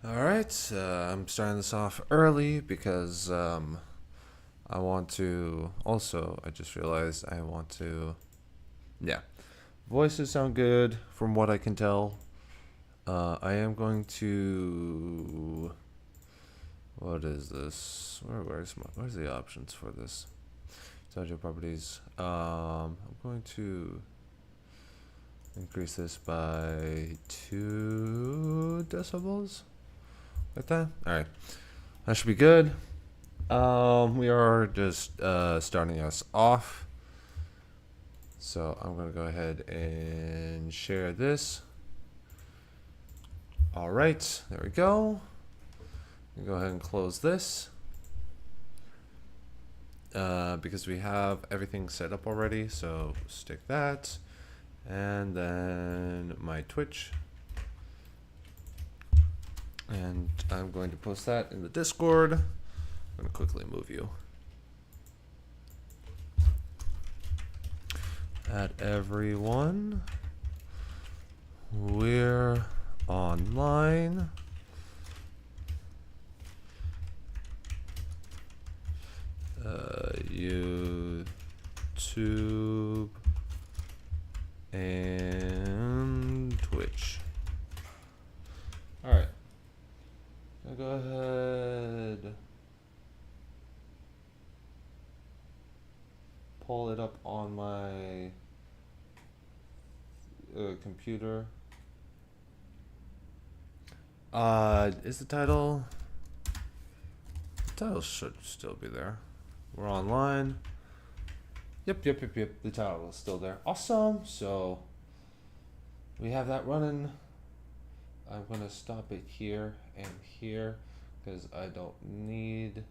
All right, I'm starting this off early because I want to. Also, I just realized I want to. Yeah, voices sound good from what I can tell. I am going to. What is this? Where's the options for this? Audio properties. I'm going to increase this by 2 decibels, like that. All right, that should be good. We are just starting us off. So I'm going to go ahead and share this. All right, there we go. Go ahead and close this because we have everything set up already. So stick that, and then my Twitch. And I'm going to post that in the Discord. I'm going to quickly move you. At everyone, we're online. YouTube and Twitch. All right. Now go ahead. Pull it up on my computer. Is the title? The title should still be there. We're online. Yep. The title is still there. Awesome. So we have that running. I'm gonna stop it here and here because I don't need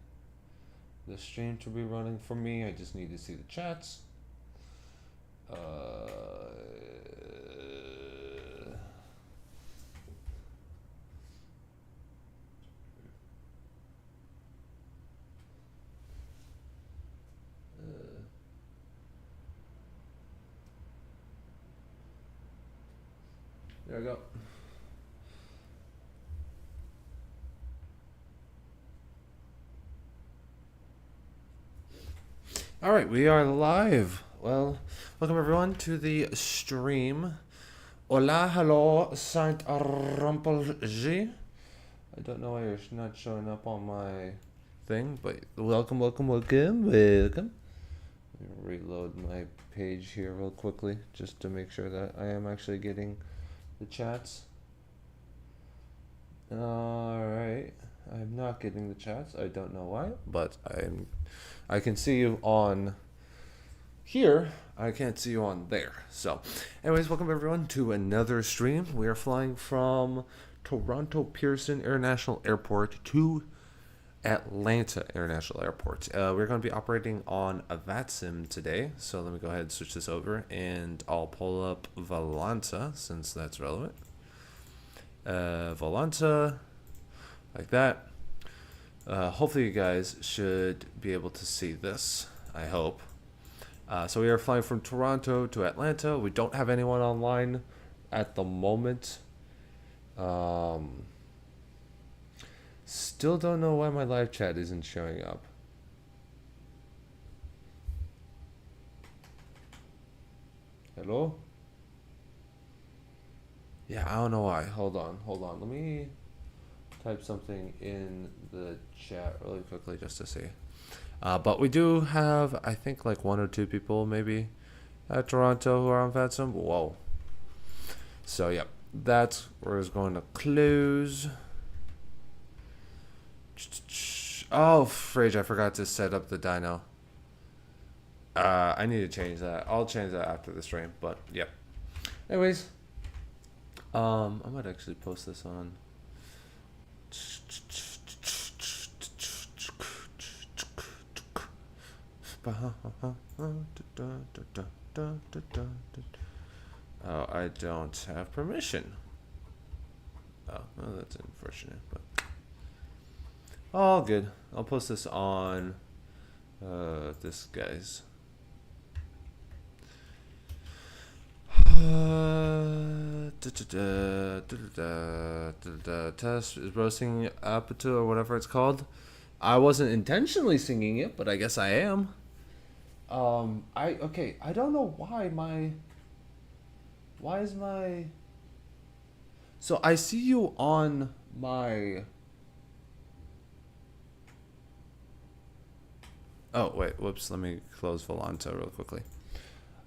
the stream to be running for me. I just need to see the chats. There we go. All right, we are live. Well, welcome everyone to the stream. Hola, hello, Saint Rumpel G. I don't know why you're not showing up on my thing, but welcome. Let me reload my page here real quickly just to make sure that I am actually getting the chats. All right, I'm not getting the chats. I don't know why, but I can see you on here. I can't see you on there. So, anyways, welcome everyone to another stream. We are flying from Toronto Pearson International Airport to Atlanta International Airport. We're going to be operating on a VATSIM today. So let me go ahead and switch this over, and I'll pull up Volanta since that's relevant. Volanta, like that. Hopefully you guys should be able to see this. I hope. So we are flying from Toronto to Atlanta. We don't have anyone online at the moment. Still don't know why my live chat isn't showing up. Hello? Yeah, I don't know why. Hold on. Let me type something in the chat really quickly just to see. But we do have, I think, like 1 or 2 people maybe at Toronto who are on VATSIM. Whoa. So, yeah, that's where it's going to close. Oh, fridge, I forgot to set up the dyno. I need to change that. I'll change that after the stream, but, yep. Anyways, I might actually post this on. Oh, I don't have permission. Oh, well, that's unfortunate, but all good. I'll post this on this guy's. the test is roasting apatu or whatever it's called. I wasn't intentionally singing it, but I guess I am. I don't know why is my, so I see you on my, oh wait, whoops, let me close Volanta real quickly.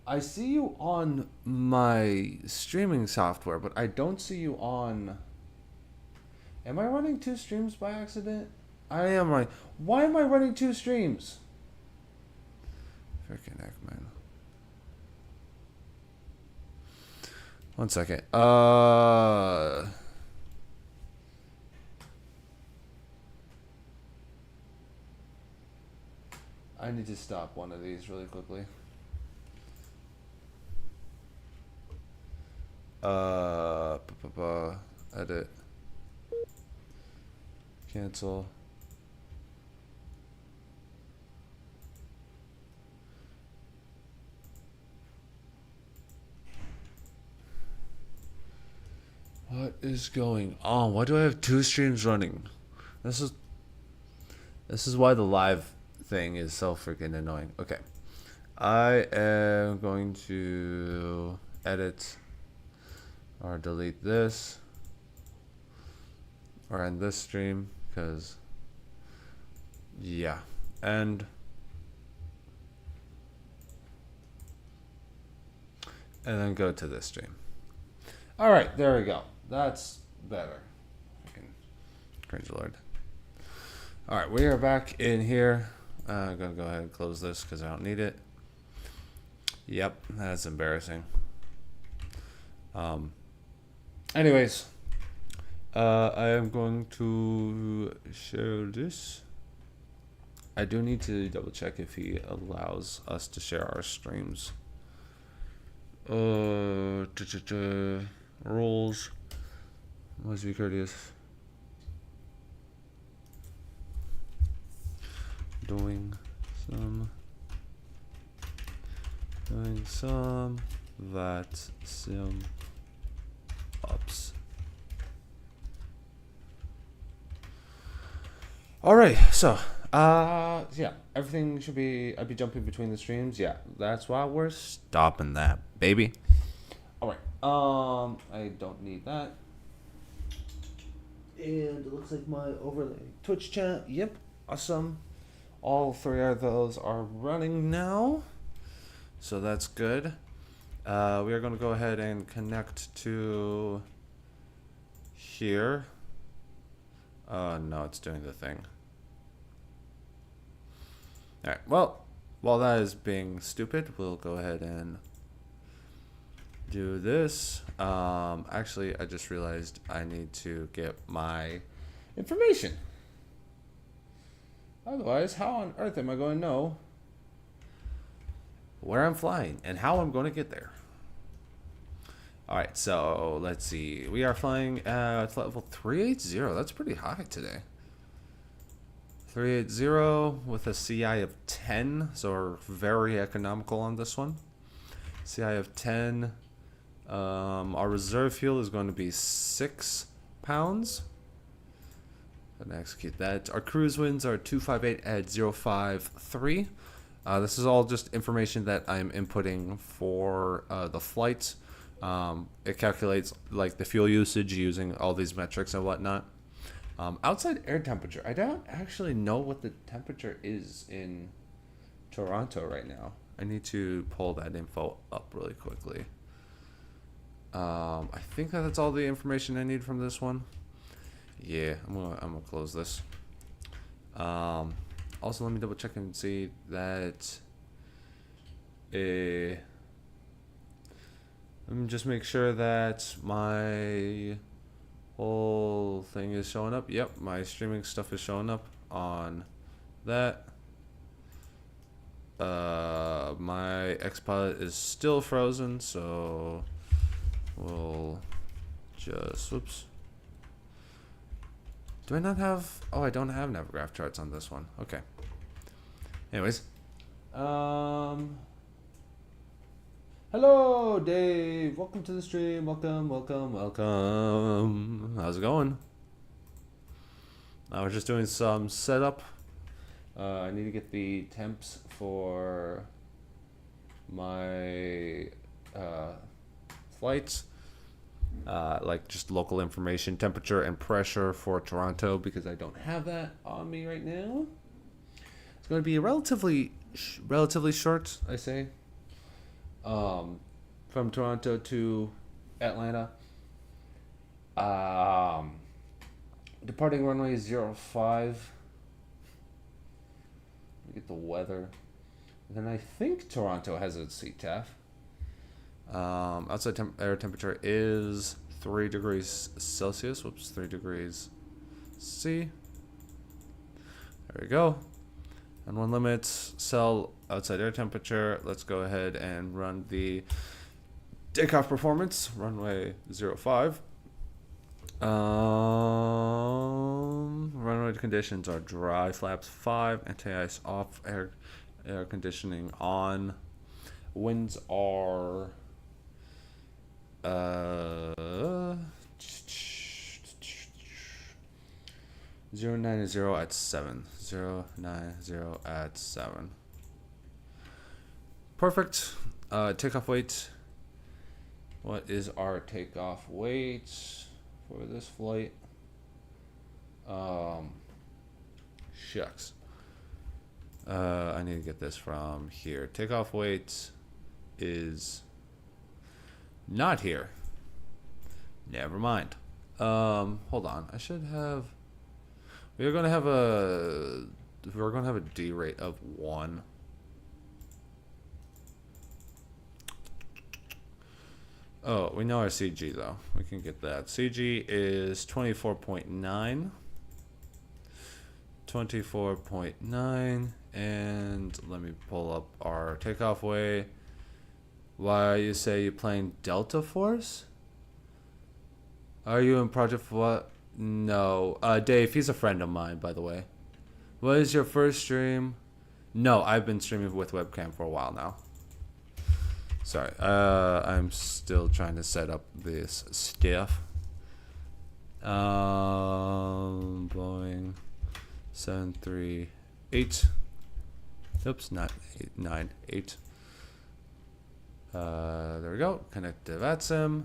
I see you on my streaming software, but I don't see you on, am I running 2 streams by accident? I am running, why am I running 2 streams? Freaking heck, man. One second. I need to stop one of these really quickly. Edit. Cancel. What is going on? Why do I have 2 streams running? This is why the live thing is so freaking annoying. Okay. I am going to edit or delete this or end this stream because yeah, and then go to this stream. All right, there we go. That's better. Freaking cringe lord. All right, we are back in here. I'm gonna go ahead and close this because I don't need it. Yep, that's embarrassing. Anyways, I am going to share this. I do need to double check if he allows us to share our streams. Rules. Must be courteous. Doing some VATSIM ups. All right, so yeah, everything should be. I'd be jumping between the streams. Yeah, that's why we're stopping that, baby. All right. I don't need that. And it looks like my overlay Twitch chat. Yep, awesome. All 3 of those are running now, so that's good. We are going to go ahead and connect to here. No, it's doing the thing. All right, well, while that is being stupid, we'll go ahead and do this. Actually, I just realized I need to get my information. Otherwise, how on earth am I going to know where I'm flying and how I'm going to get there? All right, so let's see. We are flying at level 380. That's pretty high today. 380 with a CI of 10, so we're very economical on this one. CI of 10. Our reserve fuel is going to be 6 pounds. Gonna execute that. Our cruise winds are 258 at 053. This is all just information that I'm inputting for the flight. It calculates like the fuel usage using all these metrics and whatnot. Outside air temperature, I don't actually know what the temperature is in Toronto right now. I need to pull that info up really quickly. I think that's all the information I need from this one. Yeah, I'm gonna close this. Also, let me double check and see that. Let me just make sure that my whole thing is showing up. Yep, my streaming stuff is showing up on that. My XPilot is still frozen, so we'll just, whoops. Do I not have, oh, I don't have Navigraph charts on this one. Okay. Anyways. Hello, Dave. Welcome to the stream. Welcome. How's How's it going? I was just doing some setup. I need to get the temps for my flights. Like just local information, temperature and pressure for Toronto, because I don't have that on me right now. It's going to be relatively short, I say. From Toronto to Atlanta. Departing runway 05. Get the weather. And then I think Toronto has a CTAF. Outside air temperature is 3 degrees Celsius. Whoops, 3 degrees C. There we go. And one limit, cell outside air temperature. Let's go ahead and run the takeoff performance. Runway 05. Runway conditions are dry, flaps 5, anti-ice off, air conditioning on. Winds are 090 at 7. 090 at 7. Perfect. Takeoff weight. What is our takeoff weight for this flight? Shucks. I need to get this from here. Takeoff weight is not here. Never mind. Hold on. I should have. We're gonna have a D rate of 1. Oh, we know our CG though. We can get that. CG is 24.9. 24.9, and let me pull up our takeoff way. Why you say you're playing Delta Force? Are you in Project what? No. Dave, he's a friend of mine, by the way. What is your first stream? No, I've been streaming with webcam for a while now. Sorry. I'm still trying to set up this stuff. Boeing 738. Oops, not 8, 9, 8. There we go. Connect to VATSIM.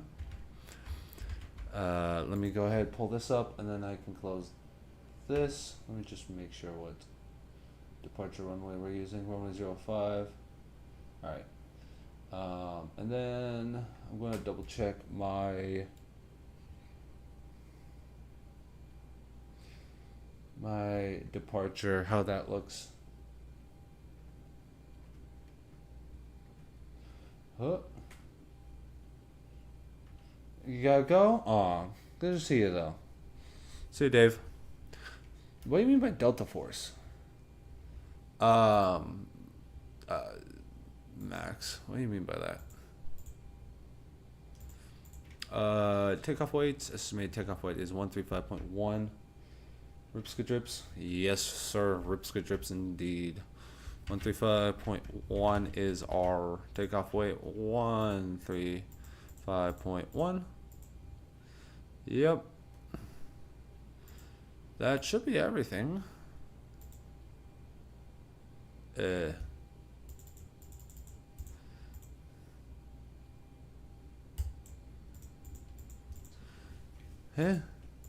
Let me go ahead, pull this up, and then I can close this. Let me just make sure what departure runway we're using. Runway 05. Alright. And then I'm going to double check my departure, how that looks. Huh? You gotta go? Aw, good to see you though. See you, Dave. What do you mean by Delta Force? Max, what do you mean by that? Takeoff weight, estimated takeoff weight is 135.1. Ripska drips, yes sir, Ripska drips indeed. 135.1 is our takeoff weight. 135.1. Yep. That should be everything. Hey,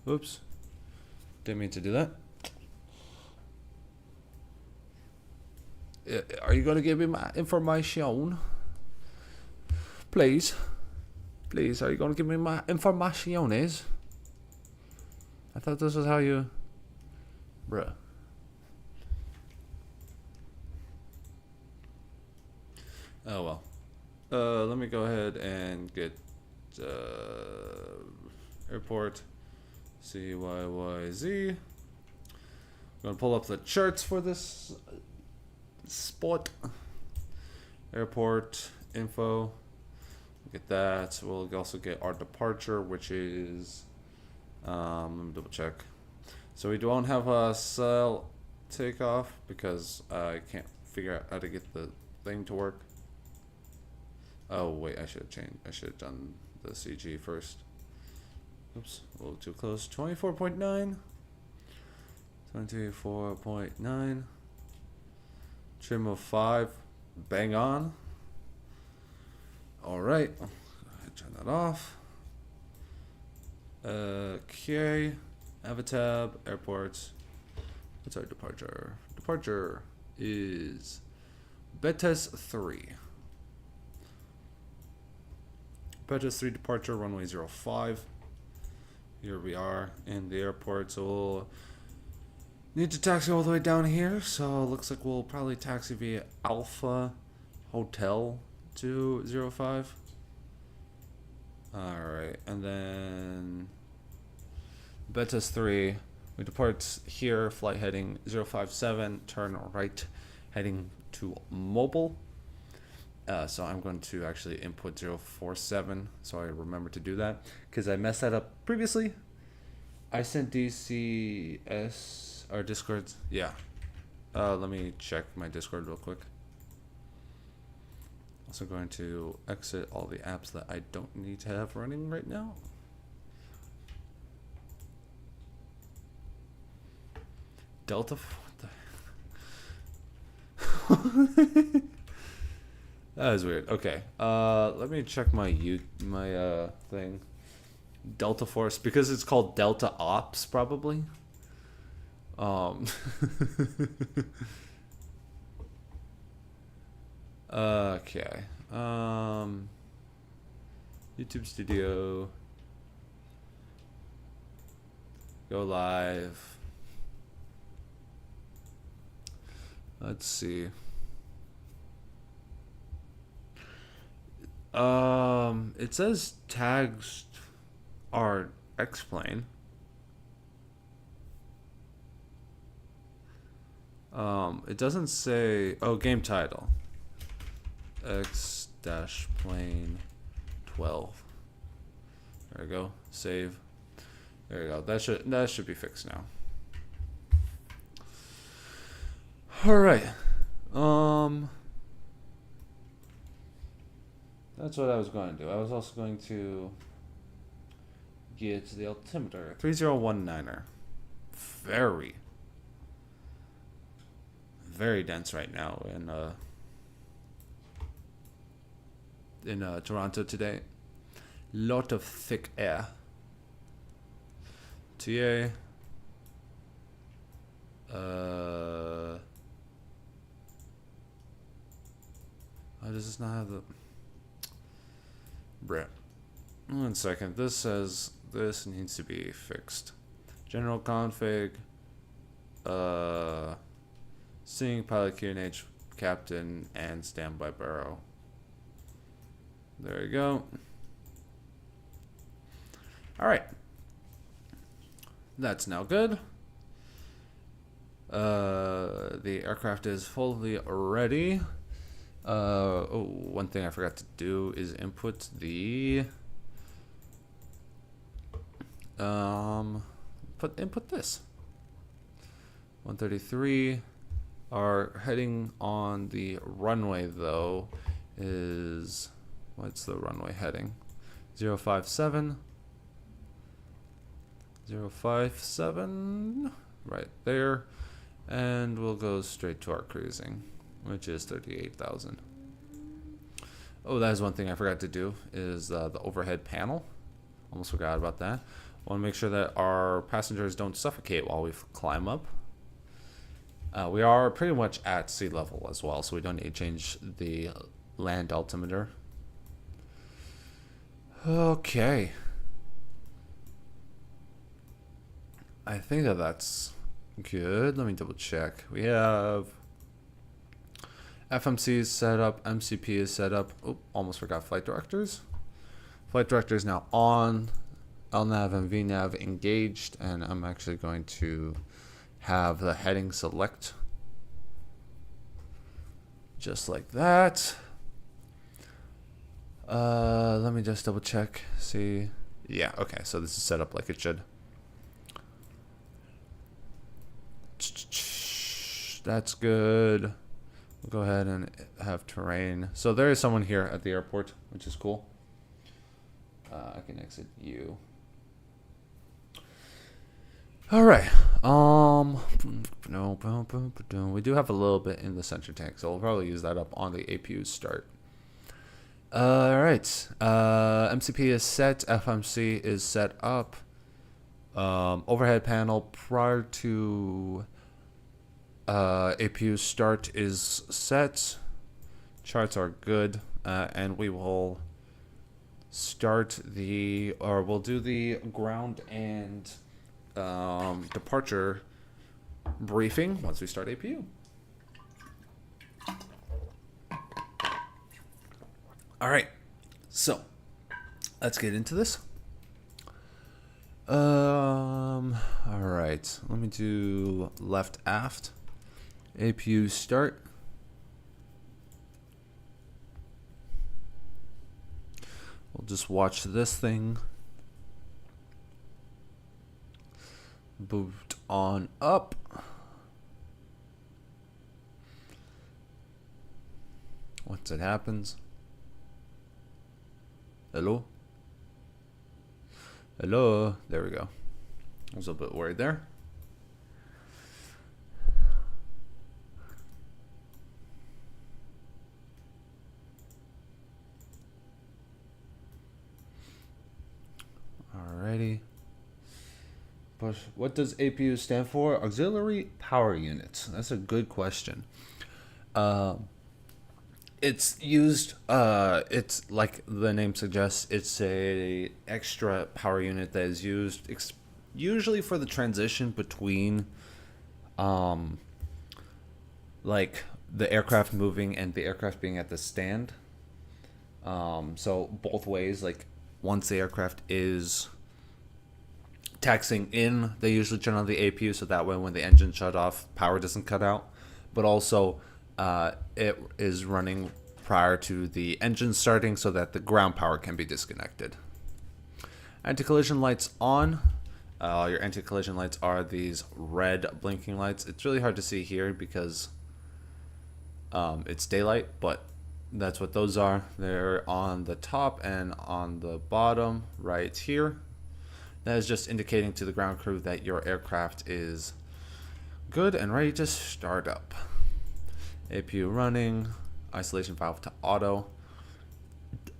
oops. Didn't mean to do that. Are you gonna give me my information? Please. Please, are you gonna give me my informaciones? I thought this was how you... Bruh. Oh well. Let me go ahead and get airport CYYZ. I'm gonna pull up the charts for this spot. Airport info. Get that. We'll also get our departure, which is let me double check. So we don't have a cell takeoff because I can't figure out how to get the thing to work. Oh wait, I should have changed. I should have done the CG first. Oops, a little too close. 24.9. 24.9. Trim of 5. Bang on. Alright. Turn that off. Okay. Avatab. Airports. What's our departure? Departure is Betes 3. Betes 3 departure, runway 05. Here we are in the airport, so we'll need to taxi all the way down here. So it looks like we'll probably taxi via Alpha Hotel to 05. Alright, and then Betes 3. We depart here, flight heading 057, turn right, heading to Mobile. So I'm going to actually input 047, so I remember to do that, because I messed that up previously. I sent DCS, or Discord, yeah. Let me check my Discord real quick. Also going to exit all the apps that I don't need to have running right now. Delta, what the that is weird. Okay, let me check my thing. Delta Force, because it's called Delta Ops, probably. Okay. YouTube Studio. Go live. Let's see. It says tags are explain. It doesn't say, oh, game title. X-plane 12. There we go. Save. There you go. That should be fixed now. All right. That's what I was going to do. I was also going to get the altimeter. 3019er. Very dense right now in Toronto today. Lot of thick air. TA. Why does this not have the... Bruh. 1 second. This says this needs to be fixed. General config. Seeing pilot QNH captain and standby barrow. There you go. Alright. That's now good. The aircraft is fully ready. Oh, one thing I forgot to do is input the input this 133. Our heading on the runway though is, what's the runway heading? 057 right there, and we'll go straight to our cruising, which is 38,000. Oh, that is one thing I forgot to do, is the overhead panel. Almost forgot about that. Want to make sure that our passengers don't suffocate while we climb up. We are pretty much at sea level as well, so we don't need to change the land altimeter. Okay. I think that's good. Let me double check. We have FMC is set up, MCP is set up. Oh, almost forgot flight directors. Flight director is now on. LNAV and VNAV engaged, and I'm actually going to have the heading select just like that. Let me just double check, see. Yeah, okay, so this is set up like it should. That's good. We'll go ahead and have terrain. So there is someone here at the airport, which is cool. I can exit you. All right. No, we do have a little bit in the center tank, so we'll probably use that up on the APU start. All right. MCP is set. FMC is set up. Overhead panel prior to APU start is set. Charts are good, and we will start we'll do the ground and departure briefing once we start APU. All right, so let's get into this. All right, let me do left aft. APU start. We'll just watch this thing boot on up. Once it happens. Hello? Hello? There we go. I was a bit worried there. Alrighty. But what does APU stand for? Auxiliary Power Unit. That's a good question. It's used, it's like the name suggests, it's a extra power unit that is used usually for the transition between like the aircraft moving and the aircraft being at the stand. So both ways, like once the aircraft is taxiing in, they usually turn on the APU so that way when the engine shut off, power doesn't cut out. But also it is running prior to the engine starting so that the ground power can be disconnected. Anti-collision lights on. Your anti-collision lights are these red blinking lights. It's really hard to see here because it's daylight, but that's what those are. They're on the top and on the bottom right here. That is just indicating to the ground crew that your aircraft is good and ready to start up. APU running, isolation valve to auto.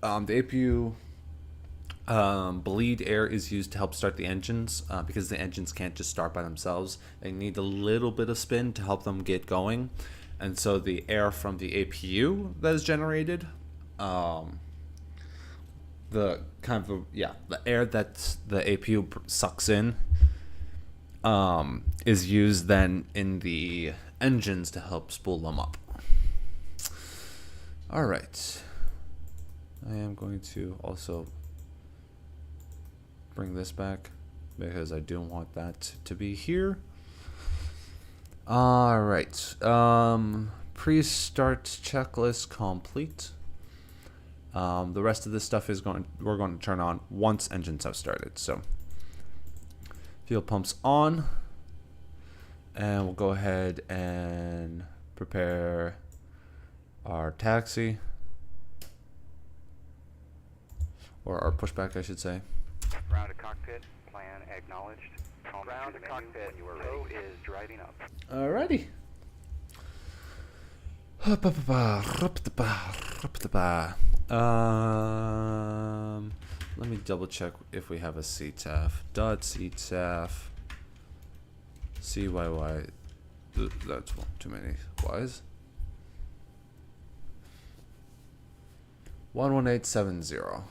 The APU bleed air is used to help start the engines because the engines can't just start by themselves. They need a little bit of spin to help them get going. And so the air from the APU that is generated, the air that the APU sucks in is used then in the engines to help spool them up. All right. I am going to also bring this back because I do want that to be here. All right. Pre-start checklist complete. The rest of this stuff is we're going to turn on once engines have started. So fuel pumps on, and we'll go ahead and prepare our taxi, or our pushback, I should say. Ground to cockpit, plan acknowledged. Ground to cockpit, tow is driving up. Alrighty. Let me double check if we have a CTAF. .CTAF CYY. That's too many Y's. 11870.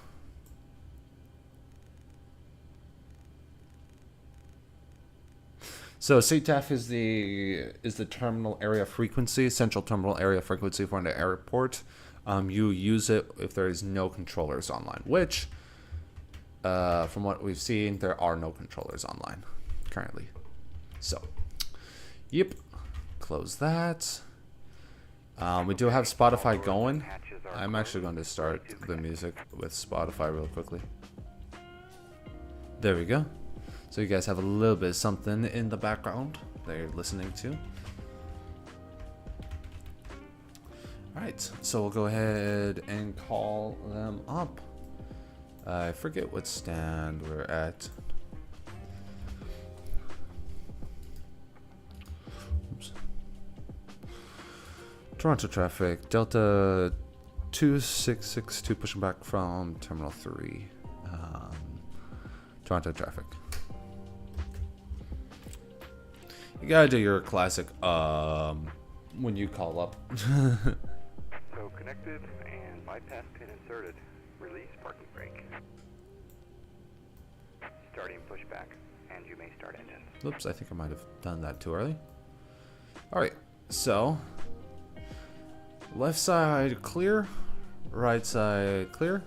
So CTAF is the terminal area frequency, central terminal area frequency for an airport. You use it if there is no controllers online, which, from what we've seen, there are no controllers online currently. So, yep, close that. We do have Spotify going. I'm actually going to start the music with Spotify real quickly. There we go. So you guys have a little bit of something in the background that you're listening to. Alright, so we'll go ahead and call them up. I forget what stand we're at. Toronto traffic, Delta 2662 pushing back from Terminal 3. Toronto traffic. You gotta do your classic, when you call up. So connected and bypass pin inserted. Release parking brake. Starting pushback, and you may start engines. Oops, I think I might have done that too early. Alright, so left side clear, right side clear.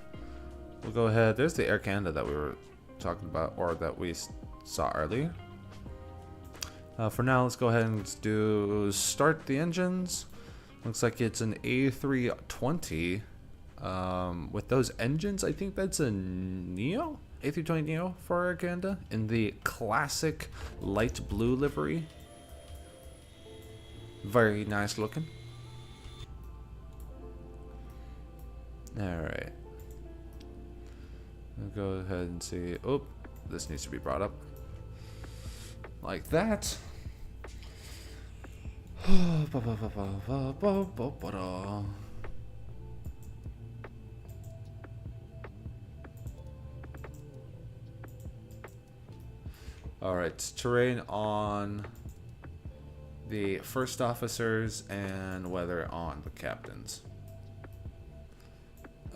We'll go ahead. There's the Air Canada that we were talking about, or that we saw earlier. For now, let's go ahead and do start the engines. Looks like it's an A320. With those engines, I think that's a Neo? A320 Neo for Air Canada in the classic light blue livery. Very nice looking. Alright. We'll go ahead and see. Oh, this needs to be brought up. Like that. Alright, terrain on the first officers and weather on the captains.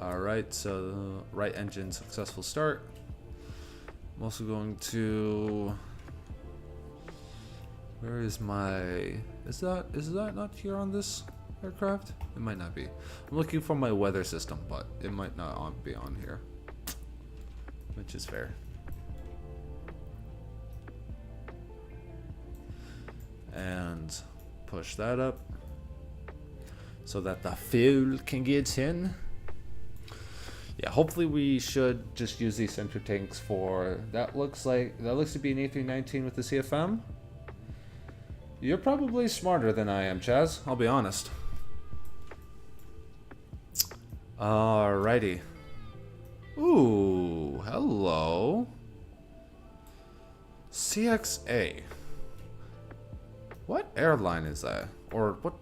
Alright, so right engine successful start. I'm also going to... Where is my... Is that not here on this aircraft? It might not be. I'm looking for my weather system, but it might not be on here. Which is fair. And push that up so that the fuel can get in. Yeah, hopefully we should just use these center tanks for... That looks to be an A319 with the CFM. You're probably smarter than I am, Chaz. I'll be honest. Alrighty. Ooh, hello. CXA. What airline is that? Or what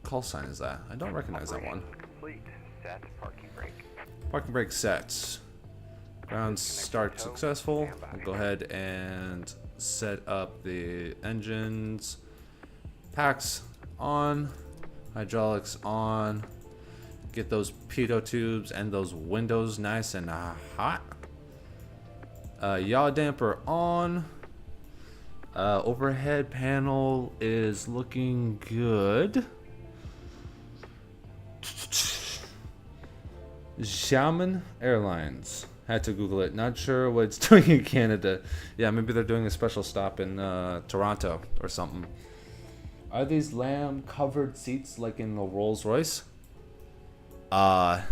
call sign is that? I don't recognize that one. Complete. Set parking brake. Parking brake sets. Ground start successful. We'll go ahead and set up the engines. Packs on. Hydraulics on. Get those pitot tubes and those windows nice and hot. Yaw damper on. Overhead panel is looking good. Xiamen Airlines. Had to Google it. Not sure what it's doing in Canada. Yeah, maybe they're doing a special stop in Toronto or something. Are these lamb covered seats like in the Rolls Royce? The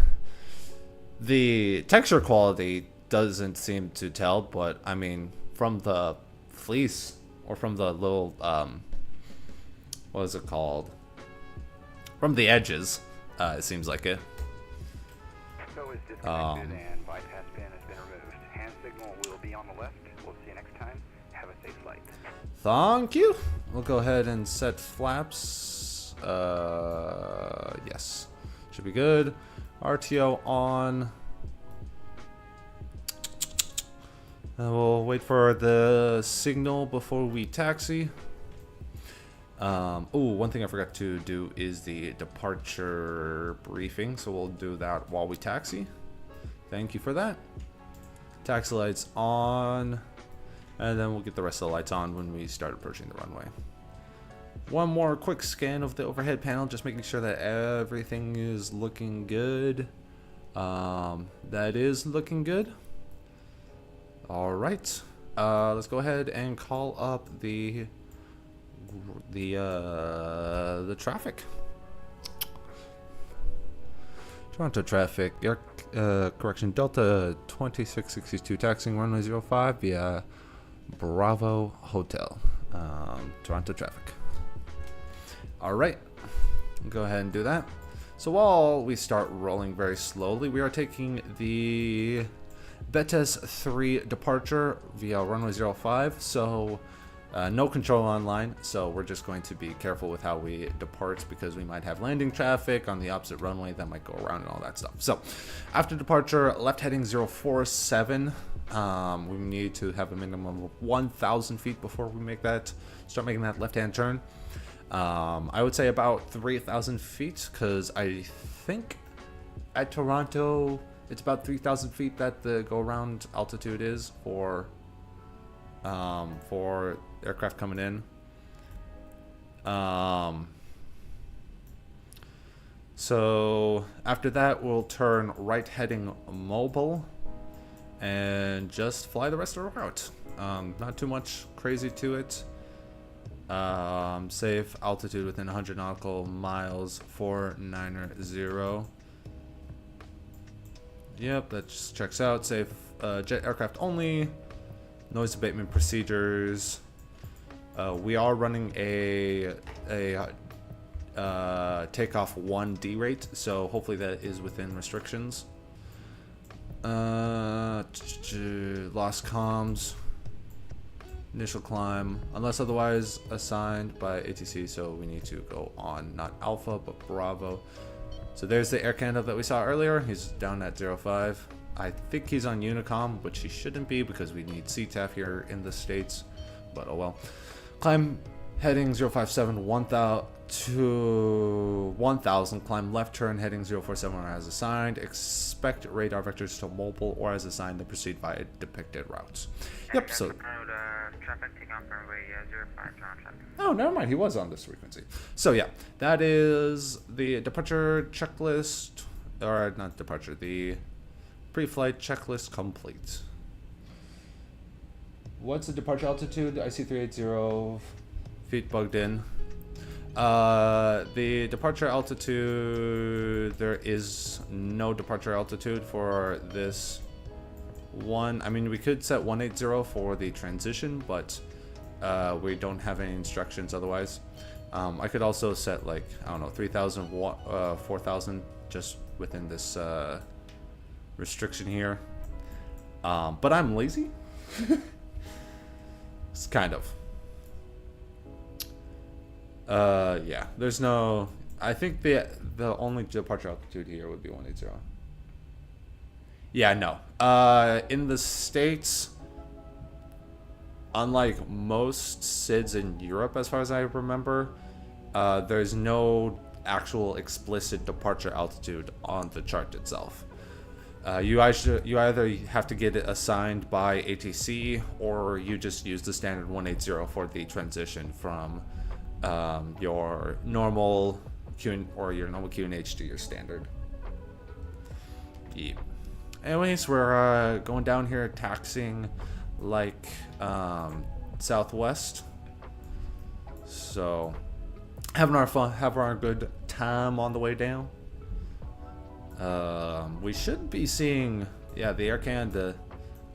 texture quality doesn't seem to tell, but I mean, from the fleece or from the little, what is it called? From the edges, it seems like it. So is disconnected and bypass pin has been removed. Hand signal will be on the left. We'll see you next time. Have a safe flight. Thank you. We'll go ahead and set flaps. Yes. Should be good. RTO on. We'll wait for the signal before we taxi. Oh, one thing I forgot to do is the departure briefing, so we'll do that while we taxi. Thank you for that. Taxi lights on, and then we'll get the rest of the lights on when we start approaching the runway. One more quick scan of the overhead panel, just making sure that everything is looking good. That is looking good. All right, let's go ahead and call up the traffic. Toronto traffic. Correction. Delta 2662 taxiing runway 05 via Bravo Hotel. Toronto traffic. All right, go ahead and do that. So while we start rolling very slowly, we are taking the Betes 3 departure via runway 05. So No control online, so we're just going to be careful with how we depart because we might have landing traffic on the opposite runway that might go around and all that stuff. So after departure, left heading 047. We need to have a minimum of 1,000 feet before we start making that left-hand turn. I would say about 3,000 feet because I think at Toronto it's about 3,000 feet that the go-around altitude is for aircraft coming in. So after that, we'll turn right heading mobile and just fly the rest of the route. Not too much crazy to it. Safe altitude within 100 nautical miles, 490. Yep, that just checks out. Safe jet aircraft only. Noise abatement procedures. We are running a takeoff 1D rate, so hopefully that is within restrictions. Lost comms. Initial climb, unless otherwise assigned by ATC, so we need to go on not Alpha but Bravo. So there's the Air Canada that we saw earlier. He's down at 05. I think he's on Unicom, which he shouldn't be because we need CTAF here in the States, but oh well. Climb heading 057 to 1000. Climb left turn heading 047 as assigned. Expect radar vectors to mobile or as assigned to proceed via depicted routes. Yep, so... Oh, never mind. He was on this frequency. So yeah, that is the departure checklist, or not departure, the pre-flight checklist complete. What's the departure altitude? I see 380 feet bugged in. The departure altitude, there is no departure altitude for this one. I mean, we could set 180 for the transition, but we don't have any instructions otherwise. I could also set, like, I don't know, 3,000, 4,000 just within this restriction here. But I'm lazy. It's kind of. Yeah, there's no... I think the only departure altitude here would be 180. Yeah, no. In the States, unlike most SIDS in Europe, as far as I remember, there's no actual explicit departure altitude on the chart itself. You either have to get it assigned by ATC, or you just use the standard 180 for the transition from your normal QNH to your standard. Yeah. Anyways, we're going down here, taxiing like Southwest. So having our fun, having our good time on the way down. We should be seeing, yeah, the Air Canada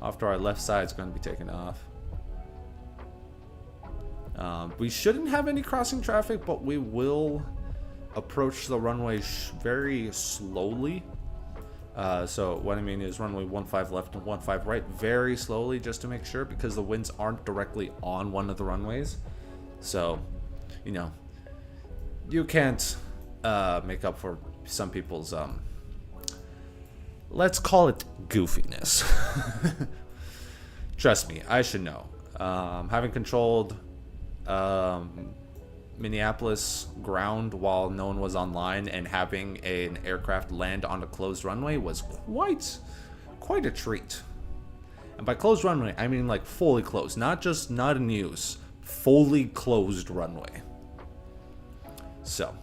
off to our left side is going to be taking off. We shouldn't have any crossing traffic, but we will approach the runway very slowly. So what I mean is runway 15 left and 15 right very slowly, just to make sure, because the winds aren't directly on one of the runways. So, you know, you can't make up for some people's let's call it goofiness. Trust me, I should know. Having controlled Minneapolis ground while no one was online and having an aircraft land on a closed runway was quite a treat. And by closed runway, I mean like fully closed, not just not in use, fully closed runway. So,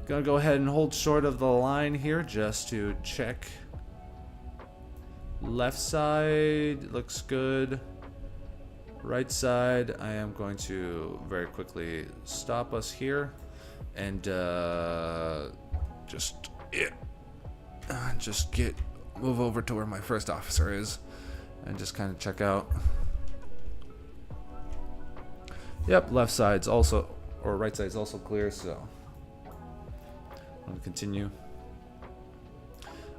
gonna go ahead and hold short of the line here just to check. Left side looks good. Right side, I am going to very quickly stop us here and move over to where my first officer is and just kind of check out. Yep, left side's also, or right side's also clear, so I'm gonna continue.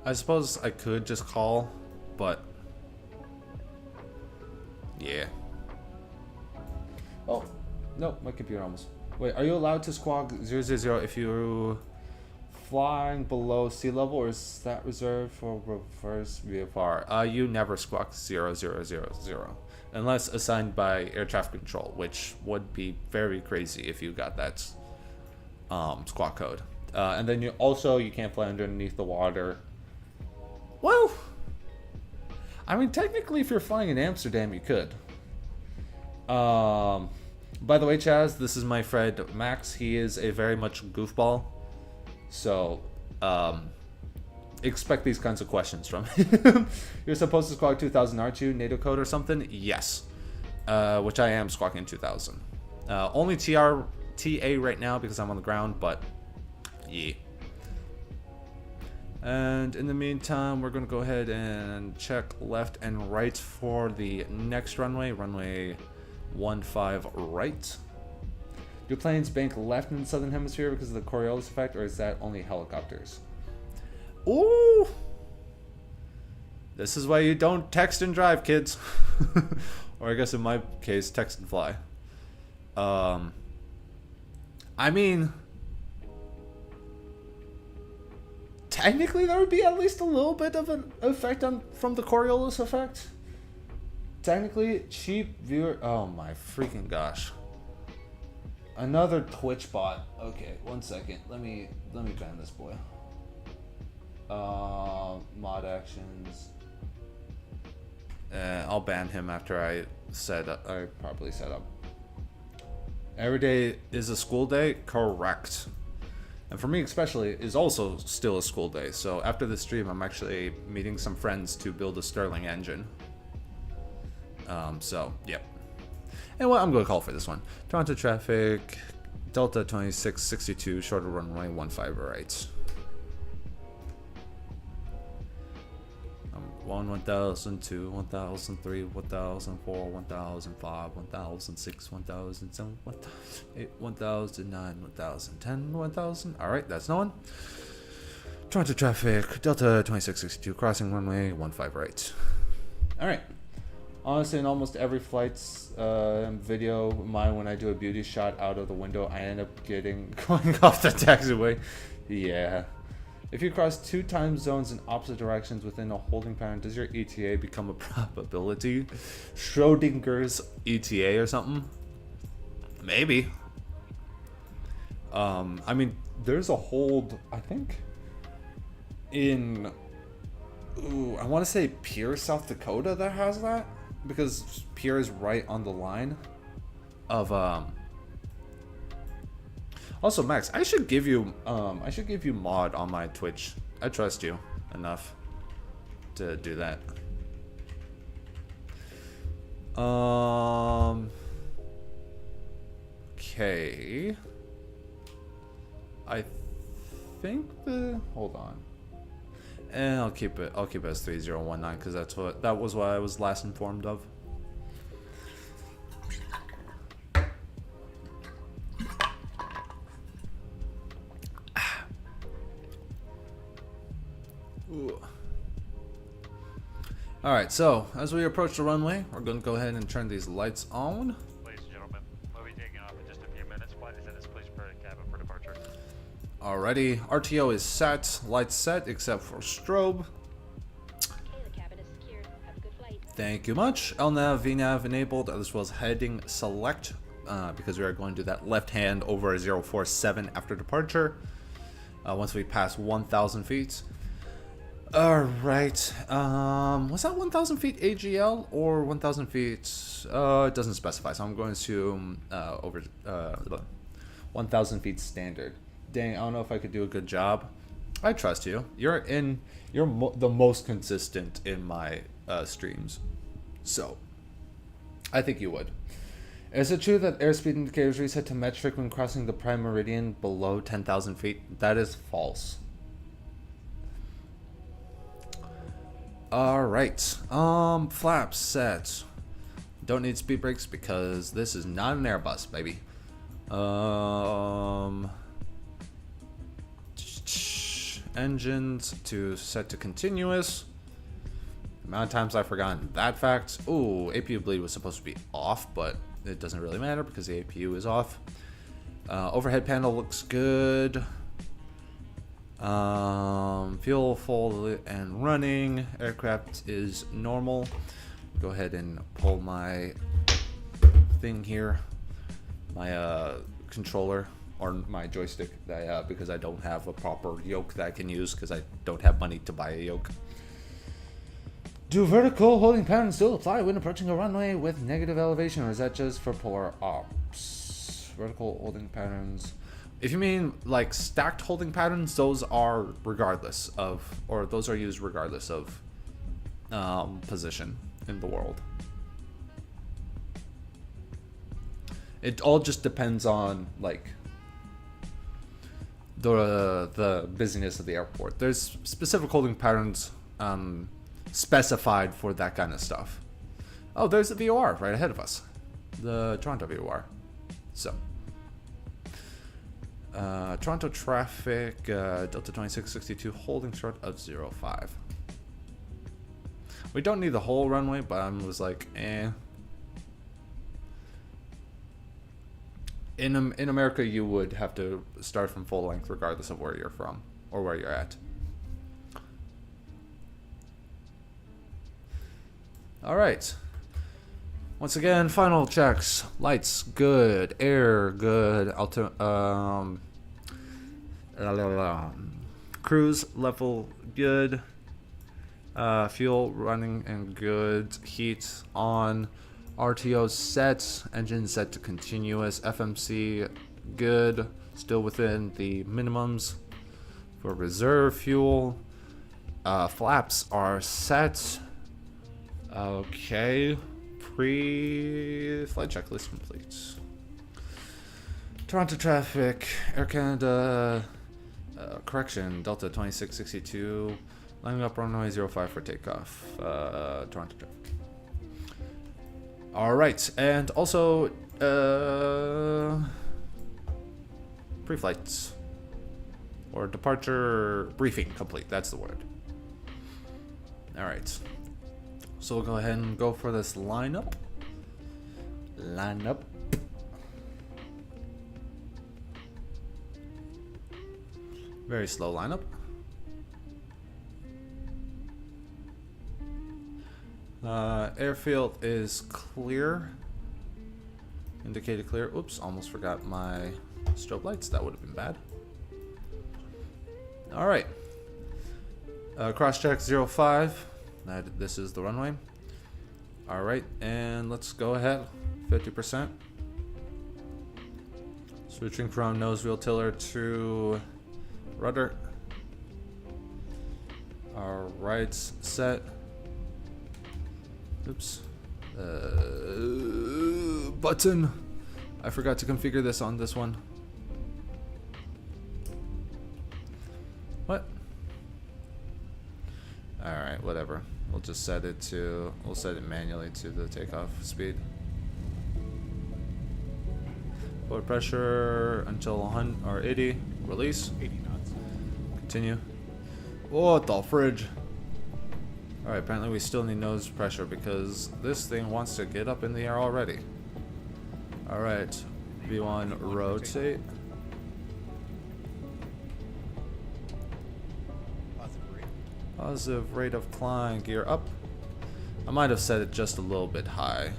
I suppose I could just call, but yeah. Oh, no, my computer almost. Wait, are you allowed to squawk 000 if you're flying below sea level, or is that reserved for reverse VFR? You never squawk 0000 unless assigned by air traffic control, which would be very crazy if you got that squawk code. And then you can't fly underneath the water. Well, I mean, technically, if you're flying in Amsterdam, you could. By the way, Chaz, this is my friend Max. He is a very much goofball. So, expect these kinds of questions from him. You're supposed to squawk 2000, aren't you? NATO code or something? Yes. Which I am squawking 2000. Only TA right now because I'm on the ground, but yeah. And in the meantime, we're going to go ahead and check left and right for the next runway. Runway 15 right. Do planes bank left in the southern hemisphere because of the Coriolis effect, or is that only helicopters? Ooh! This is why you don't text and drive, kids. Or I guess in my case, text and fly. I mean, technically there would be at least a little bit of an effect from the Coriolis effect. Technically, cheap viewer. Oh my freaking gosh! Another Twitch bot. Okay, 1 second. Let me ban this boy. Mod actions. I'll ban him after I properly set up. Every day is a school day, correct? And for me especially, is also still a school day. So after the stream, I'm actually meeting some friends to build a Sterling engine. So, yep. And what I'm going to call for this one. Toronto traffic, Delta 2662, shorter runway 15 right. 1000, 2, 1003, 1004, 1005, 1006, 1007, 1008, 1009, 1010, 1000. Alright, that's no one. Toronto traffic, Delta 2662, crossing runway 15 right. Alright. Honestly, in almost every flight's video of mine, when I do a beauty shot out of the window, I end up going off the taxiway. Yeah. If you cross 2 time zones in opposite directions within a holding pattern, does your ETA become a probability? Schrodinger's ETA or something? Maybe. I mean, there's a hold, I think, in, I want to say Pierre, South Dakota that has that. Because Pierre is right on the line of, Also, Max, I should give you mod on my Twitch. I trust you enough to do that. Okay. I think hold on. And I'll keep it as 3019 because that was what I was last informed of. Alright, so as we approach the runway, we're going to go ahead and turn these lights on. Ladies and gentlemen, we'll be taking off in just a few minutes. Flight attendants, please prepare the cabin for departure. Alrighty, RTO is set, lights set except for strobe. Okay, the cabin is secured. Have a good flight. Thank you much. LNAV, VNAV enabled, as well as heading select, because we are going to do that left hand over 047 after departure, once we pass 1,000 feet. Alright, was that 1,000 feet AGL or 1,000 feet? It doesn't specify, so I'm going to over 1,000 feet standard. Dang, I don't know if I could do a good job. I trust you. You're the most consistent in my streams, so I think you would. Is it true that airspeed indicators reset to metric when crossing the prime meridian below 10,000 feet? That is false. Alright, flaps set. Don't need speed brakes because this is not an Airbus, baby. Engines set to continuous. The amount of times I've forgotten that fact. Ooh, APU bleed was supposed to be off, but it doesn't really matter because the APU is off. Overhead panel looks good. Fuel full and running. Aircraft is normal. Go ahead and pull my thing here, my controller or my joystick, that because I don't have a proper yoke that I can use because I don't have money to buy a yoke. Do vertical holding patterns still apply when approaching a runway with negative elevation, or is that just for polar ops? Vertical holding patterns. If you mean like stacked holding patterns, those are regardless of, or those are used regardless of position in the world. It all just depends on like the busyness of the airport. There's specific holding patterns specified for that kind of stuff. Oh, there's the VOR right ahead of us, the Toronto VOR. So Toronto traffic, Delta 2662 holding short of 05. We don't need the whole runway, but I was like, eh. In America, you would have to start from full length regardless of where you're from or where you're at. All right. Once again, final checks. Lights good, air good, cruise level good, fuel running and good, heat on, RTO set, engine set to continuous, FMC good, still within the minimums for reserve fuel. Flaps are set. Okay. Pre-flight checklist complete. Toronto traffic, Air Canada, correction, Delta 2662, lining up runway 05 for takeoff, Toronto traffic. Alright, and also, pre-flight, or departure briefing complete, that's the word. Alright. So we'll go ahead and go for this lineup. Very slow lineup. Airfield is clear. Indicated clear. Oops, almost forgot my strobe lights. That would have been bad. Alright. Cross check 05. This is the runway. Alright, and let's go ahead. 50%. Switching from nose wheel tiller to rudder. Alright, set. Oops. Button. I forgot to configure this on this one. What? Alright, whatever. We'll just set it to, we'll set it manually to the takeoff speed. Forward pressure until 100 or 80. Release. 80 knots. Continue. What the fridge? Alright, apparently we still need nose pressure because this thing wants to get up in the air already. Alright, V1 rotate. Positive rate of climb, gear up. I might have set it just a little bit high.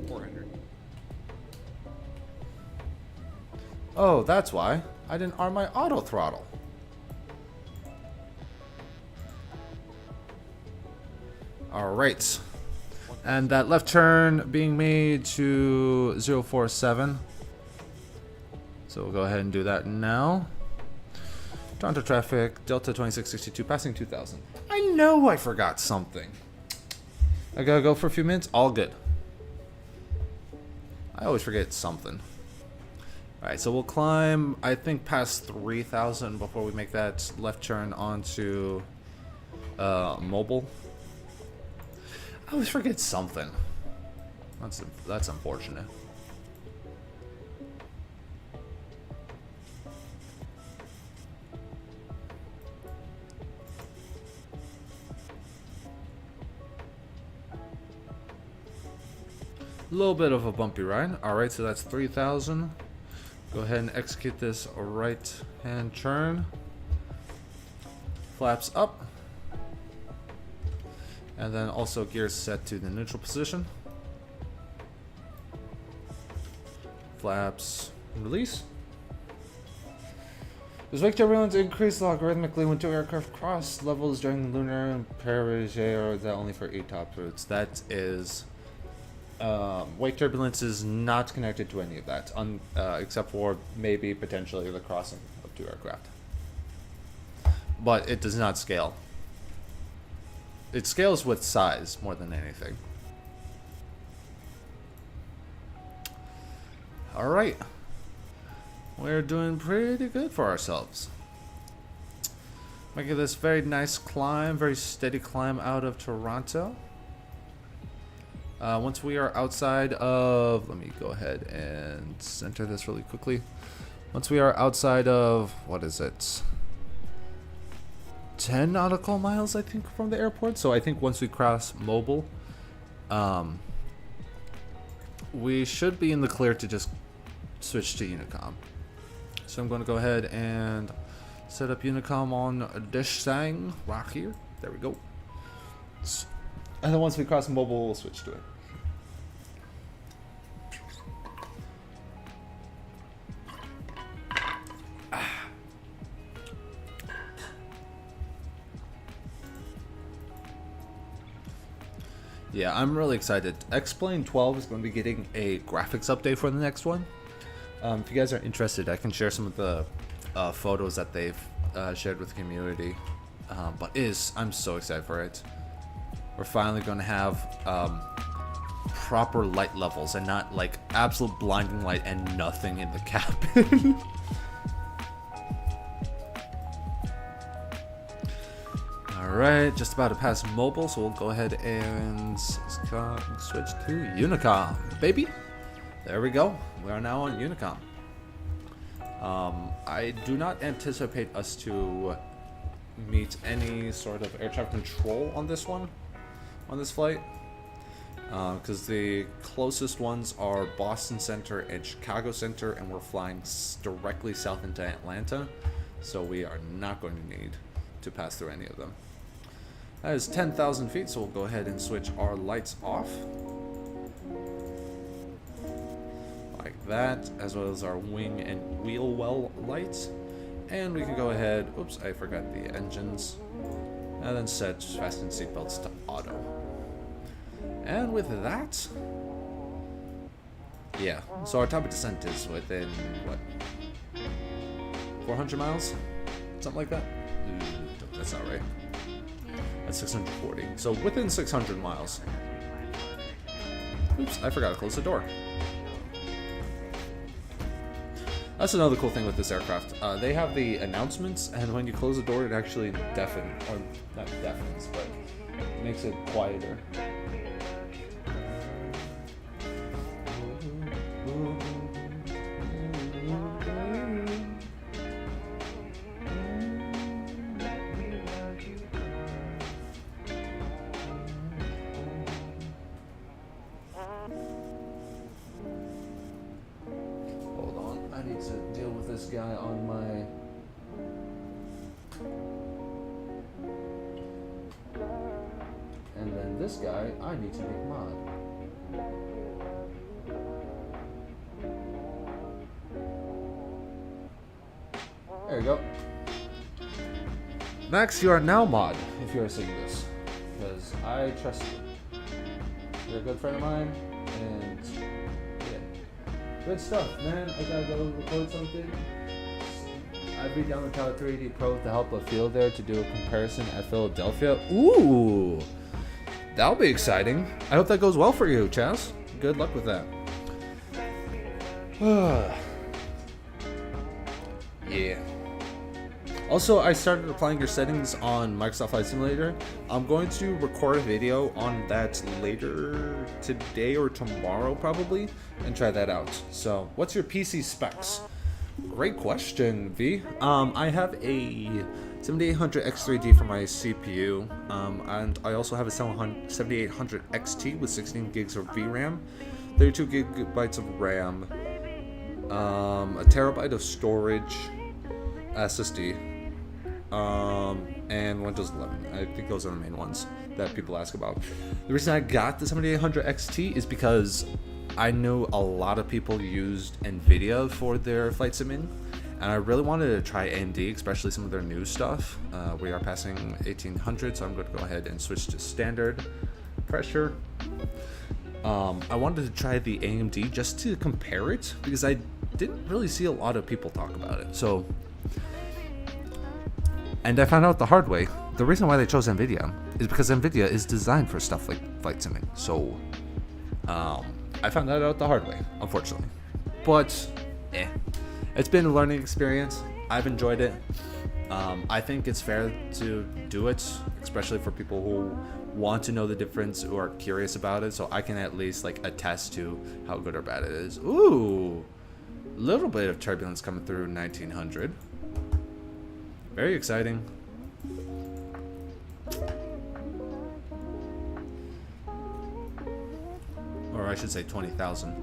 400. Oh, that's why. I didn't arm my auto throttle. Alright. And that left turn being made to 047. So we'll go ahead and do that now. Toronto traffic, Delta 2662, passing 2000. I know I forgot something. I gotta go for a few minutes, all good. I always forget something. Alright, so we'll climb, I think, past 3000 before we make that left turn onto mobile. I always forget something. That's unfortunate. A little bit of a bumpy ride. Alright, so that's 3,000. Go ahead and execute this right hand turn. Flaps up. And then also gears set to the neutral position. Flaps release. As wake turbulence increase logarithmically when two aircraft cross levels during the lunar perigee, or is that only for ETOP routes? That is... wake turbulence is not connected to any of that, except for maybe potentially the crossing of two aircraft. But it does not scale. It scales with size more than anything. Alright. We're doing pretty good for ourselves. Making this very nice climb, very steady climb out of Toronto. Once we are outside of, let me go ahead and center this really quickly. Once we are outside of, what is it? 10 nautical miles, I think, from the airport. So I think once we cross Mobile, we should be in the clear to just switch to Unicom. So I'm going to go ahead and set up Unicom on Dish Sang right here. There we go. And then once we cross Mobile, we'll switch to it. Yeah, I'm really excited. X-Plane 12 is going to be getting a graphics update for the next one. If you guys are interested, I can share some of the photos that they've shared with the community. I'm so excited for it. We're finally going to have proper light levels and not like absolute blinding light and nothing in the cabin. Alright, just about to pass Mobile, so we'll go ahead and switch to Unicom, baby. There we go. We are now on Unicom. I do not anticipate us to meet any sort of air traffic control on this one, on this flight, because the closest ones are Boston Center and Chicago Center, and we're flying directly south into Atlanta, so we are not going to need to pass through any of them. That is 10,000 feet, so we'll go ahead and switch our lights off. Like that, as well as our wing and wheel well lights. And we can go ahead, oops, I forgot the engines. And then set fasten seatbelts to auto. And with that, yeah, so our top of descent is within, what, 400 miles? Something like that? That's not right. That's 640. So within 600 miles. Oops, I forgot to close the door. That's another cool thing with this aircraft. They have the announcements, and when you close the door, it actually or not deafens, but makes it quieter. I need to deal with this guy on my... And then this guy, I need to make mod. There you go. Max, you are now mod, if you are seeing this. Because I trust you. You're a good friend of mine, and... good stuff, man. I gotta go record something. I beat down the Tower 380 Pro to help a field there to do a comparison at Philadelphia. Ooh, that'll be exciting. I hope that goes well for you, Chaz. Good luck with that. Yeah. Also, I started applying your settings on Microsoft Flight Simulator. I'm going to record a video on that later today or tomorrow probably and try that out. So, what's your PC specs? Great question, V. I have a 7800 X3D for my CPU, and I also have a 7800 XT with 16 gigs of VRAM. 32 gigabytes of RAM, a terabyte of storage, SSD, and Windows 11. I think those are the main ones that people ask about. The reason I got the 7800 XT is because I know a lot of people used NVIDIA for their flight simming, and I really wanted to try AMD, especially some of their new stuff. We are passing 1800, so I'm going to go ahead and switch to standard pressure. I wanted to try the AMD just to compare it, because I didn't really see a lot of people talk about it. So, and I found out the hard way. The reason why they chose NVIDIA is because NVIDIA is designed for stuff like flight simming. So, I found that out the hard way, unfortunately. But, it's been a learning experience. I've enjoyed it. I think it's fair to do it, especially for people who want to know the difference, who are curious about it, so I can at least like attest to how good or bad it is. Ooh, little bit of turbulence coming through 1900. Very exciting. Or I should say 20,000.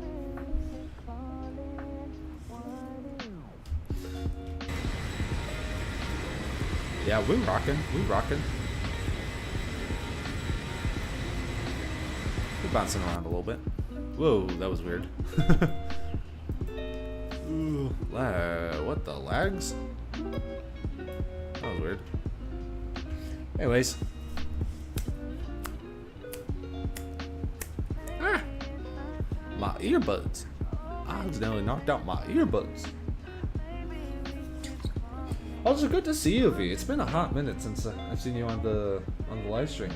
Yeah, we rocking. We're bouncing around a little bit. Whoa, that was weird. Ooh, what the lags? That was weird. Anyways. My earbuds. I accidentally knocked out my earbuds. Also, good to see you, V. It's been a hot minute since I've seen you on the live stream.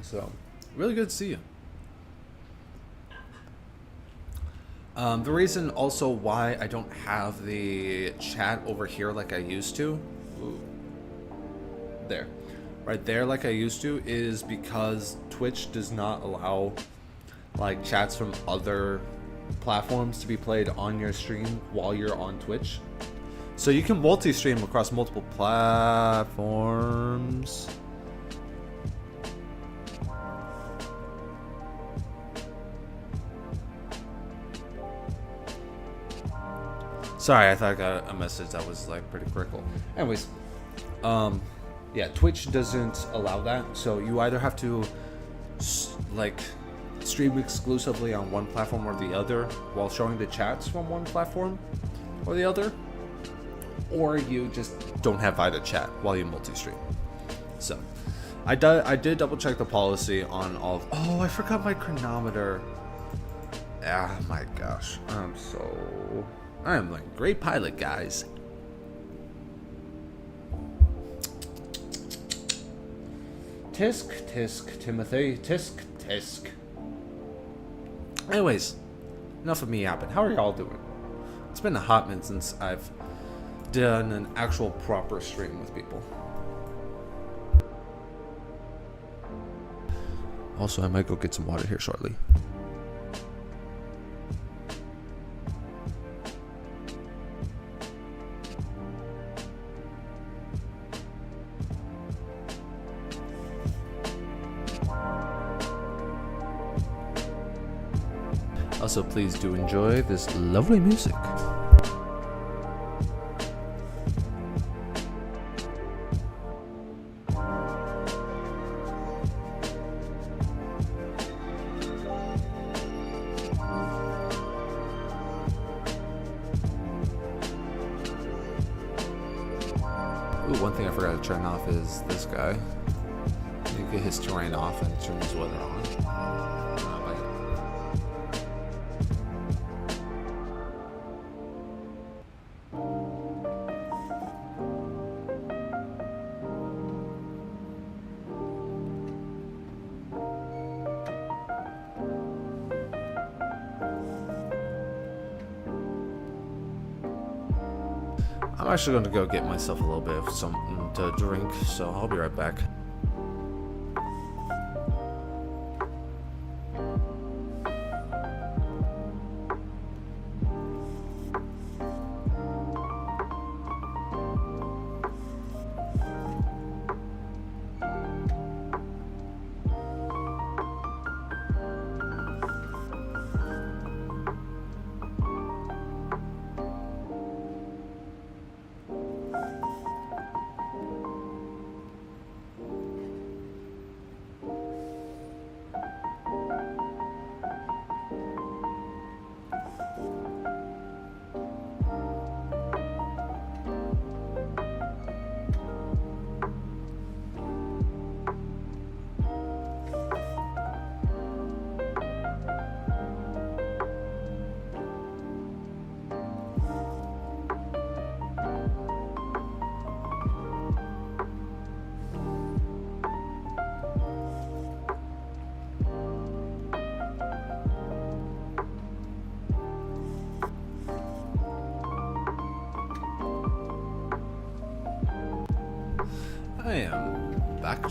So, really good to see you. The reason also why I don't have the chat over here like I used to, right there like I used to, is because Twitch does not allow like chats from other platforms to be played on your stream while you're on Twitch. So you can multi-stream across multiple platforms. Sorry, I thought I got a message that was like pretty critical. Anyways, yeah, Twitch doesn't allow that, so you either have to like stream exclusively on one platform or the other while showing the chats from one platform or the other, or you just don't have either chat while you multi-stream. So I did double check the policy on all of, oh, I forgot my chronometer. Ah, my gosh, I am like a great pilot, guys. Tisk, tisk, Timothy, tisk, tisk. Anyways, enough of me yapping. How are y'all doing? It's been a hot minute since I've done an actual proper stream with people. Also, I might go get some water here shortly. Also, please do enjoy this lovely music. Ooh, one thing I forgot to turn off is this guy. You get his terrain off and turn his weather on. I'm actually going to go get myself a little bit of something to drink, so I'll be right back.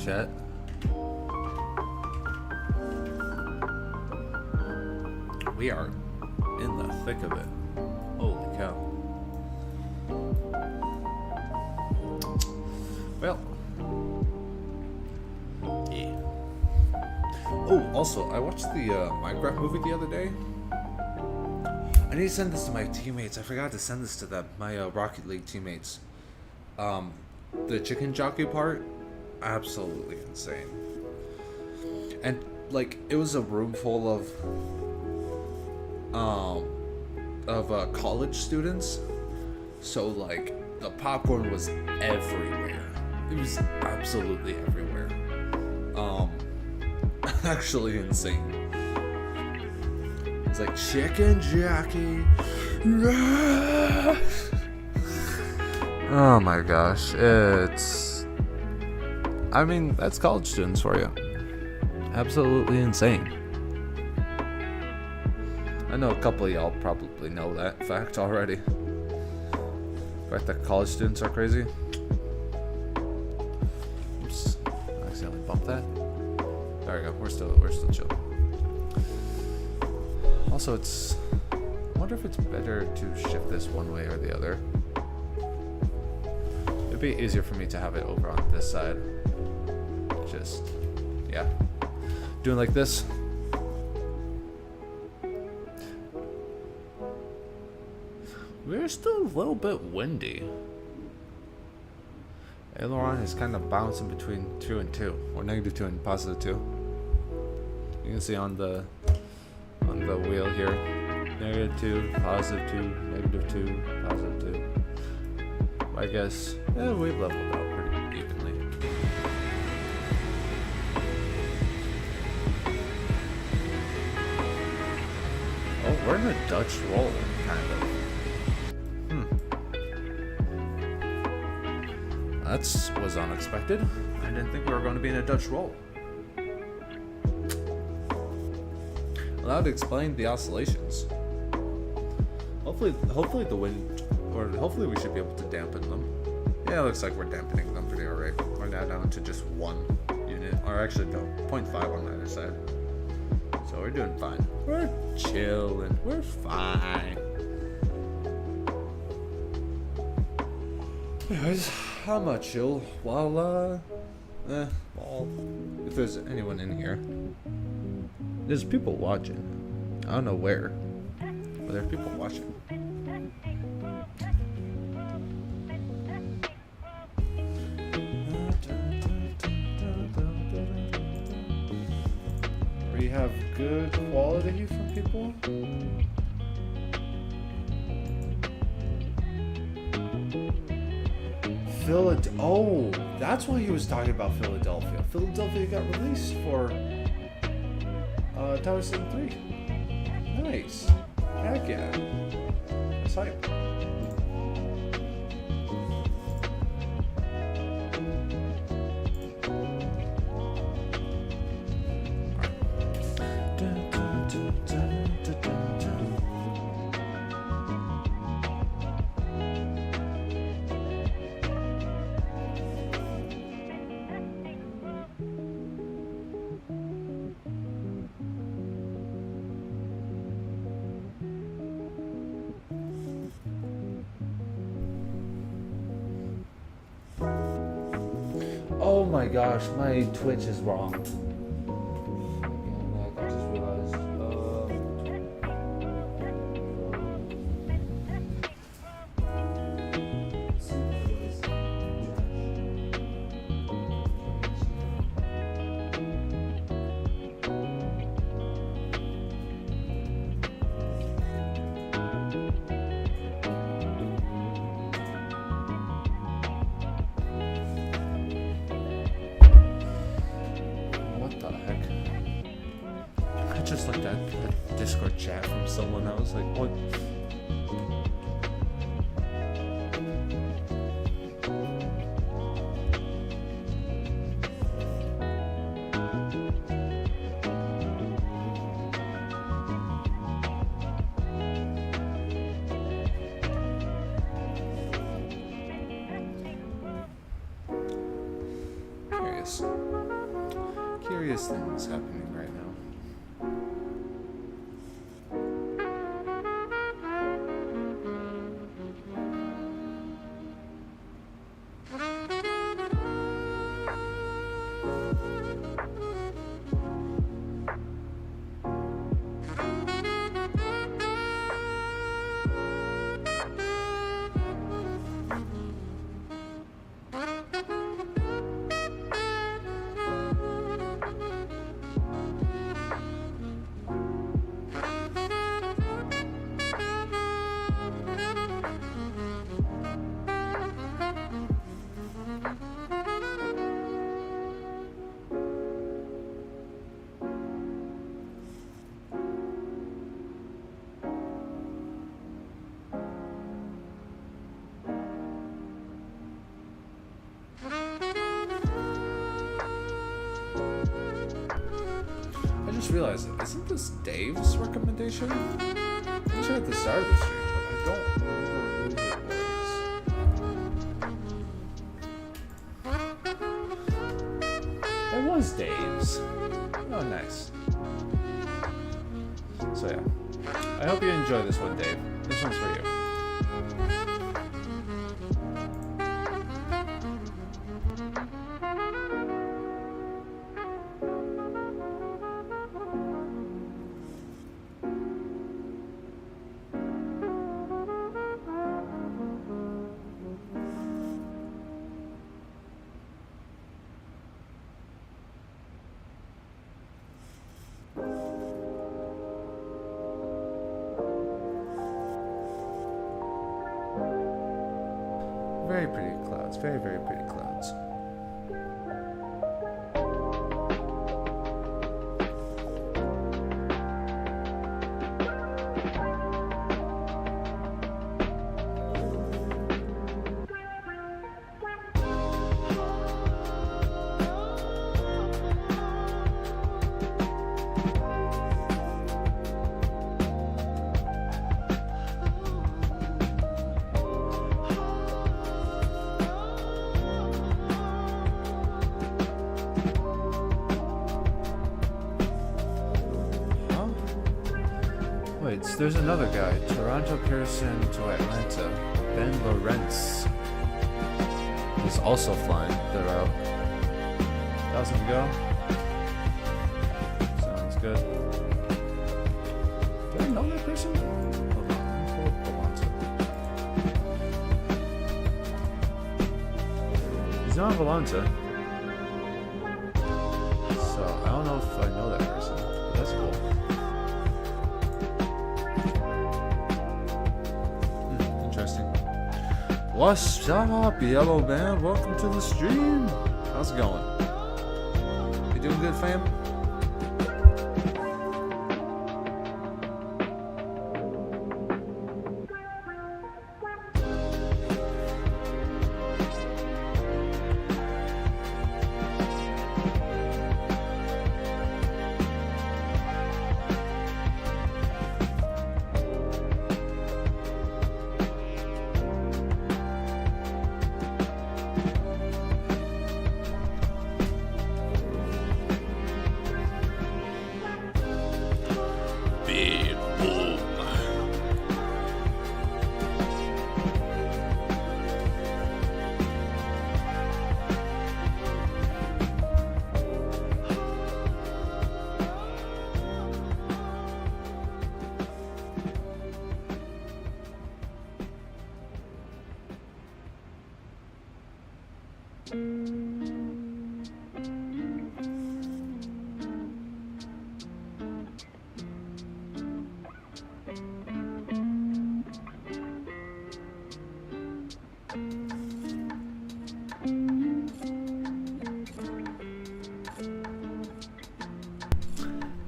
chat. We are in the thick of it. Holy cow. Well. Yeah. Oh, also, I watched the Minecraft movie the other day. I need to send this to my teammates. I forgot to send this to them. My Rocket League teammates. The chicken jockey part, absolutely insane. And like, it was a room full of college students, so like the popcorn was everywhere. It was absolutely everywhere. Actually insane. It's like chicken jockey. Oh my gosh, I mean, that's college students for you. Absolutely insane. I know a couple of y'all probably know that fact already. The fact that college students are crazy. Oops, I accidentally bumped that. There we go, we're still chill. Also, I wonder if it's better to shift this one way or the other. It'd be easier for me to have it over on this side. Just, yeah. Doing like this. We're still a little bit windy. Aileron is kind of bouncing between 2 and 2, or -2 and +2. You can see on the wheel here, -2, +2, -2, +2. I guess we've leveled out pretty evenly. Oh, we're in a Dutch roll, kind of. That was unexpected. I didn't think we were going to be in a Dutch roll. Well, that would explain the oscillations. Hopefully the wind, or hopefully we should be able to dampen them. Yeah, it looks like we're dampening them pretty alright. We're now down to just 1 unit, or actually no, 0.5 on the other side. So we're doing fine. We're chilling. We're fine. Anyways, I'm not chill while if there's anyone in here. There's people watching. I don't know where, but there's people watching. We have good quality from people. Oh, that's why he was talking about Philadelphia. Philadelphia got released for Tower Sim 3. Nice. Heck yeah. That's hype. Oh my gosh, my Twitch is wrong. I just realized. Just like that Discord chat from someone. I was like, what? Curious. curious things happening right now. I just realized, isn't this Dave's recommendation? I should at the start of the stream, but I don't remember who it was. It was Dave's. Oh, nice. So yeah, I hope you enjoy this one, Dave. This one's for you. Very pretty clouds. Very, very pretty clouds. Wait, there's another guy. Toronto Pearson to Atlanta. Ben Lawrence is also flying the route. 1,000 to go. Sounds good. Do I know that person? Hold on. Let me pull up Volanta. He's not Volanta. So I don't know if I know that person. But that's cool. What's up, Yellow Man? Welcome to the stream. How's it going? You doing good, fam?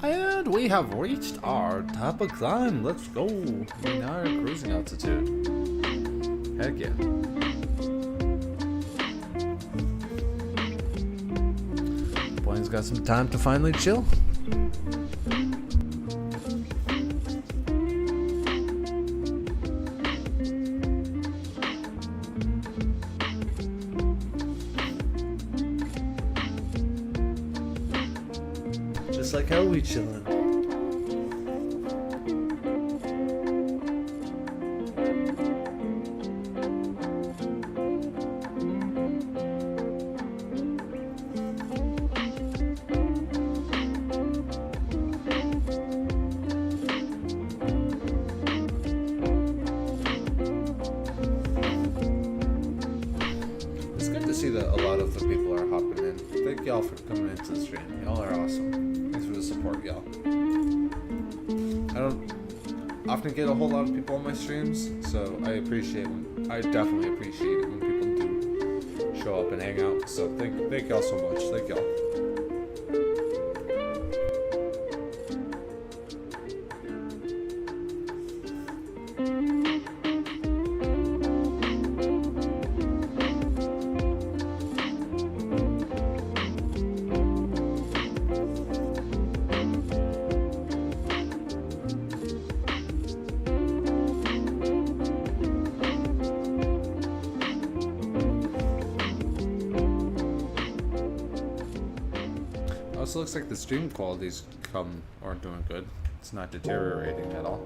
And we have reached our top of climb. Let's go. We now are at cruising altitude. Heck yeah. Plane's got some time to finally chill. Just like how we chillin'. It's good to see that a lot of the people are hopping in. Thank y'all for coming into the stream. Y'all are awesome. Thanks for the support, y'all. I don't often get a whole lot of people on my streams, so I definitely appreciate it when people do show up and hang out. So thank y'all so much. Thank y'all. Also looks like the stream qualities aren't doing good. It's not deteriorating at all.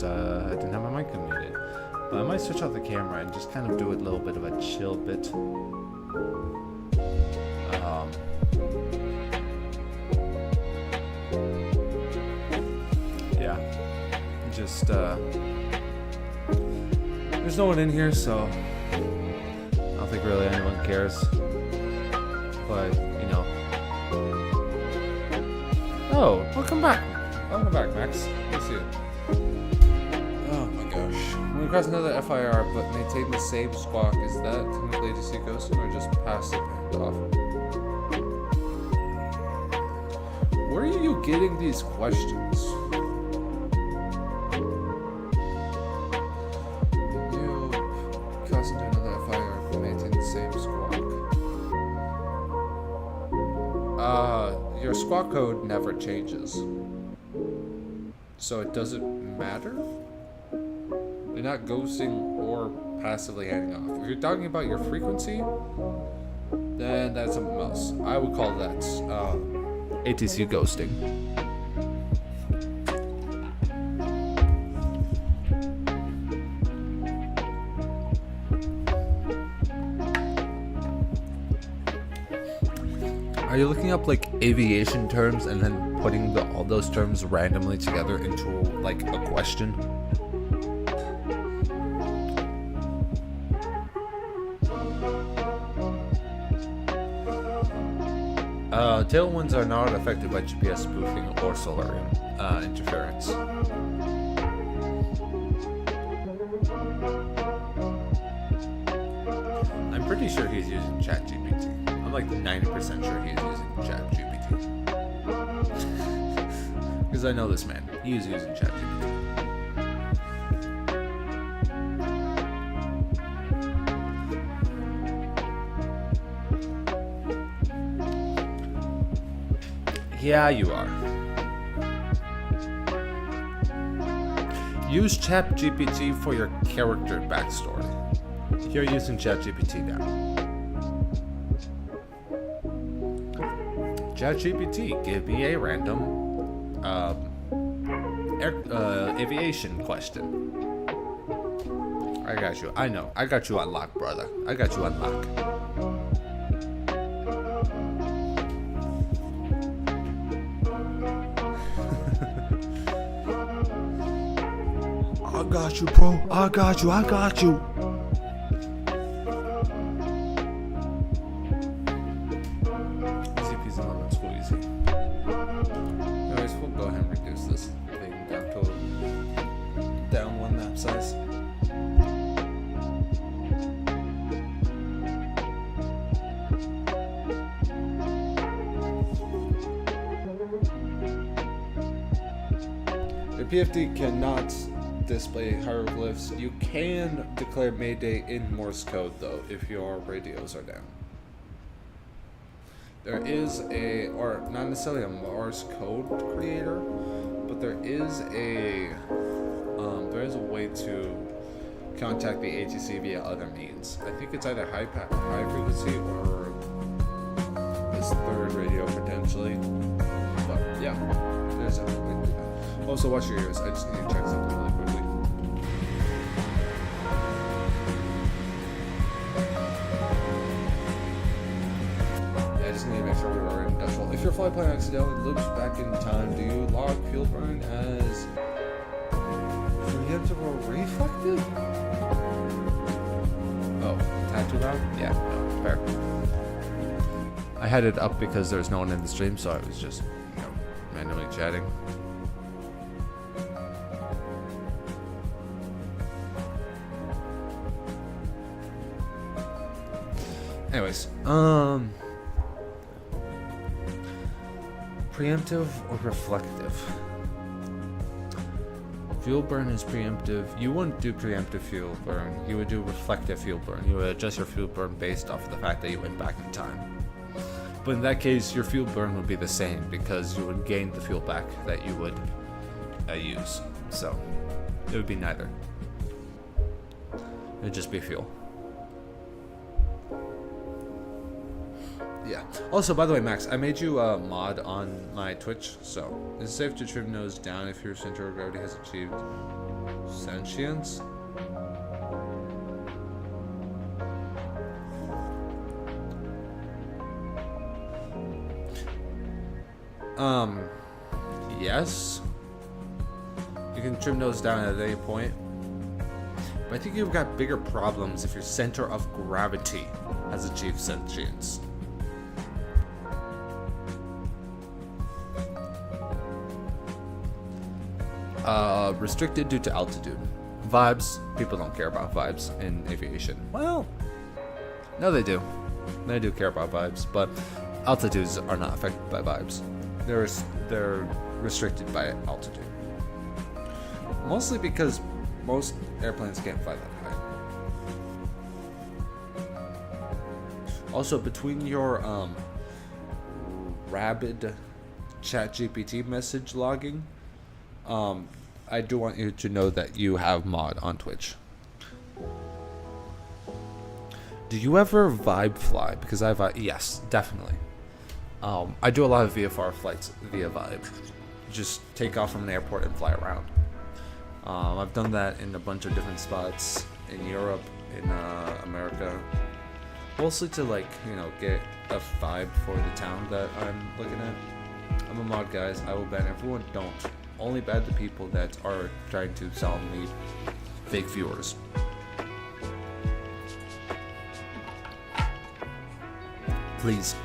I didn't have my mic unmuted. But I might switch off the camera and just kind of do a little bit of a chill bit. Yeah. Just, there's no one in here, so I don't think really anyone cares. But, you know. Oh, welcome back. Welcome back, Max. Good to see you. Oh my gosh. When we cross another FIR but maintain the same squawk, is that technically ATC ghosting or just passive handoff? Where are you getting these questions? You cross into another FIR but maintain the same squawk. Your squawk code never changes. So it doesn't matter? You're not ghosting or passively handing off. If you're talking about your frequency, then that's something else. I would call that ATC ghosting. Are you looking up like aviation terms and then putting all those terms randomly together into like a question? Tailwinds are not affected by GPS spoofing or solar interference. I'm pretty sure he's using ChatGPT. I'm like 90% sure he's using ChatGPT. Because I know this man. He is using ChatGPT. Yeah, you are. Use ChatGPT for your character backstory. You're using ChatGPT now. ChatGPT, give me a random aviation question. I got you. I know. I got you on lock, brother. I got you on lock. I got you, bro. I got you. I got you. Easy peasy lemon squeezy. Anyways, we'll go ahead and reduce this thing down one map size. The PFD cannot display hieroglyphs. You can declare Mayday in Morse code though if your radios are down. There is or not necessarily a Morse code creator, but there is a way to contact the ATC via other means. I think it's either high frequency or this third radio potentially. But yeah, there's a way to do that. Also, watch your ears. I just need to check something really quickly. Yeah, I just need to make sure we are in industrial. If your flight plan accidentally loops back in time, do you log fuel burn as preemptive or reflective? Oh, tattoo round? Yeah, no, fair. I had it up because there's no one in the stream, so I was just, manually chatting. Anyways, preemptive or reflective? Fuel burn is preemptive. You wouldn't do preemptive fuel burn. You would do reflective fuel burn. You would adjust your fuel burn based off of the fact that you went back in time. But in that case, your fuel burn would be the same because you would gain the fuel back that you would use. So it would be neither. It would just be fuel. Yeah. Also, by the way, Max, I made you a mod on my Twitch, so it's safe to trim nose down if your center of gravity has achieved sentience. Yes. You can trim nose down at any point. But I think you've got bigger problems if your center of gravity has achieved sentience. Restricted due to altitude. Vibes, people don't care about vibes in aviation. Well, no they do. They do care about vibes, but altitudes are not affected by vibes. They're restricted by altitude. Mostly because most airplanes can't fly that high. Also, between your rabid ChatGPT message logging, I do want you to know that you have mod on Twitch. Do you ever vibe fly? Because yes, definitely. I do a lot of VFR flights via Vibe. Just take off from an airport and fly around. I've done that in a bunch of different spots in Europe, in America. Mostly to get a vibe for the town that I'm looking at. I'm a mod, guys. I will ban everyone. Don't. Only ban the people that are trying to sell me fake viewers. Please.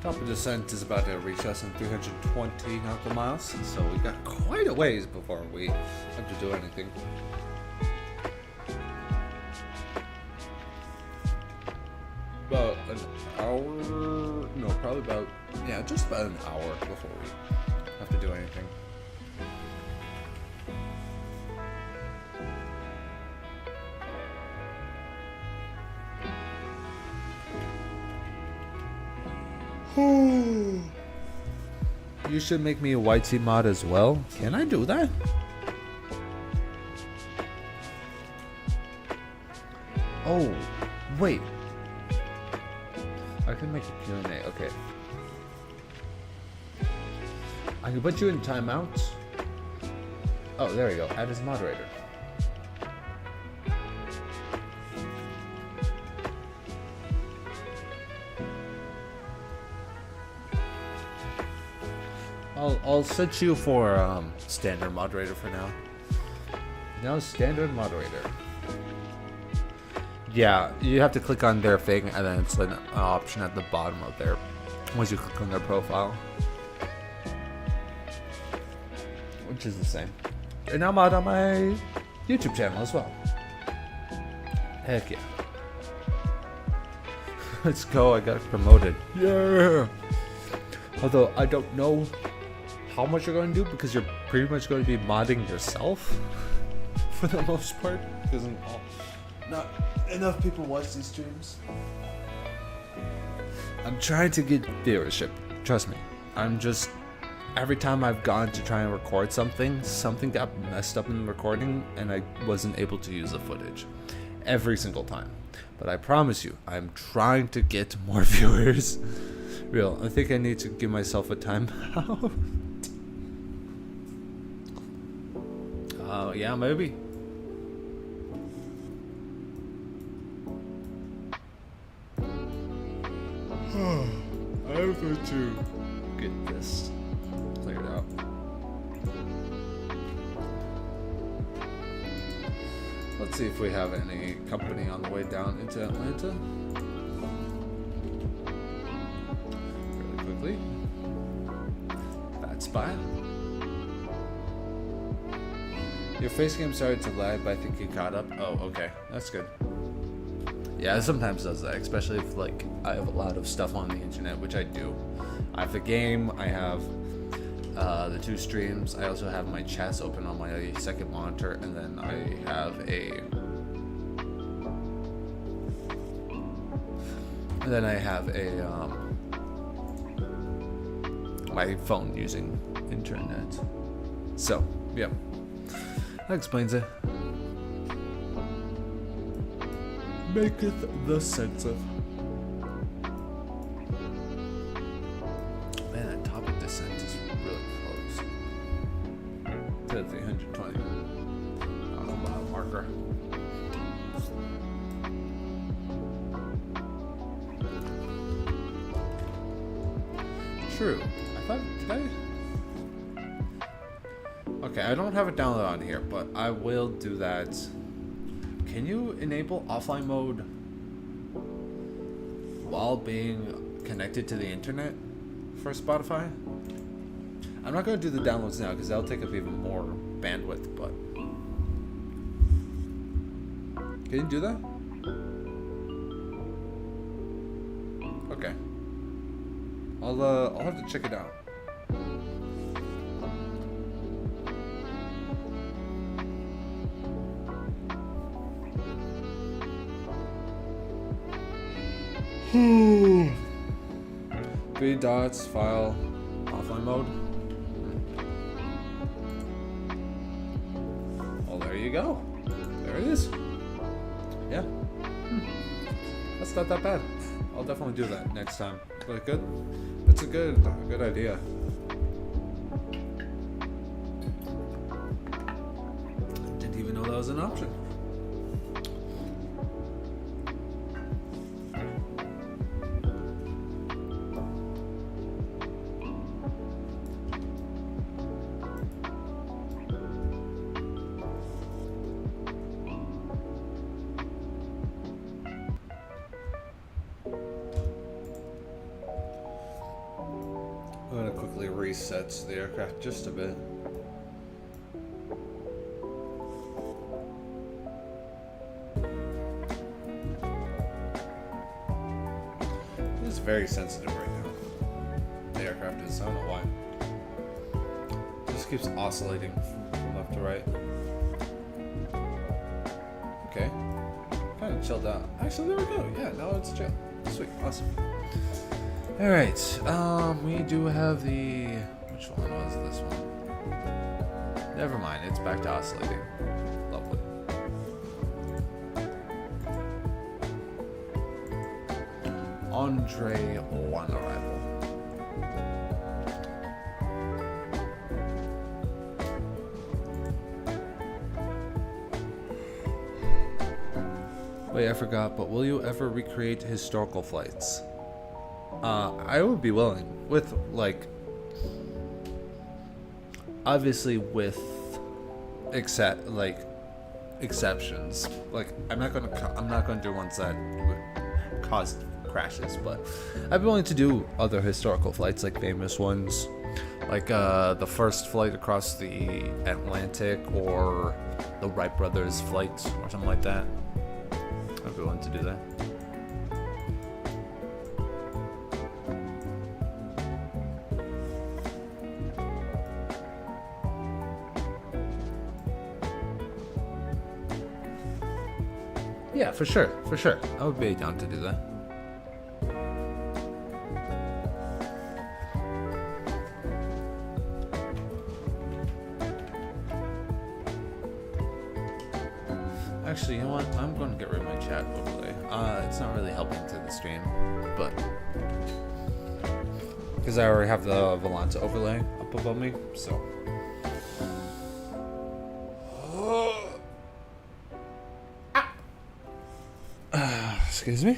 Top of descent is about to reach us in 320 nautical miles, so we got quite a ways before we have to do anything. About an hour? No, probably just about an hour before we have to do anything. You should make me a YT mod as well. Can I do that? Oh, wait. I can make a Q&A. Okay. I can put you in timeout. Oh, there we go. Add as moderator. I'll set you for standard moderator for now. Now standard moderator. Yeah, you have to click on their thing, and then it's an option at the bottom of there. Once you click on their profile, which is the same. And I'm out on my YouTube channel as well. Heck yeah. Let's go, I got promoted. Yeah! Although I don't know how much you're going to do because you're pretty much going to be modding yourself for the most part. Because not enough people watch these streams. I'm trying to get viewership. Trust me. I'm just... Every time I've gone to try and record something, something got messed up in the recording and I wasn't able to use the footage. Every single time. But I promise you, I'm trying to get more viewers. Real, I think I need to give myself a timeout. Yeah, maybe. I'm going to get this cleared out. Let's see if we have any company on the way down into Atlanta. Really quickly. VATSIM. Your face cam started to lag, but I think you caught up. Oh, okay. That's good. Yeah, it sometimes does that, especially if like I have a lot of stuff on the internet, which I do. I have the game, I have the 2 streams, I also have my chats open on my second monitor, and then I have my phone using internet. So, yeah. That explains it. Maketh the sense of. Man, that topic descent is really close. To 320. I'll buy a marker. True. I thought, did I? Okay, I don't have it downloaded on here, but I will do that. Can you enable offline mode while being connected to the internet for Spotify? I'm not going to do the downloads now because that'll take up even more bandwidth, but can you do that? Okay. I'll have to check it out. Three dots, file, offline mode. Well, there you go. There it is. Yeah. That's not that bad. I'll definitely do that next time. But good. It's a good idea. Didn't even know that was an option. I'm going to quickly reset the aircraft just a bit. It's very sensitive right now. The aircraft is, I don't know why. It just keeps oscillating from left to right. Okay. Kind of chilled out. Actually, there we go. Yeah, now it's chill. Sweet. Awesome. Alright, we do have the... Which one was this one? Never mind, it's back to oscillating. Lovely. Andre 1 arrival. Wait, I forgot, but will you ever recreate historical flights? I would be willing with, like, obviously with exceptions. Like I'm not gonna do ones that would cause crashes, but I'd be willing to do other historical flights, like famous ones, like the first flight across the Atlantic, or the Wright brothers flight, or something like that. I'd be willing to do that. Yeah, for sure. I would be down to do that. Actually, you know what? I'm going to get rid of my chat overlay. It's not really helping to the stream, but because I already have the Volanta overlay up above me, so. Excuse me.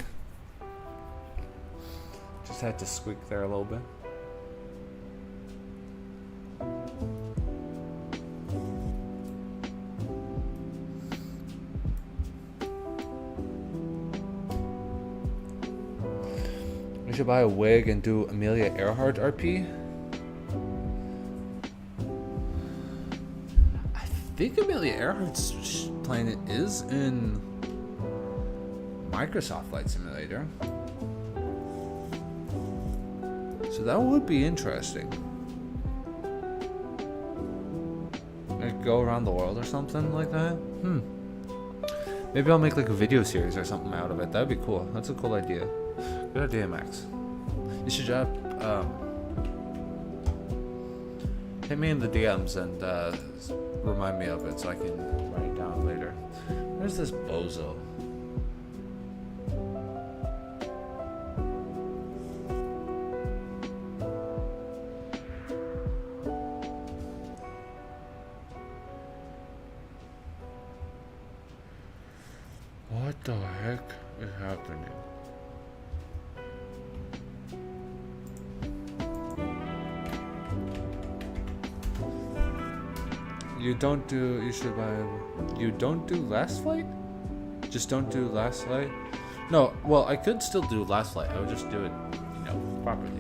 Just had to squeak there a little bit. We should buy a wig and do Amelia Earhart RP. I think Amelia Earhart's planet is in Microsoft Flight Simulator, so that would be interesting. Like go around the world or something like that. Maybe I'll make like a video series or something out of it. That'd be cool. That's a cool idea. Good idea, Max. You should drop hit me in the DMs and remind me of it so I can write it down later. Where's this bozo? What the heck is happening? You don't do last flight? Just don't do last flight? No, well, I could still do last flight. I would just do it, properly.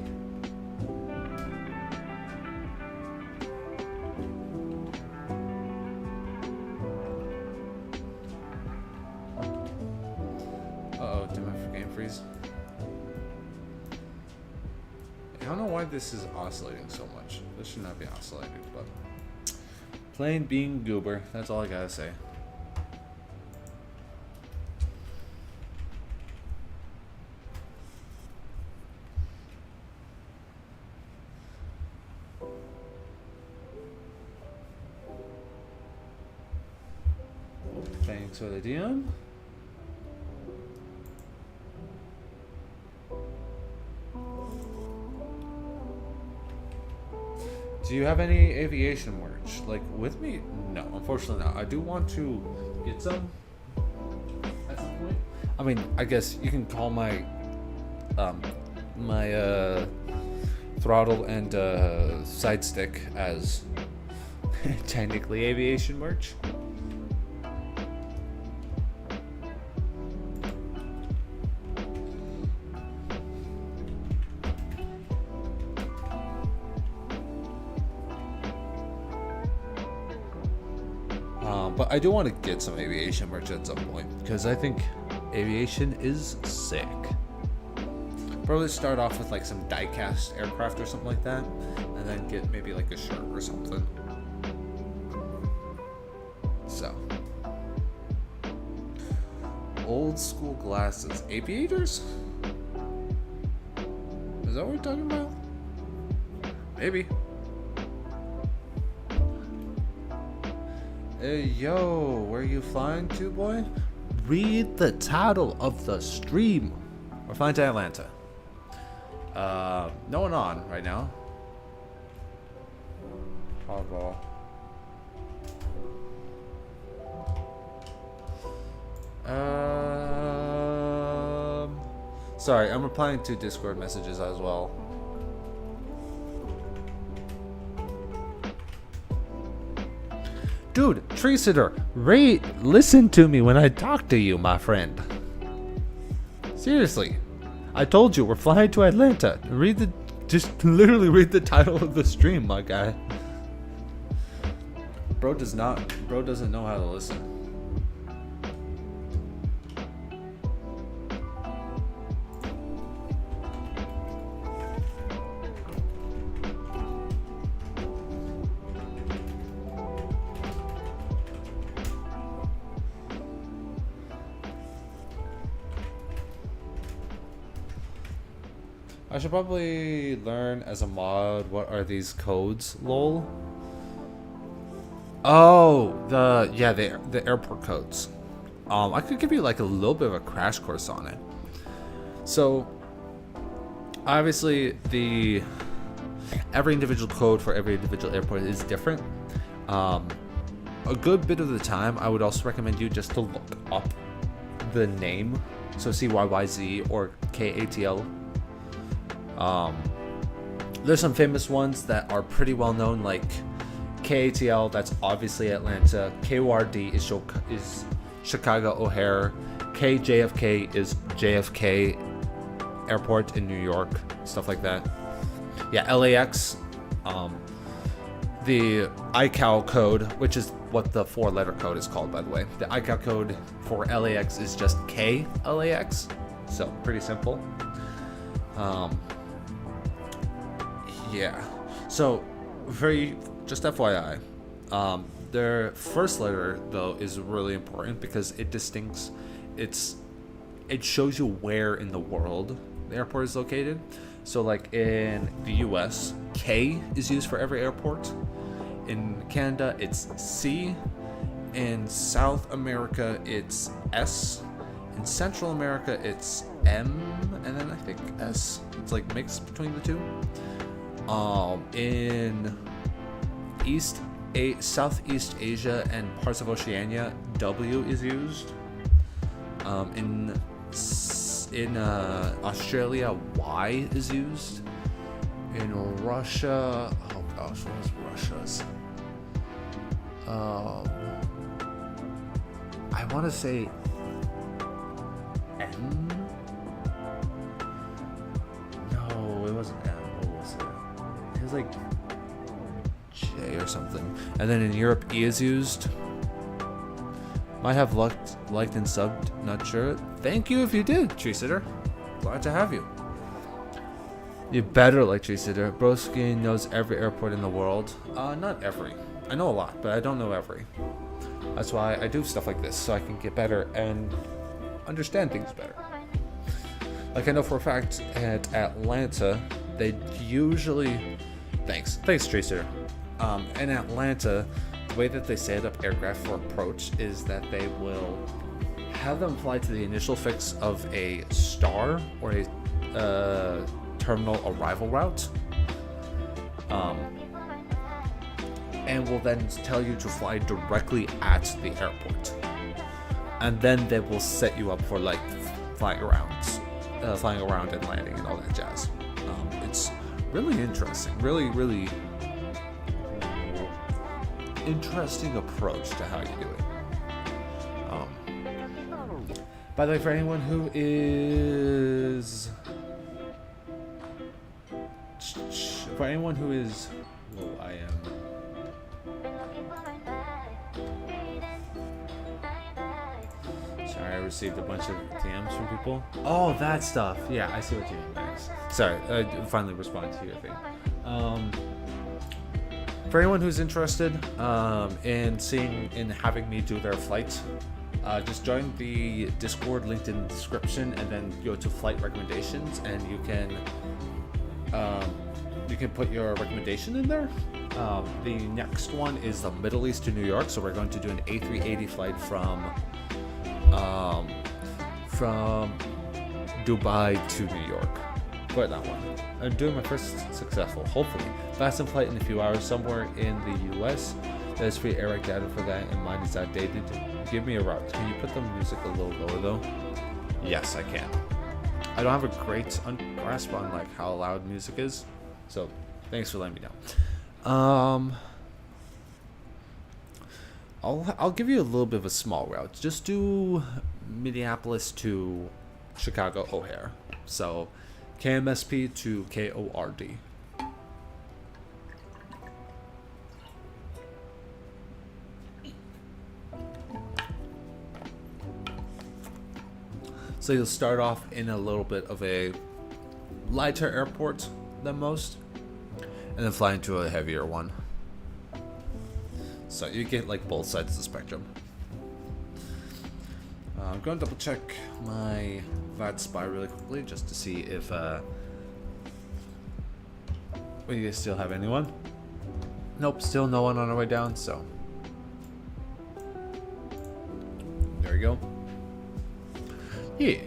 Uh-oh, did my game freeze? I don't know why this is oscillating so much. This should not be oscillating, but plain being goober, that's all I gotta say. Thanks for the DM. Do you have any aviation merch, like, with me? No, unfortunately not. I do want to get some at some point. I mean, I guess you can call my throttle and side stick as technically aviation merch. But I do want to get some aviation merch at some point, because I think aviation is sick. Probably start off with like some die-cast aircraft or something like that, and then get maybe like a shirt or something. So, old school glasses. Aviators? Is that what we're talking about? Maybe. Hey, yo, where are you flying to, boy? Read the title of the stream. We're flying to Atlanta. No one on right now. Hardball. Sorry, I'm replying to Discord messages as well. Dude, tree sitter, listen to me when I talk to you, my friend. Seriously. I told you, we're flying to Atlanta. Just literally read the title of the stream, my guy. Bro doesn't know how to listen. I should probably learn as a mod what are these codes, lol. Oh, the airport codes. I could give you like a little bit of a crash course on it. So obviously every individual code for every individual airport is different. A good bit of the time I would also recommend you just to look up the name. So CYYZ or KATL. There's some famous ones that are pretty well known, like KATL, that's obviously Atlanta. KORD is Chicago O'Hare. KJFK is JFK Airport in New York, stuff like that. Yeah, LAX, the ICAO code, which is what the 4-letter code is called, by the way. The ICAO code for LAX is just KLAX, so pretty simple. Yeah, so just FYI, their first letter though is really important because it shows you where in the world the airport is located. So like in the US, K is used for every airport. In Canada, it's C. In South America, it's S. In Central America, it's M, and then I think S. It's like mixed between the two. In Southeast Asia and parts of Oceania, W is used. In Australia, Y is used. In Russia, oh gosh, what was Russia's? I want to say N. No, it wasn't M. What was it? It was like J or something. And then in Europe, E is used. Might have liked and subbed, not sure. Thank you if you did, Tree Sitter. Glad to have you. You better like Tree Sitter. Broski knows every airport in the world. Not every. I know a lot, but I don't know every. That's why I do stuff like this, so I can get better and understand things better. Like I know for a fact at Atlanta, they usually... Thanks, Tree Sitter. In Atlanta, the way that they set up aircraft for approach is that they will have them fly to the initial fix of a star or a terminal arrival route, and will then tell you to fly directly at the airport, and then they will set you up for like flying around and landing and all that jazz. It's really interesting, really interesting approach to how you do it. By the way, for anyone who is well, I am sorry, I received a bunch of DMs from people. Oh, that stuff. Yeah, I see what you mean, Max. Sorry, I finally responded to your thing. For anyone who's interested in having me do their flight, just join the Discord linked in the description, and then go to flight recommendations, and you can put your recommendation in there. The next one is the Middle East to New York, so we're going to do an A380 flight from Dubai to New York. But that one. I'm doing my first successful, hopefully, VATSIM flight in a few hours somewhere in the US. There's free air data for that, and mine is outdated. Give me a route. Can you put the music a little lower though? Yes, I can. I don't have a great grasp on like how loud music is, so thanks for letting me know. I'll give you a little bit of a small route. Just do Minneapolis to Chicago O'Hare. So KMSP to KORD. So you'll start off in a little bit of a lighter airport than most, and then fly into a heavier one. So you get like both sides of the spectrum. I'm going to double check my VATSIM really quickly just to see if we still have anyone. Nope, still no one on our way down, so there we go. Yeah.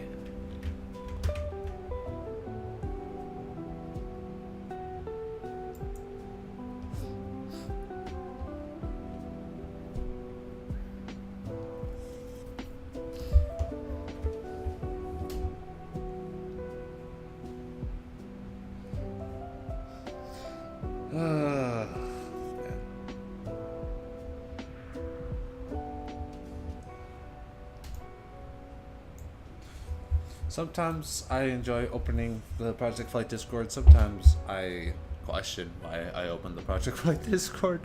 Sometimes I enjoy opening the Project Flight Discord. Sometimes I question why I open the Project Flight Discord.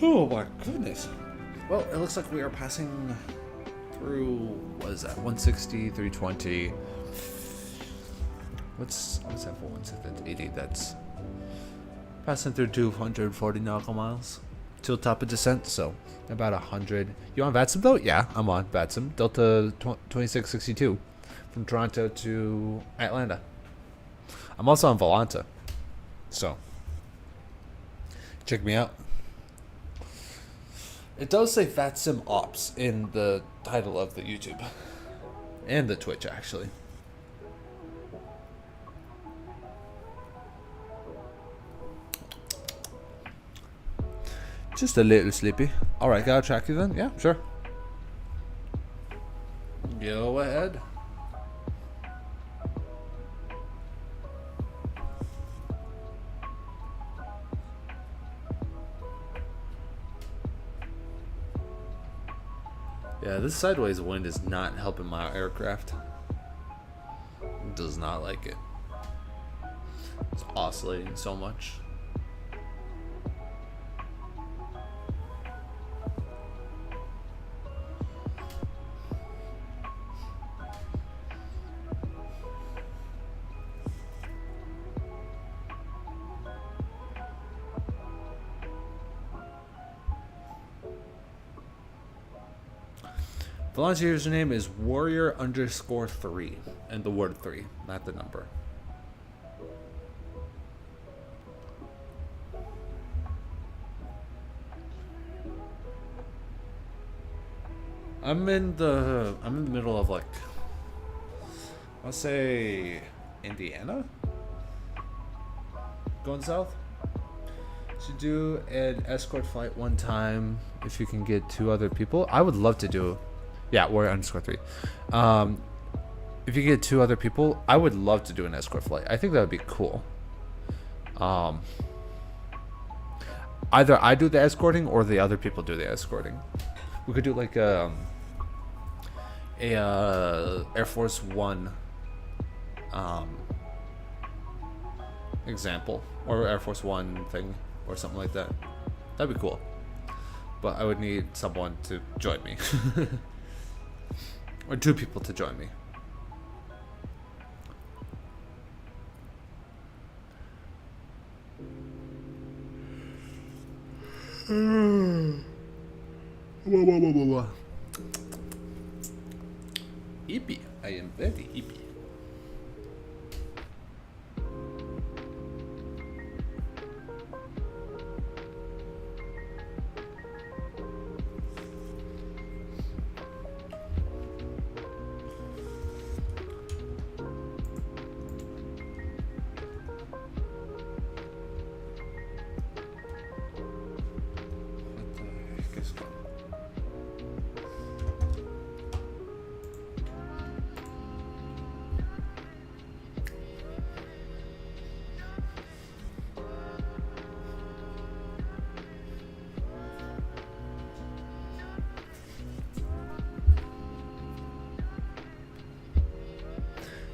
Oh my goodness. Well, it looks like we are passing through, what is that, 160, 320. What's that for 180? That's passing through 240 nautical miles till top of descent, so about 100. You on VATSIM though? Yeah, I'm on VATSIM. Delta 2662 from Toronto to Atlanta. I'm also on Volanta, so check me out. It does say VATSIM Ops in the title of the YouTube and the Twitch actually. Just a little sleepy. Alright, gotta track you then? Yeah, sure. Go ahead. Yeah, this sideways wind is not helping my aircraft. It does not like it. It's oscillating so much. Volunteer username is warrior_3 and the word 3, not the number. I'm in the middle of like, I'll say Indiana, going south. Should do an escort flight one time if you can get 2 other people. I would love to do. Yeah, warrior_3. If you get 2 other people, I would love to do an escort flight. I think that would be cool. Either I do the escorting or the other people do the escorting. We could do like a Air Force One example or Air Force One thing or something like that. That'd be cool. But I would need someone to join me. Or 2 people to join me. Hippie. I am very hippie.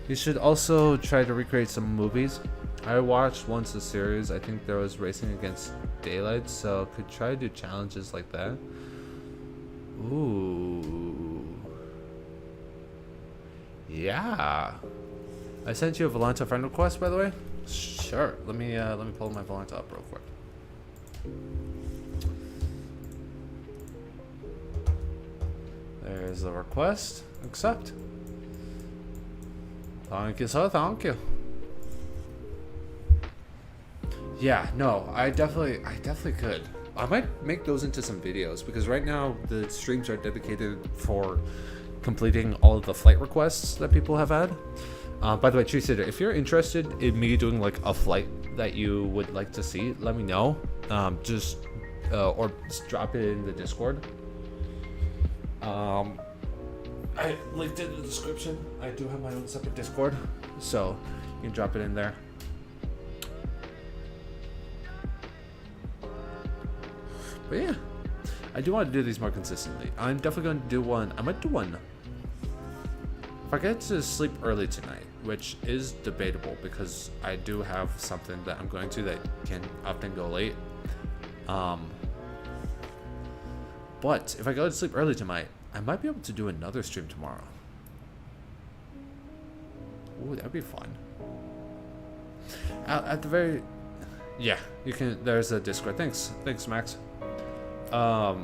You should also try to recreate some movies. I watched once a series. I think there was Racing Against Daylight, so could try to do challenges like that. Ooh. Yeah. I sent you a Volanta friend request, by the way. Sure. Let me pull my Volanta up real quick. There's the request. Accept. Thank you, sir. Thank you. Yeah, no, I definitely could. I might make those into some videos because right now the streams are dedicated for completing all of the flight requests that people have had. By the way, Tree Sitter, if you're interested in me doing like a flight that you would like to see, let me know. Or just drop it in the Discord. I linked it in the description. I do have my own separate Discord, so you can drop it in there. But yeah, I do want to do these more consistently. I'm definitely going to do one. I might do one. If I get to sleep early tonight, which is debatable because I do have something that I'm going to that can often go late. But if I go to sleep early tonight, I might be able to do another stream tomorrow. Ooh, that'd be fun. At the very... Yeah, you can... There's a Discord. Thanks, Max. What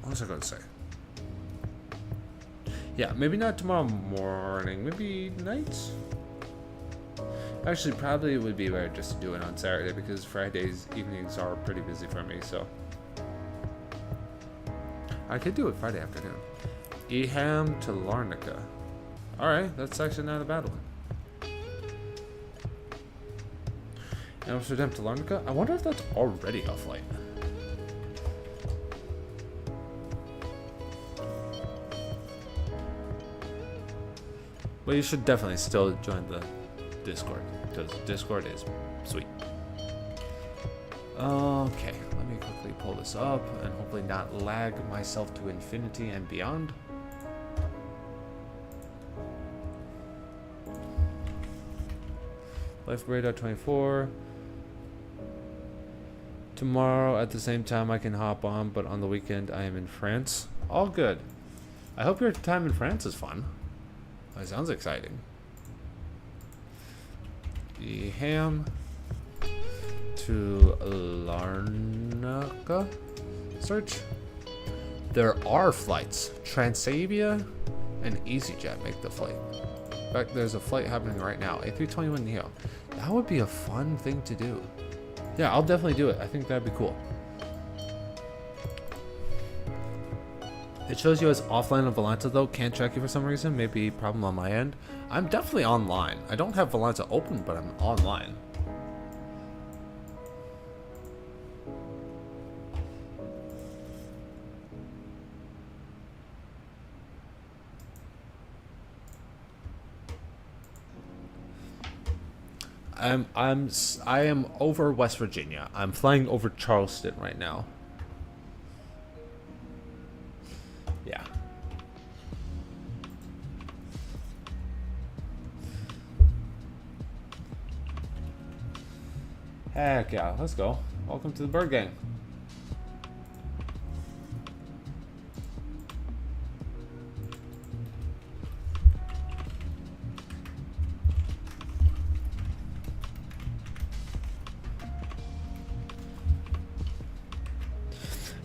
was I going to say? Yeah, maybe not tomorrow morning. Maybe night? Actually, probably it would be better just to do it on Saturday because Fridays evenings are pretty busy for me, so... I could do it Friday afternoon. Eham to Larnaca. Alright, that's actually not a bad one. Amsterdam to Larnaca? I wonder if that's already a flight. But you should definitely still join the Discord, because Discord is sweet. Okay, let me quickly pull this up and hopefully not lag myself to infinity and beyond. Life Radar 24. Tomorrow at the same time I can hop on, but on the weekend I am in France. All good. I hope your time in France is fun. That sounds exciting. Eham to Larnaca. Search. There are flights. Transavia and EasyJet make the flight. In fact, there's a flight happening right now. A321neo. That would be a fun thing to do. Yeah, I'll definitely do it. I think that'd be cool. It shows you as offline on Volanta though. Can't track you for some reason. Maybe problem on my end. I'm definitely online. I don't have Volanta open, but I'm online. I am over West Virginia. I'm flying over Charleston right now. Yeah. Heck yeah, let's go. Welcome to the Bird Gang.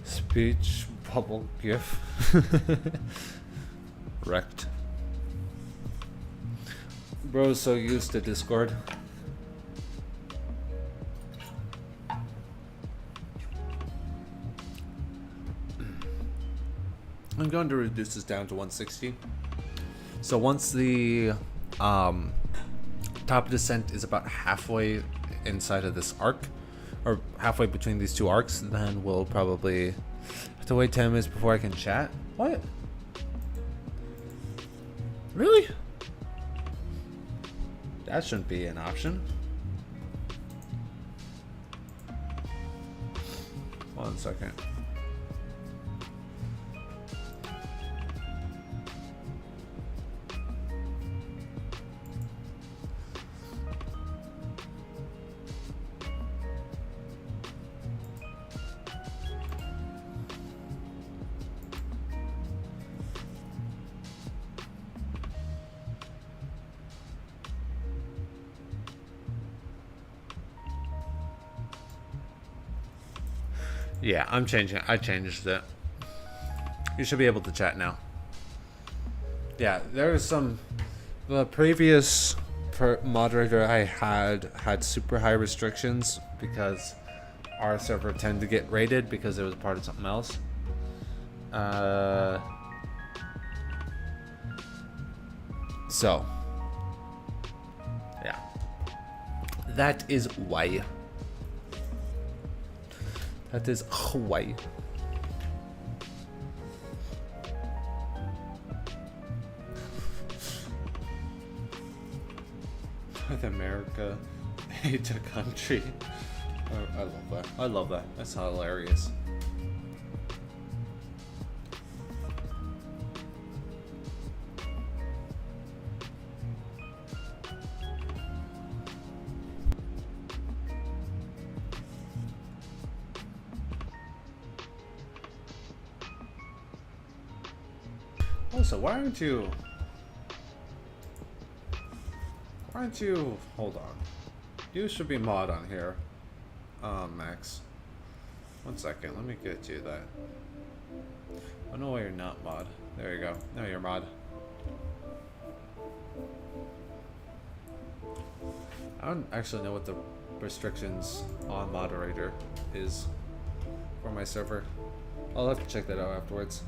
Speech bubble gif. Wrecked. Bro's so used to Discord. I'm going to reduce this down to 160. So once the top descent is about halfway inside of this arc, or halfway between these two arcs, then we'll probably have to wait 10 minutes before I can chat. What? Really? That shouldn't be an option. 1 second. Yeah, I'm changing it. I changed it. You should be able to chat now. Yeah, there was some. The previous moderator I had super high restrictions because our server tended to get raided because it was part of something else. So, yeah, that is why. That is why. North America hate a country. Oh, I love that. I love that. That's hilarious. Also, why aren't you? Hold on. You should be mod on here. Max. 1 second, let me get you that. I know why you're not mod. There you go. Now you're mod. I don't actually know what the restrictions on moderator is for my server. I'll have to check that out afterwards.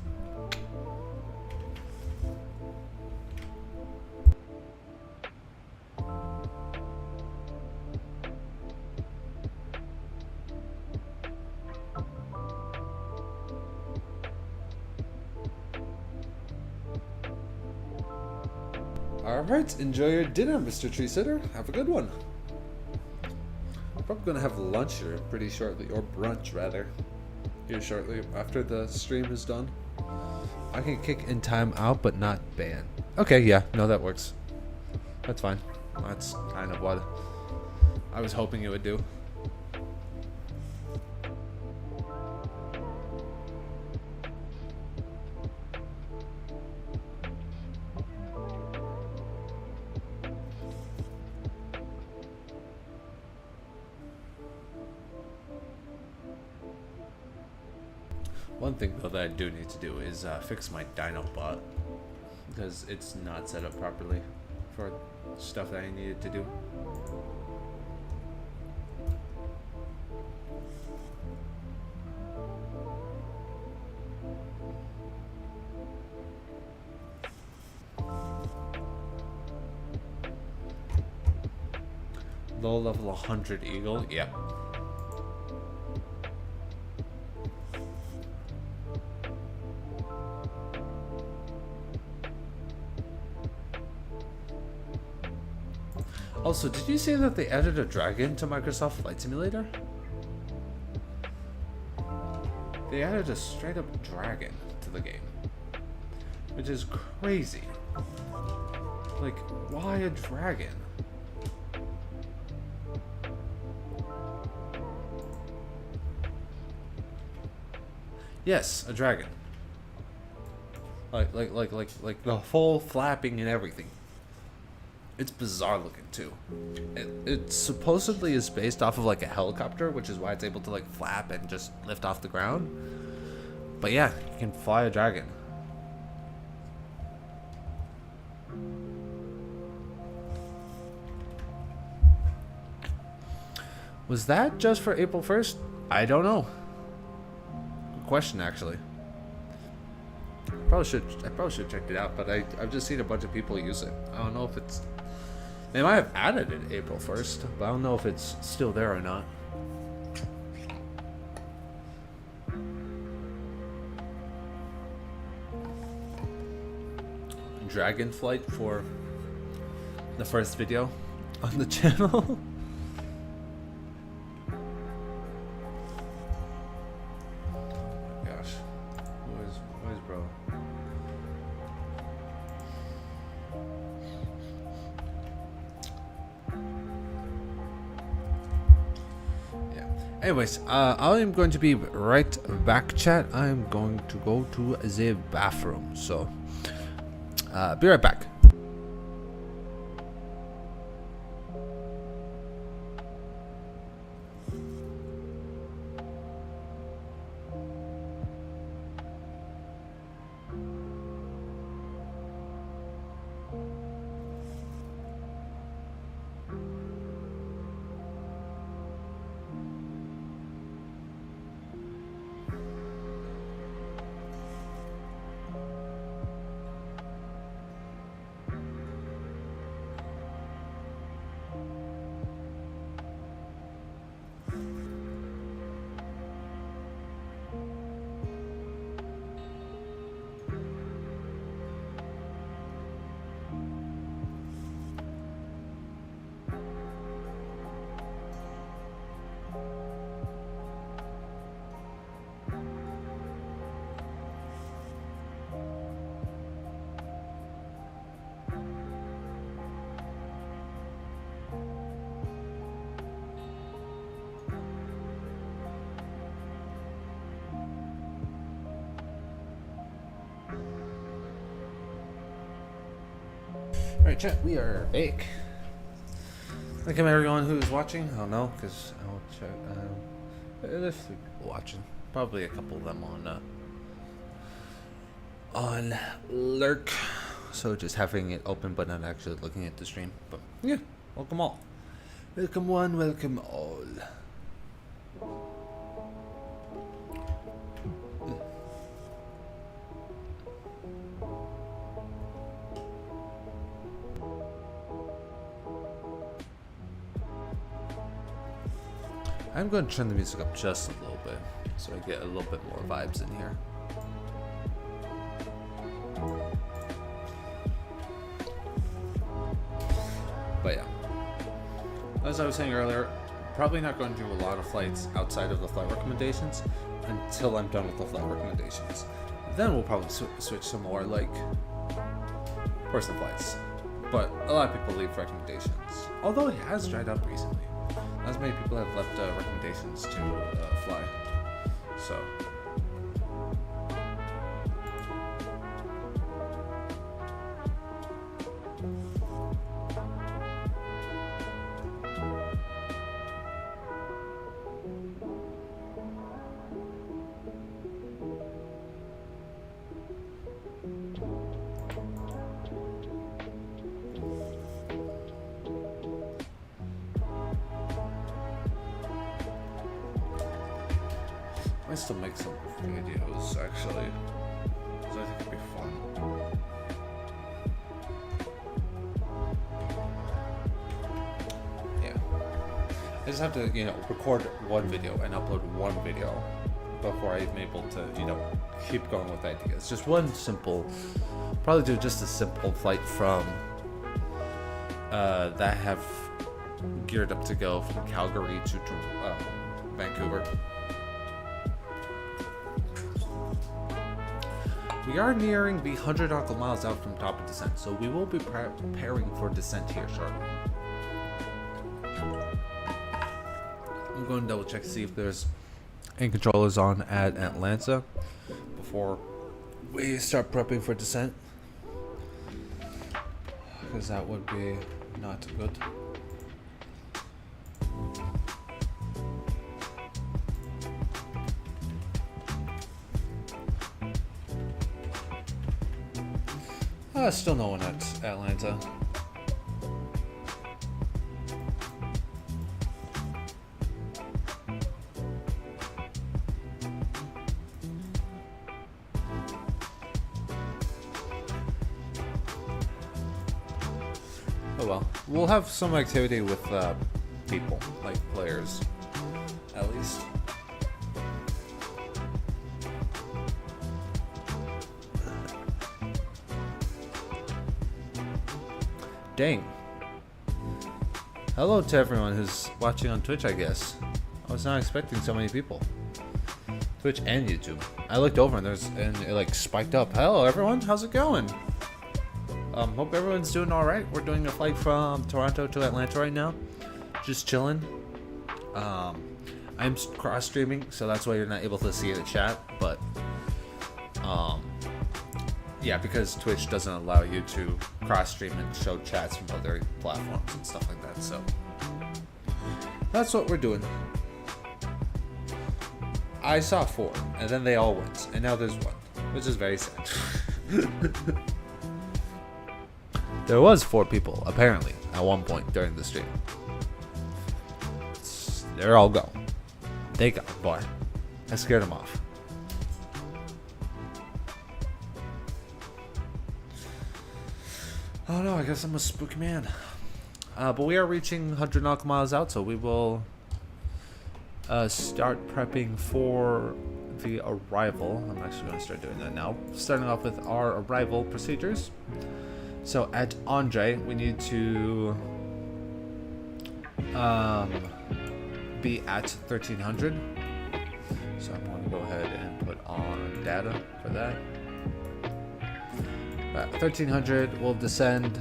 Alright, enjoy your dinner, Mr. Tree Sitter. Have a good one. I'm probably gonna have lunch here pretty shortly, or brunch rather, here shortly after the stream is done. I can kick in time out, but not ban. Okay, yeah, no, that works. That's fine. That's kind of what I was hoping it would do. One thing though that I do need to do is fix my Dinobot because it's not set up properly for stuff that I needed to do. Low level 100 Eagle, yep. Also, did you see that they added a dragon to Microsoft Flight Simulator? They added a straight up dragon to the game, which is crazy. Like, why a dragon? Yes, a dragon. Like the full flapping and everything. It's bizarre looking too. It supposedly is based off of like a helicopter, which is why it's able to like flap and just lift off the ground. But yeah, you can fly a dragon. Was that just for April 1st? I don't know. Good question, actually. I probably should have checked it out, but I've just seen a bunch of people use it. I don't know if it's... They might have added it April 1st, but I don't know if it's still there or not. Dragonflight for the first video on the channel. Gosh, who is bro? Yeah. Anyways, I am going to be right back, chat. I am going to go to the bathroom, so be right back. Alright, chat, we are back. Welcome everyone who's watching. I don't know, because I don't check. There's 3 people watching. Probably a couple of them on Lurk. So just having it open but not actually looking at the stream. But yeah, welcome all. Welcome one, welcome all. I'm going to turn the music up just a little bit so I get a little bit more vibes in here. But yeah, as I was saying earlier, probably not going to do a lot of flights outside of the flight recommendations until I'm done with the flight recommendations. Then we'll probably switch some more like personal flights. But a lot of people leave recommendations, although it has dried up recently. Not as many people have left recommendations to fly. So. I still make some videos actually, so I think it'd be fun. Yeah, I just have to, record one video and upload one video before I'm able to, keep going with ideas. Just one simple, probably do just a simple flight from that I have geared up to go from Calgary to Vancouver. We are nearing the 100 nautical miles out from top of descent, so we will be preparing for descent here shortly. I'm going to double check to see if there's any controllers on at Atlanta before we start prepping for descent, because that would be not good. Still no one at Atlanta. Oh well. We'll have some activity with people, like players, at least. Dang. Hello to everyone who's watching on Twitch, I guess. I was not expecting so many people. Twitch and YouTube. I looked over and it like spiked up. Hello everyone, how's it going? Hope everyone's doing alright. We're doing a flight from Toronto to Atlanta right now. Just chilling. I'm cross streaming, so that's why you're not able to see the chat, but yeah, because Twitch doesn't allow you to cross-stream and show chats from other platforms and stuff like that, so that's what we're doing. I saw 4, and then they all went, and now there's 1, which is very sad. There was 4 people, apparently, at one point during the stream. They're all gone. They got boy. I scared them off. Oh no, I guess I'm a spooky man. But we are reaching 100 nautical miles out, so we will start prepping for the arrival. I'm actually going to start doing that now. Starting off with our arrival procedures. So at Andre, we need to be at 1300. So I'm going to go ahead and put on data for that. At 1300, we'll descend.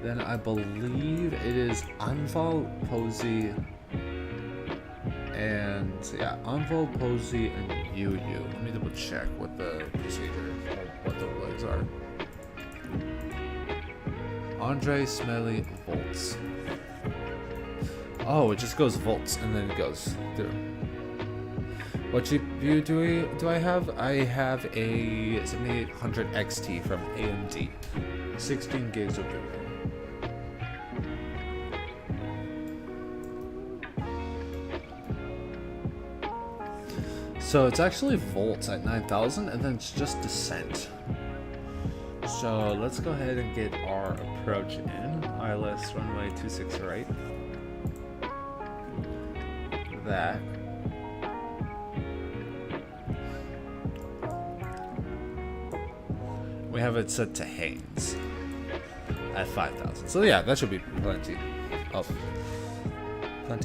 Then I believe it is Anval, Posey, and yeah, Anval, Posey, and Yu. Let me double check what the procedure, what the legs are. Andre Smelly volts. Oh, it just goes volts and then it goes through. What GPU do I have? I have a 7800 XT from AMD. 16 gigs of RAM. So it's actually volts at 9000 and then it's just descent. So let's go ahead and get our approach in. ILS runway 26 right. That. We have it set to Haynes at 5,000. So yeah, that should be plenty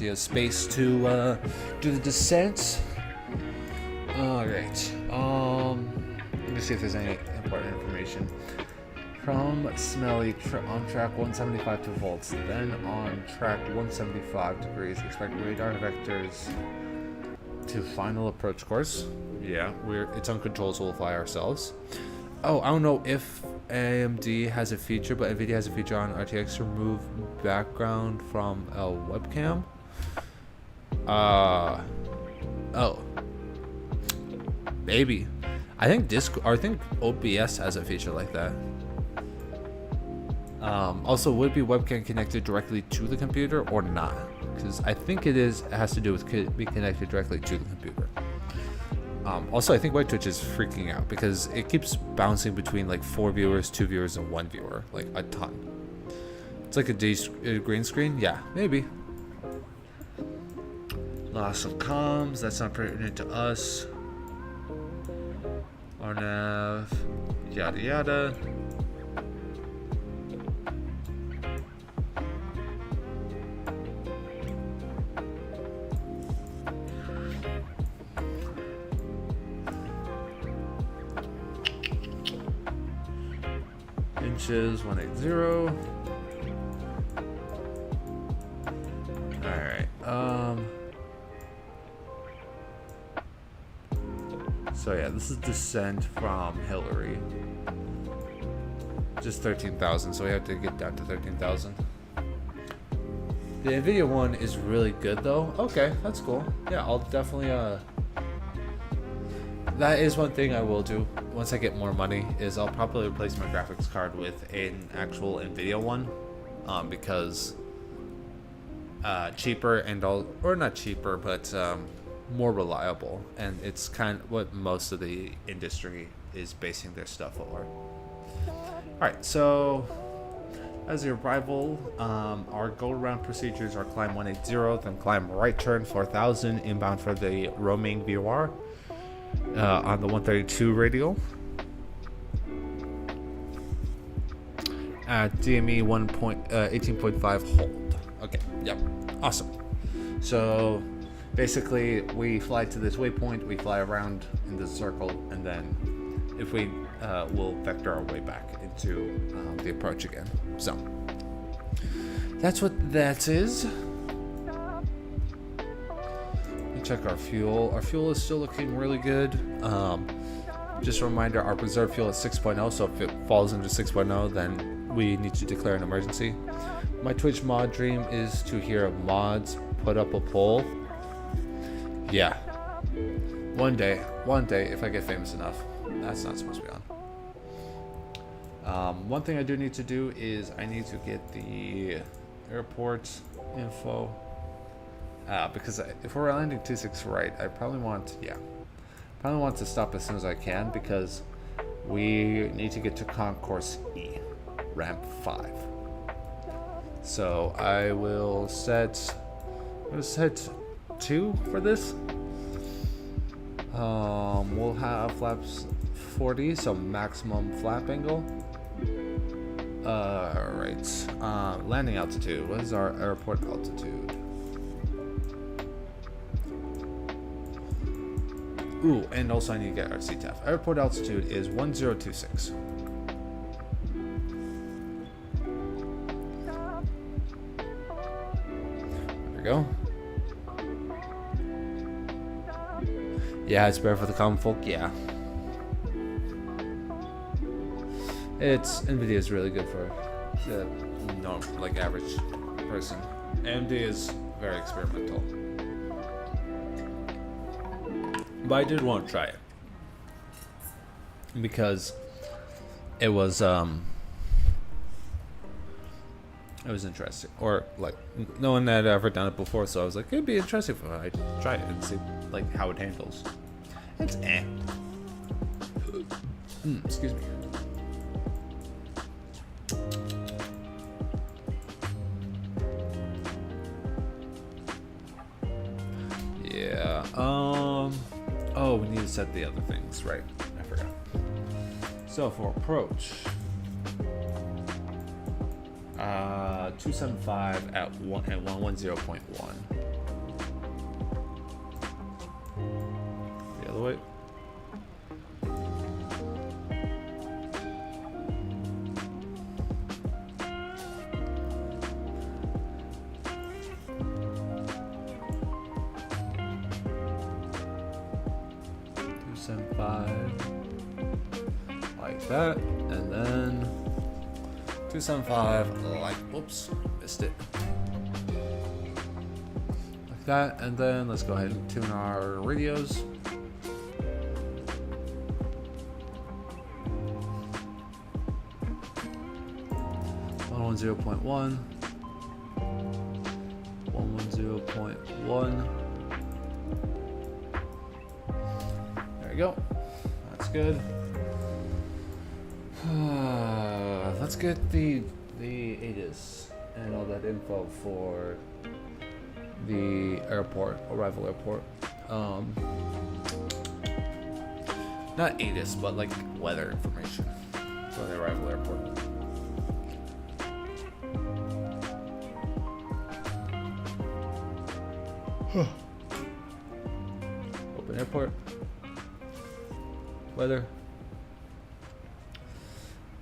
of space to do the descent. All right. Let me see if there's any important information. From Smelly on track 175 volts, then on track 175 degrees. Expect radar vectors to final approach course. Yeah, it's uncontrolled, so we'll fly ourselves. Oh, I don't know if AMD has a feature, but NVIDIA has a feature on RTX to remove background from a webcam. Oh. Maybe. I think OBS has a feature like that. Also, would it be webcam connected directly to the computer or not? Because I think it has to do with be connected directly to the computer. Also, I think White Twitch is freaking out because it keeps bouncing between like 4 viewers, 2 viewers, and 1 viewer, like a ton. It's like a green screen. Yeah, maybe. Loss of comms. That's not pertinent to us. RNAV. Yada yada. Inches 180. Alright, so yeah, this is descent from Hillary. Just 13,000, so we have to get down to 13,000. The NVIDIA one is really good though. Okay, that's cool. Yeah, I'll definitely that is one thing I will do once I get more money, is I'll probably replace my graphics card with an actual NVIDIA one, because cheaper and all, or not cheaper, but more reliable, and it's kind of what most of the industry is basing their stuff on. Alright, so as your arrival, our go-around procedures are climb 180, then climb right turn 4000 inbound for the roaming VOR. On the 132 radial at DME 18.5 hold. Okay, yep, awesome. So basically we fly to this waypoint, we fly around in this circle, and then if we will vector our way back into the approach again. So that's what that is. Check our fuel. Our fuel is still looking really good. Just a reminder, our reserve fuel is 6.0, so if it falls into 6.0, then we need to declare an emergency. My Twitch mod dream is to hear mods put up a poll. Yeah. One day, if I get famous enough. That's not supposed to be on. One thing I do need to do is I need to get the airport info. Because if we're landing 26 right, I probably want to stop as soon as I can, because we need to get to Concourse E, ramp 5. So I will set 2 for this. We'll have flaps 40, so maximum flap angle. Right. Landing altitude. What is our airport altitude? Ooh, and also I need to get our CTAF. Airport altitude is 1026. There we go. Yeah, it's better for the common folk. Yeah. NVIDIA is really good for the like average person. AMD is very experimental, but I did want to try it because it was interesting, or like no one had ever done it before, so I was like, it'd be interesting if I try it and see like how it handles. It's excuse me. Yeah. Oh, we need to set the other things, right? I forgot. So for approach, 275 at 110.1. The other way. Like that, and then 275 like, whoops, missed it, like that, and then let's go ahead and tune our radios. One 110.1, 110.1. There we go. That's good. Let's get the ATIS and all that info for the airport, arrival airport. Not ATIS, but like weather information for the arrival airport. Open airport. Weather.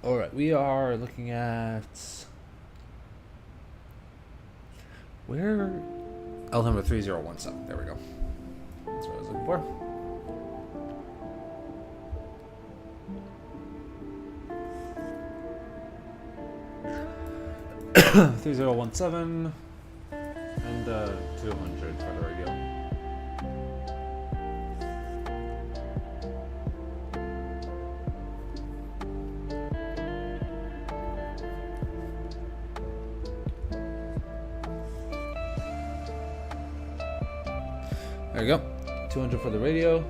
Alright, we are looking at where? L number 3017. There we go. That's what I was looking for. (3017) 3017 and 200 for the radio. There you go. 200 for the radio.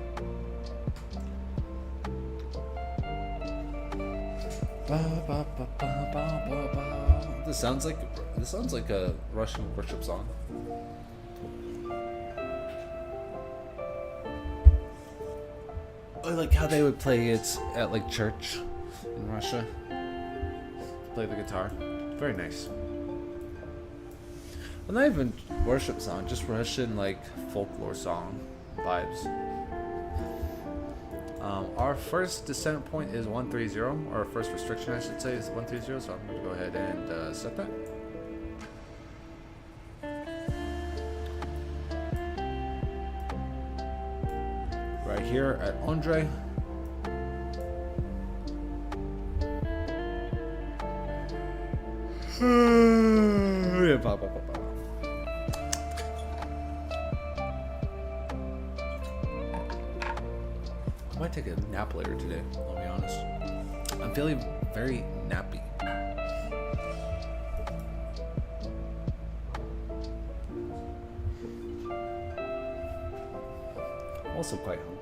This sounds like a Russian worship song. I like how they would play it at like church in Russia. Play the guitar. Very nice. Well, not even worship song, just Russian like folklore song vibes. Our first descent point is 130, or our first restriction I should say is 130, so I'm going to go ahead and set that. Right here at Andre. I might take a nap later today, I'll be honest. I'm feeling very nappy. I'm also quite hungry.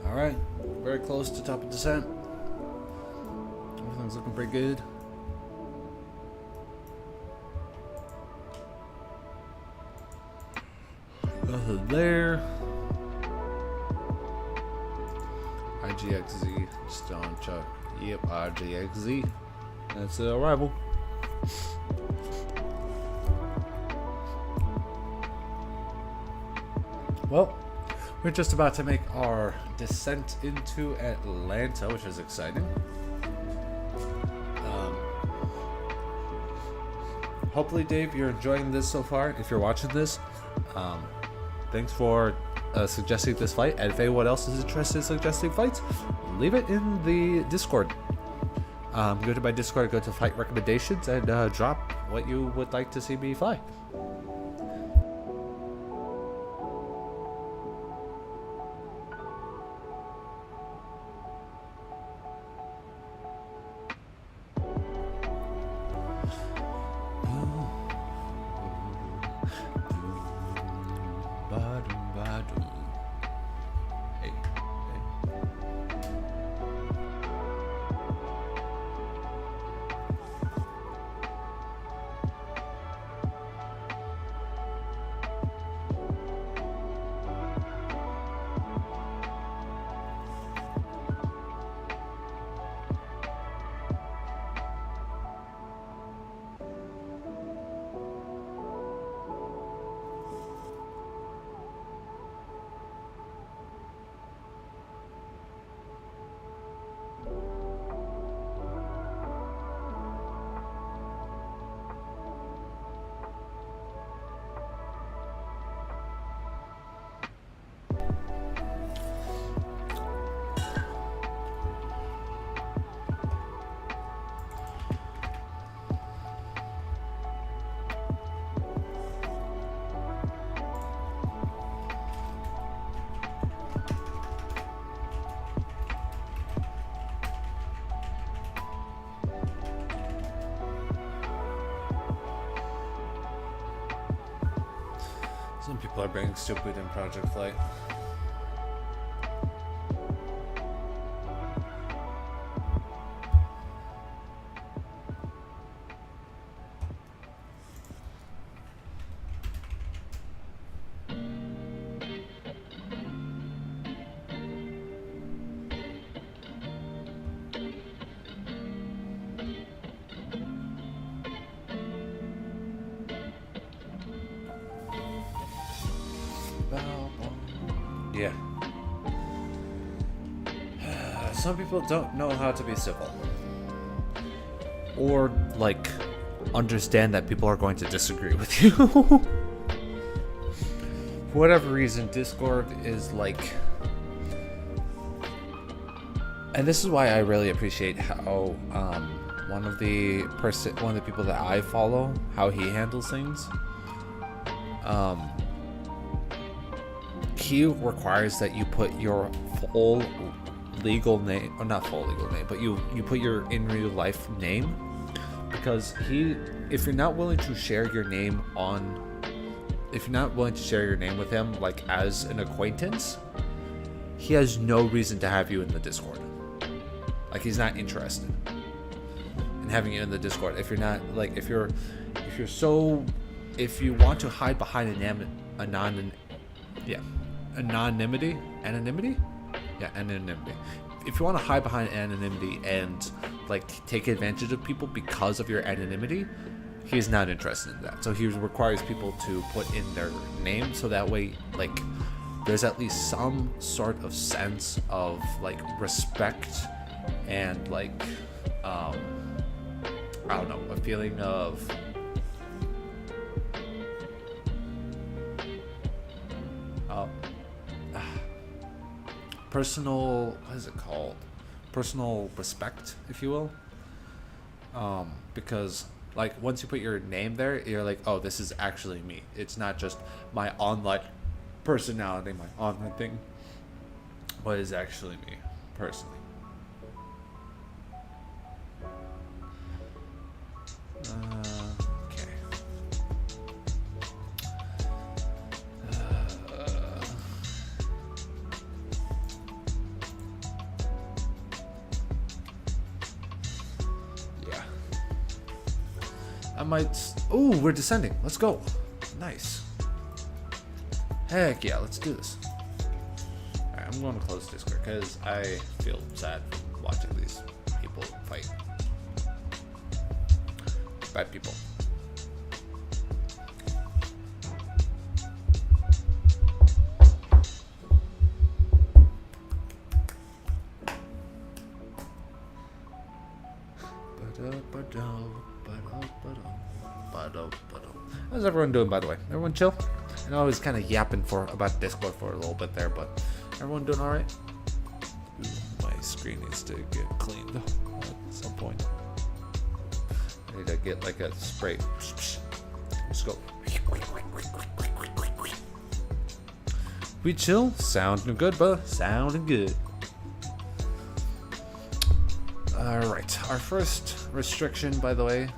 Alright, very close to top of descent. Everything's looking pretty good. Nothing there. IGXZ, Stone Chuck. Yep, IGXZ. That's the arrival. Well, We're just about to make our descent into Atlanta, which is exciting. Hopefully, Dave, you're enjoying this so far. If you're watching this, thanks for suggesting this fight. And if anyone else is interested in suggesting fights, leave it in the Discord. Go to my Discord, go to fight recommendations, and drop what you would like to see me fight. Some people are being stupid in Project Flight. Yeah. Some people don't know how to be civil. Or, like, understand that people are going to disagree with you. For whatever reason, Discord is like... And this is why I really appreciate how, one of the people that I follow, how he handles things. He requires that you put your full legal name, or not full legal name, but you put your in real life name, because if you're not willing to share your name with him, like as an acquaintance, he has no reason to have you in the Discord. Like, he's not interested in having you in the Discord. If you're not, like, if you want to hide behind anonymity. If you want to hide behind anonymity and, like, take advantage of people because of your anonymity, he's not interested in that. So he requires people to put in their name, so that way, like, there's at least some sort of sense of, like, respect and, like, I don't know, a feeling of personal, what is it called? Personal respect, if you will. Because, like, once you put your name there, you're like, oh, this is actually me. It's not just my online personality, my online thing, but it's actually me, personally. Okay. Yeah. I might... Ooh, we're descending. Let's go. Nice. Heck yeah, let's do this. Alright, I'm going to close Discord because I feel sad watching these people fight. Bad people. How's everyone doing, by the way? Everyone chill? I know I was kind of yapping about Discord for a little bit there, but everyone doing all right? Ooh, my screen needs to get cleaned at some point. I need to get like a spray. Let's go. We chill? Sounding good, brother. Sounding good. Alright, our first restriction, by the way,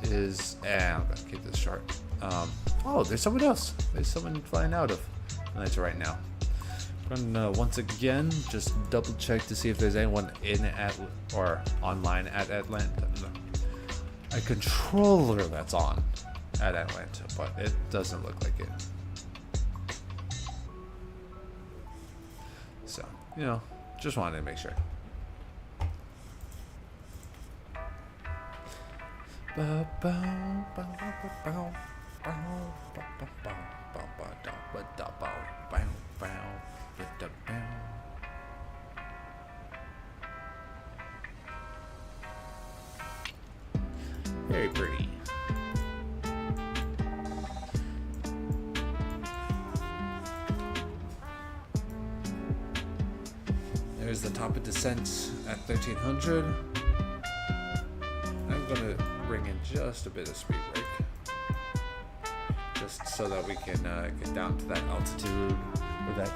is, I'm gonna keep this short. Oh, there's someone else. There's someone flying out of Atlanta right now. I'm gonna once again just double check to see if there's anyone in or online at Atlanta. A controller that's on at Atlanta, but it doesn't look like it. So, you know, just wanted to make sure. Very pretty. There's the top of descent at 1300. I'm gonna bring in just a bit of speed brake, just so that we can get down to that altitude, or that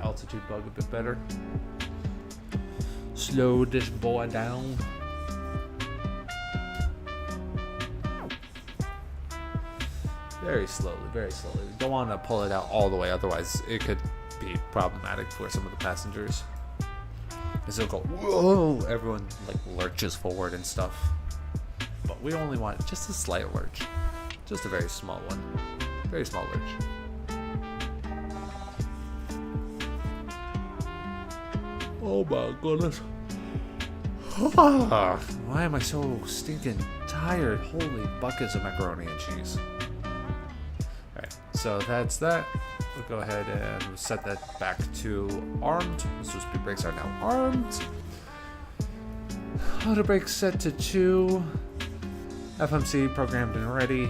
altitude bug a bit better. Slow this boy down. Very slowly, very slowly. We don't want to pull it out all the way, otherwise it could be problematic for some of the passengers. Because it'll go, whoa, everyone like lurches forward and stuff. But we only want just a slight lurch. Just a very small one. Very small lurch. Oh my goodness. Why am I so stinking tired? Holy buckets of macaroni and cheese. Alright, so that's that. We'll go ahead and set that back to armed. So speed brakes are now armed. Auto brake set to 2. FMC programmed and ready.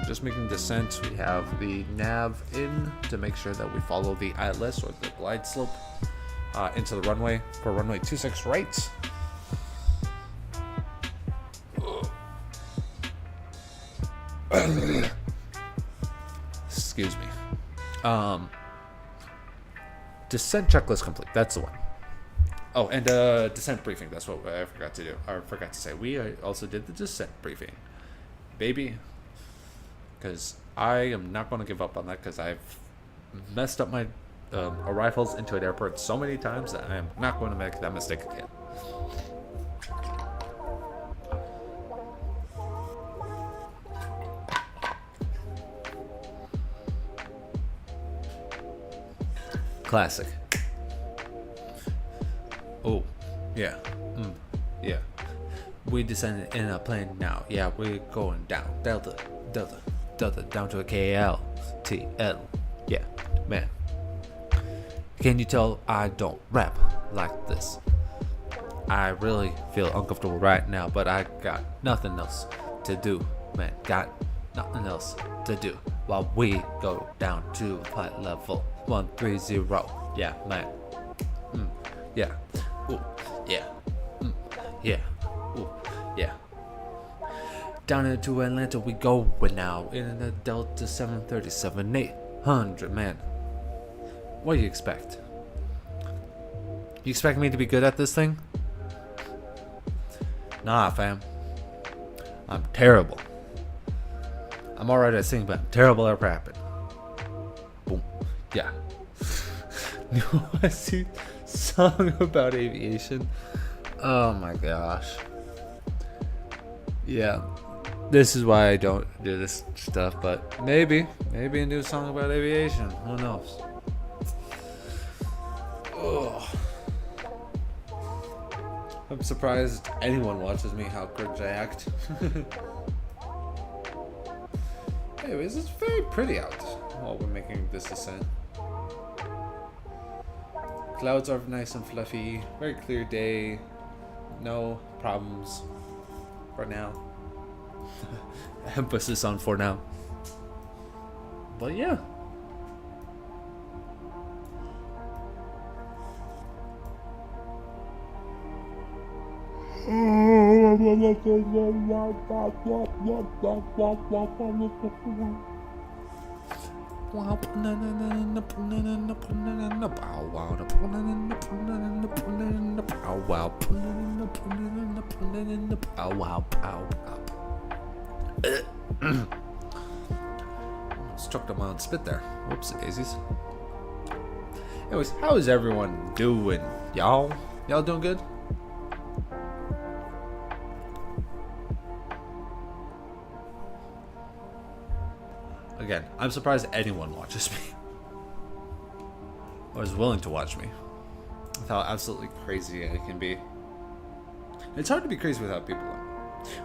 Just making descent. We have the nav in to make sure that we follow the ILS or the glide slope into the runway for runway 26 right. Excuse me. Descent checklist complete. That's the one. Oh, and descent briefing. That's what I forgot to do. Or forgot to say. We also did the descent briefing, baby. Because I am not going to give up on that. Because I've messed up my arrivals into an airport so many times that I am not going to make that mistake again. Classic. Oh, yeah. Yeah. We descended in a plane now. Yeah, we're going down. Delta, down to a KLTL. Yeah, man. Can you tell I don't rap like this? I really feel uncomfortable right now, but I got nothing else to do, man. Got nothing else to do while we go down to flight level 130. Yeah, man. Yeah. Ooh, yeah. Yeah. Ooh, yeah. Down into Atlanta we go now in the Delta 737-800, man. What do you expect? You expect me to be good at this thing? Nah, fam. I'm terrible. I'm alright at singing, but I'm terrible at rapping. Boom. Yeah. I see song about aviation. Oh my gosh. Yeah. This is why I don't do this stuff, but maybe a new song about aviation. Who knows? Ugh. I'm surprised anyone watches me how cringe I act. Anyways, it's very pretty out while we're making this descent. Clouds are nice and fluffy, very clear day, no problems for now. Emphasis on for now. But yeah. Almost choked on my own spit there. Whoops, daisies. Anyways, how is everyone doing, y'all? Y'all doing good? Again, I'm surprised anyone watches me. Or is willing to watch me. With how absolutely crazy I can be. It's hard to be crazy without people though.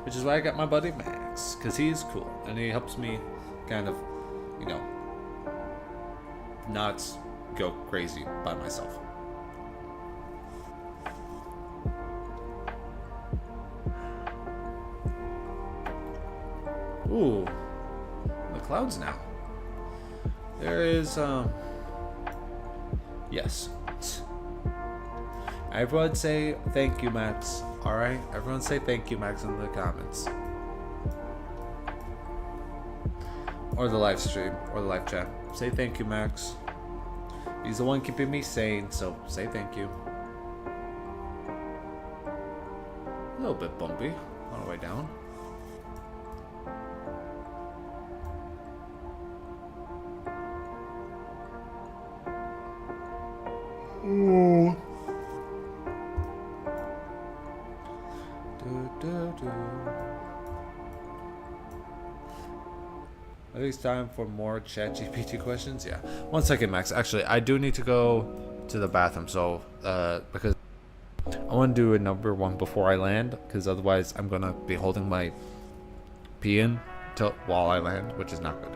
Which is why I got my buddy Max. Because he's cool. And he helps me kind of, you know, not go crazy by myself. Ooh. The clouds now. There is, yes. Everyone say thank you, Max. Alright? Everyone say thank you, Max, in the comments. Or the live stream, or the live chat. Say thank you, Max. He's the one keeping me sane, so say thank you. A little bit bumpy on the way down. I think it's time for more ChatGPT questions. Yeah. 1 second, Max. Actually, I do need to go to the bathroom. So, because I want to do a number one before I land, because otherwise I'm gonna be holding my pee in till while I land, which is not good.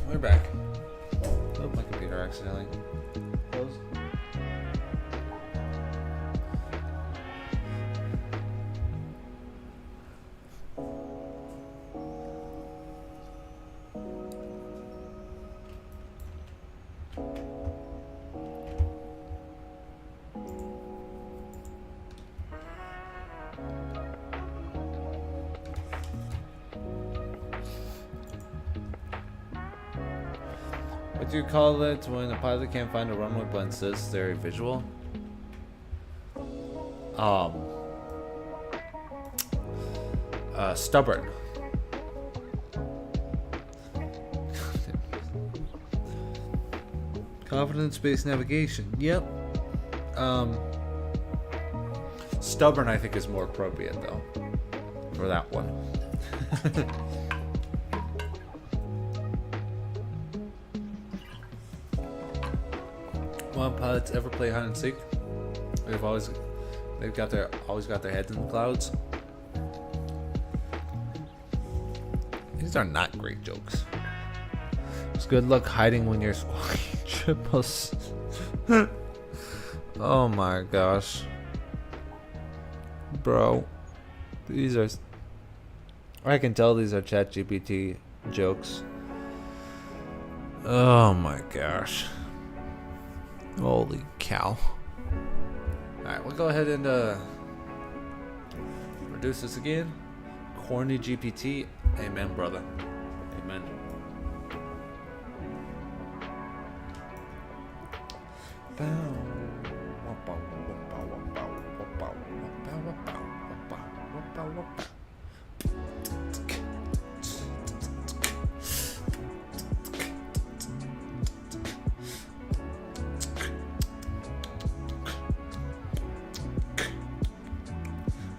We're back. Oh, my computer accidentally closed. What do you call it when a pilot can't find a runway but insists they're visual? Stubborn. Confidence-based navigation. Yep. Stubborn, I think, is more appropriate though for that one. Well, pilots ever play hide and seek? They've always got their heads in the clouds. These are not great jokes. It's good luck hiding when you're squawking triples. Oh my gosh, bro, these are. I can tell these are ChatGPT jokes. Oh my gosh. Holy cow. Alright, we'll go ahead and reduce this again. Corny GPT. Amen, brother. Amen. Bow. What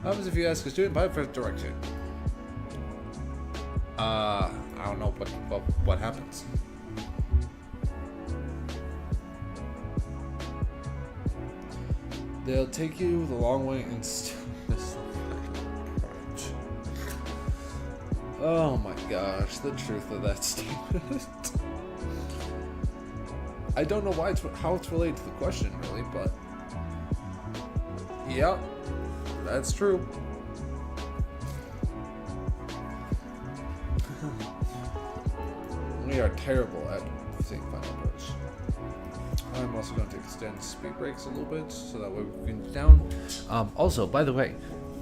happens if you ask a student by first direction? I don't know what happens. They'll take you the long way and still miss the approach. Oh my gosh, the truth of that statement. I don't know how it's related to the question really, but yep, that's true. We are terrible at seeing final approach. I'm also going to extend speed brakes a little bit so that way we can get down. Also, by the way,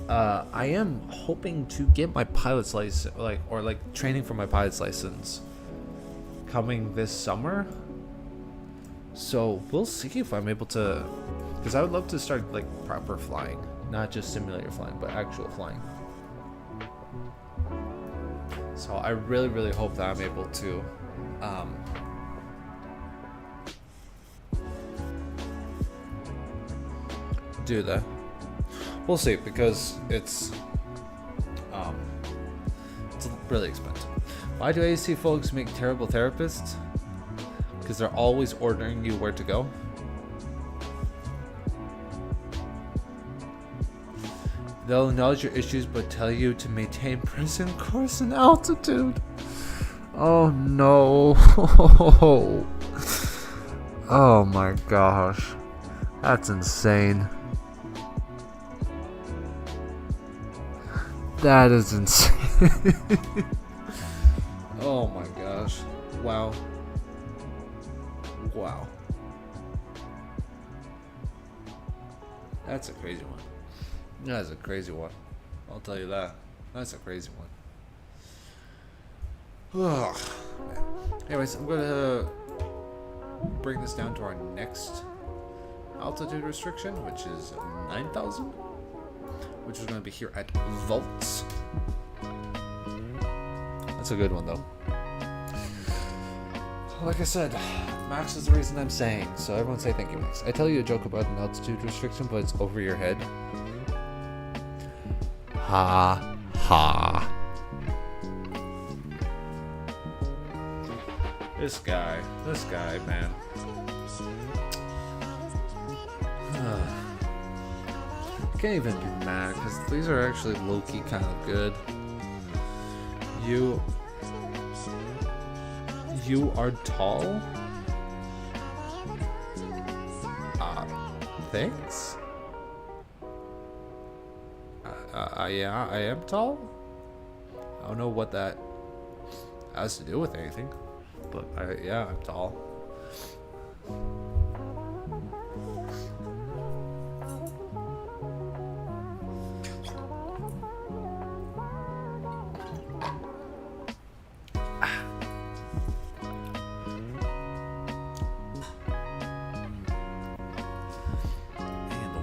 I am hoping to get my pilot's license, or training for my pilot's license, coming this summer. So we'll see if I'm able to, because I would love to start proper flying, not just simulator flying, but actual flying. So I really, really hope that I'm able to do that. We'll see, because it's really expensive. Why do AAC folks make terrible therapists? Because they're always ordering you where to go. They'll acknowledge your issues but tell you to maintain present course and altitude. Oh no. Oh my gosh. That's insane. That is insane. Oh my gosh. Wow. Wow. That's a crazy one. That's a crazy one. I'll tell you that. That's a crazy one. Ugh. Anyways, I'm gonna bring this down to our next altitude restriction, which is 9,000, which is gonna be here at Volts. That's a good one though. Like I said, Max is the reason I'm saying, so everyone say thank you, Max. I tell you a joke about an altitude restriction, but it's over your head. Ha ha. This guy, man. I can't even be mad, because these are actually low-key kind of good. You are tall? Thanks? Yeah, I am tall? I don't know what that has to do with anything, but yeah, I'm tall.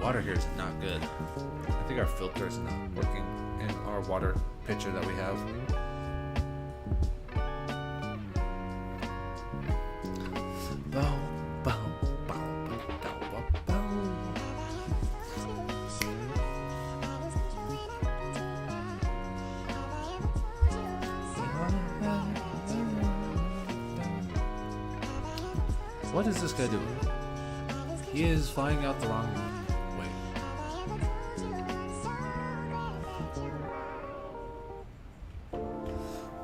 Water here is not good. I think our filter is not working in our water pitcher that we have. What is this guy doing? He is flying out the wrong way.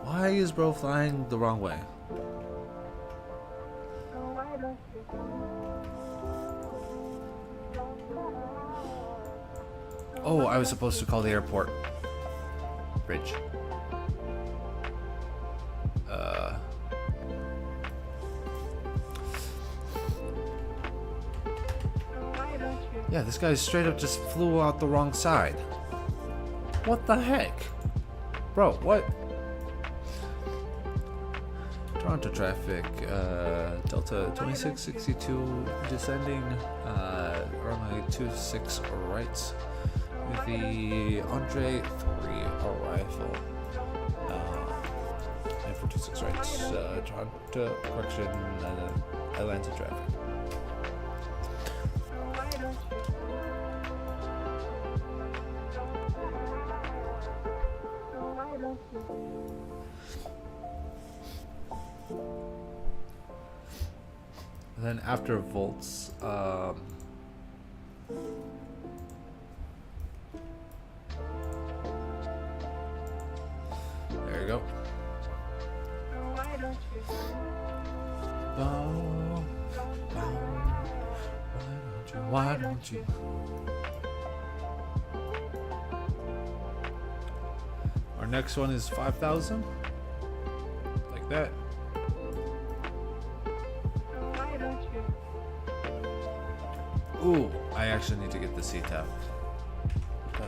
Why is bro flying the wrong way? Oh, I was supposed to call the airport. Bridge. Yeah, this guy straight up just flew out the wrong side. What the heck? Bro, what? Toronto traffic, Delta 2662 descending, runway 26 right, the Andre 3 arrival. And for 26 rights, Toronto, correction, Atlanta traffic. And then after volts, there you go. Why don't you? Our next one is 5,000. Like that. Ooh, I actually need to get the CTAF.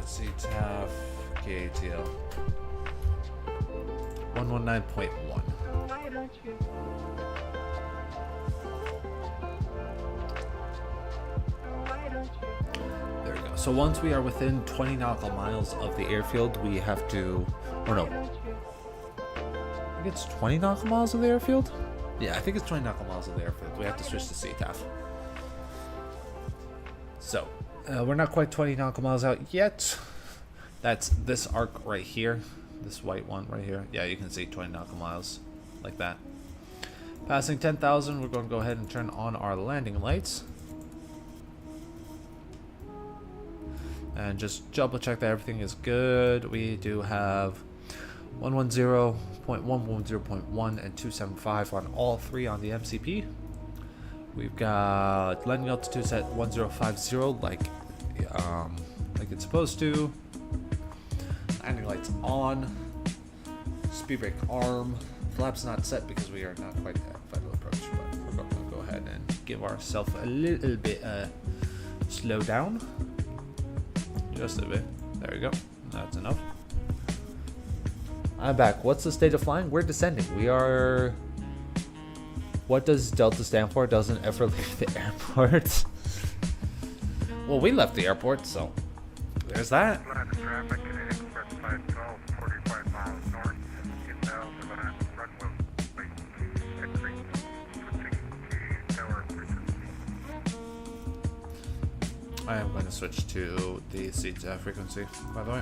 CTAF KATL 119.1. There we go. So once we are within 20 nautical miles of the airfield, we have to, or no, I think it's 20 nautical miles of the airfield? Yeah, I think it's 20 nautical miles of the airfield. We have to switch to CTAF. So, we're not quite 20 nautical miles out yet. That's this arc right here. This white one right here. Yeah, you can see 20 nautical miles. Like that. Passing 10,000, we're going to go ahead and turn on our landing lights. And just double check that everything is good. We do have 110.1, 110.1, and 275 on all three on the MCP. We've got landing altitudes at 1050, like it's supposed to. Landing lights on. Speed brake arm. Flaps not set because we are not quite at final approach, but we're going to go ahead and give ourselves a little bit slow down. Just a bit. There we go. That's enough. I'm back. What's the state of flying? We're descending. We are... What does Delta stand for? Doesn't ever leave the airport. Well, we left the airport, so there's that. Traffic express 512, 45 miles north, inbound Savannah runway, switching to tower frequency. I am going to switch to the CTAF frequency, by the way.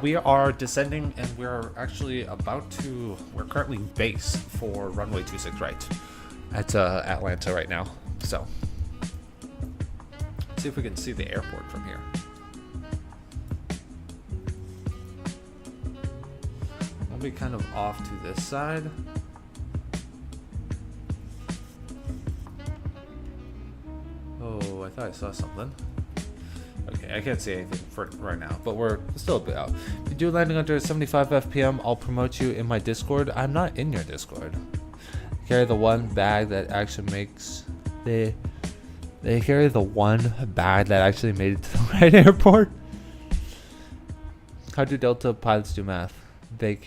We are descending, and we're actually we're currently base for runway 26 right at Atlanta right now. So, let's see if we can see the airport from here. I'll be kind of off to this side. Oh, I thought I saw something. Okay, I can't see anything for right now, but we're still a bit out. If you do landing under 75 FPM, I'll promote you in my Discord. I'm not in your Discord. Carry the one bag that actually makes they carry the one bag that actually made it to the right airport. How do Delta pilots do math? They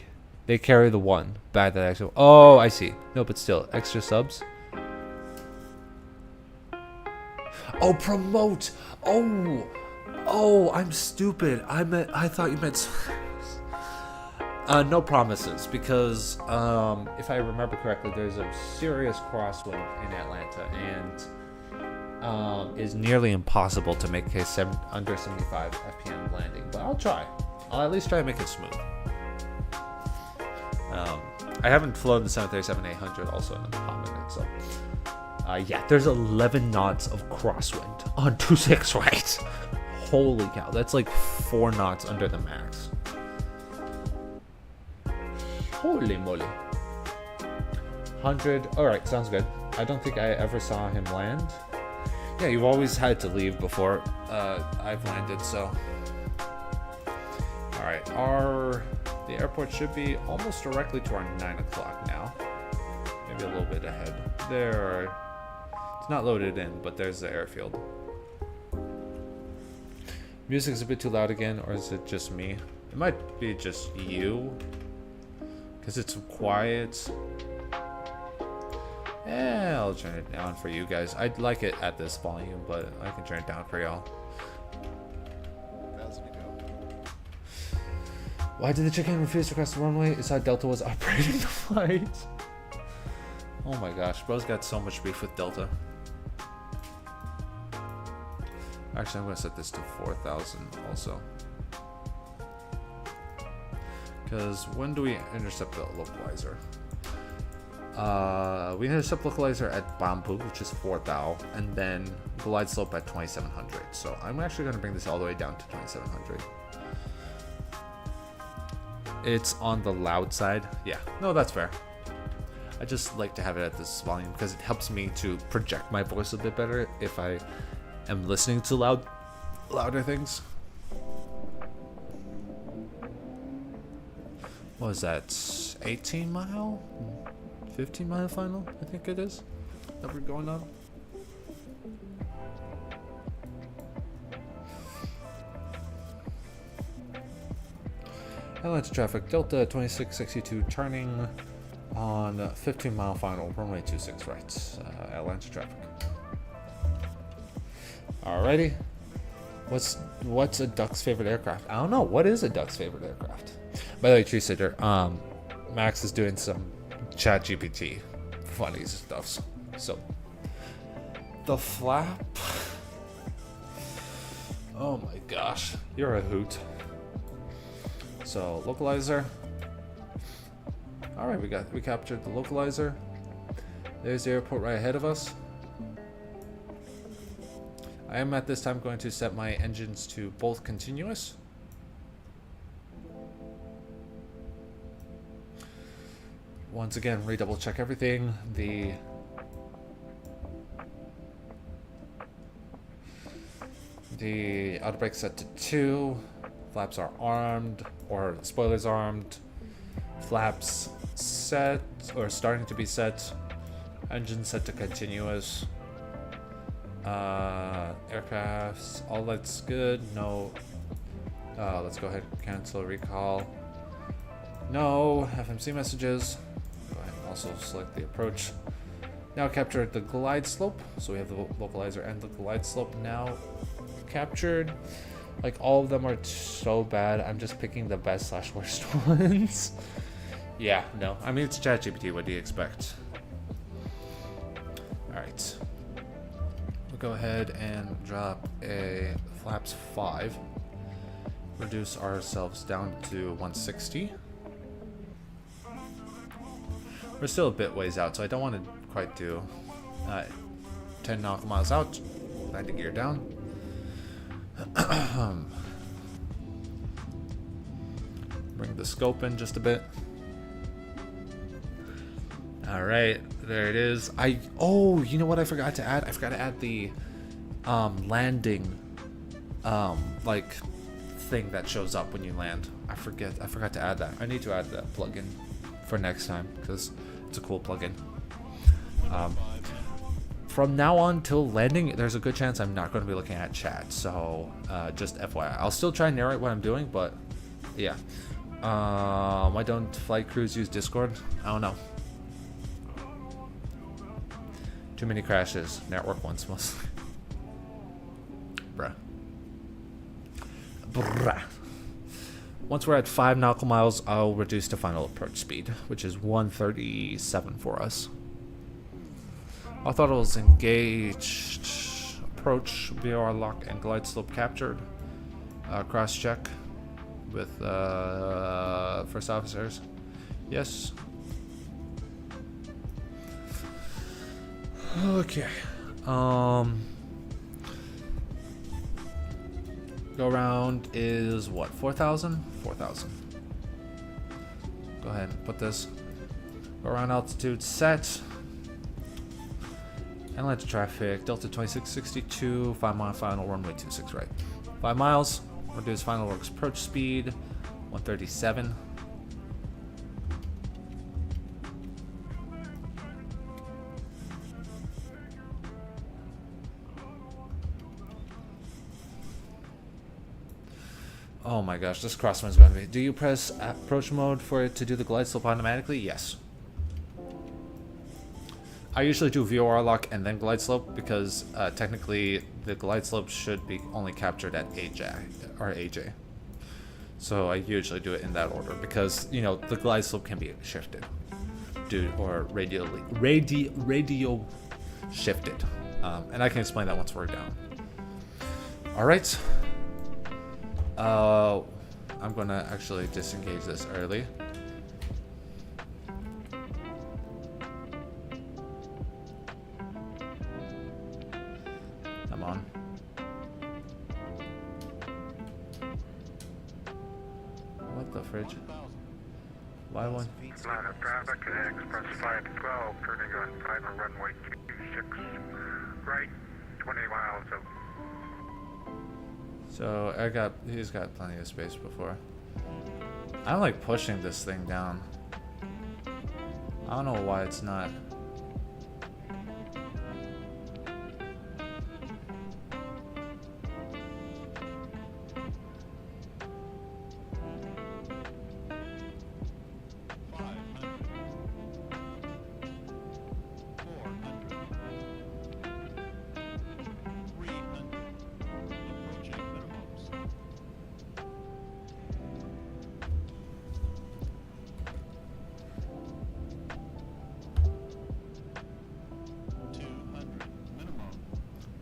carry the one bag that actually. Oh, I see. No, but still extra subs. Oh, promote. Oh, I'm stupid. I thought you meant no promises, because if I remember correctly, there's a serious crosswind in Atlanta, and is nearly impossible to make a under 75 FPM landing. But I'll try. I'll at least try to make it smooth. I haven't flown the 737-800 also in the minute, so yeah, there's 11 knots of crosswind on 26 right. Holy cow, that's like 4 knots under the max. Holy moly. 100, alright, sounds good. I don't think I ever saw him land. Yeah, you've always had to leave before I've landed, so. Alright, the airport should be almost directly to our 9 o'clock now. Maybe a little bit ahead. It's not loaded in, but there's the airfield. Music's a bit too loud again, or is it just me? It might be just you, because it's quiet. Yeah, I'll turn it down for you guys. I'd like it at this volume, but I can turn it down for y'all. Why did the chicken refuse to cross the runway? It thought Delta was operating the flight. Oh my gosh, bro's got so much beef with Delta. Actually, I'm gonna set this to 4,000 also. Because when do we intercept the localizer? We intercept localizer at Bamboo, which is 4,000, and then glide slope at 2,700. So I'm actually gonna bring this all the way down to 2,700. It's on the loud side. Yeah, no, that's fair. I just like to have it at this volume because it helps me to project my voice a bit better if I am listening to louder things. What is that? 18 mile? 15 mile final, I think it is, that we're going on. Atlanta traffic, Delta 2662 turning on 15 mile final, runway 26 right, Atlanta traffic. Alrighty. What's a duck's favorite aircraft? I don't know. What is a duck's favorite aircraft? By the way, Tree Sitter, Max is doing some chat GPT funny stuff. So the flap. Oh my gosh, you're a hoot. So localizer. All right, we captured the localizer. There's the airport right ahead of us. I am at this time going to set my engines to both continuous. Once again, redouble check everything. The auto brake set to 2. Flaps are armed, or spoilers armed. Flaps set, or starting to be set. Engine set to continuous. Aircrafts, all that's good. No. Let's go ahead and cancel recall. No FMC messages. Go ahead and also select the approach. Now capture the glide slope. So we have the localizer and the glide slope now captured. Like, all of them are so bad. I'm just picking the best / worst ones. Yeah, no. I mean, it's ChatGPT. What do you expect? Alright. We'll go ahead and drop a flaps 5. Reduce ourselves down to 160. We're still a bit ways out, so I don't want to quite do 10 nautical miles out. Landing gear down. Bring the scope in just a bit. All right, there it is. Oh, you know what I forgot to add? I forgot to add the landing like thing that shows up when you land. I forgot to add that. I need to add that plugin for next time because it's a cool plugin. From now on till landing, there's a good chance I'm not going to be looking at chat, so just FYI. I'll still try and narrate what I'm doing, but yeah. Why don't flight crews use Discord? I don't know. Too many crashes. Network ones mostly. Bruh. Once we're at 5 nautical miles, I'll reduce to final approach speed, which is 137 for us. Our throttle is engaged. Approach, VOR lock, and glide slope captured. Cross check with first officers. Yes. Okay. Go around is what? 4,000? 4,000. Go ahead and put this. Go around altitude set. Atlanta traffic, Delta 2662, 5 mile final, runway 26 right. 5 miles, reduce final works approach speed, 137. Oh my gosh, this crosswind's going to be. Do you press approach mode for it to do the glide slope automatically? Yes. I usually do VOR lock and then glide slope because technically the glide slope should be only captured at AJ or AJ. So I usually do it in that order because, you know, the glide slope can be shifted, or radio shifted. And I can explain that once we're down. All right. I'm gonna actually disengage this early. Come on. What the fridge? Why one? Line of traffic at Express 512, turning on final runway 26, right, 20 miles out. So he's got plenty of space before. I don't like pushing this thing down. I don't know why it's not.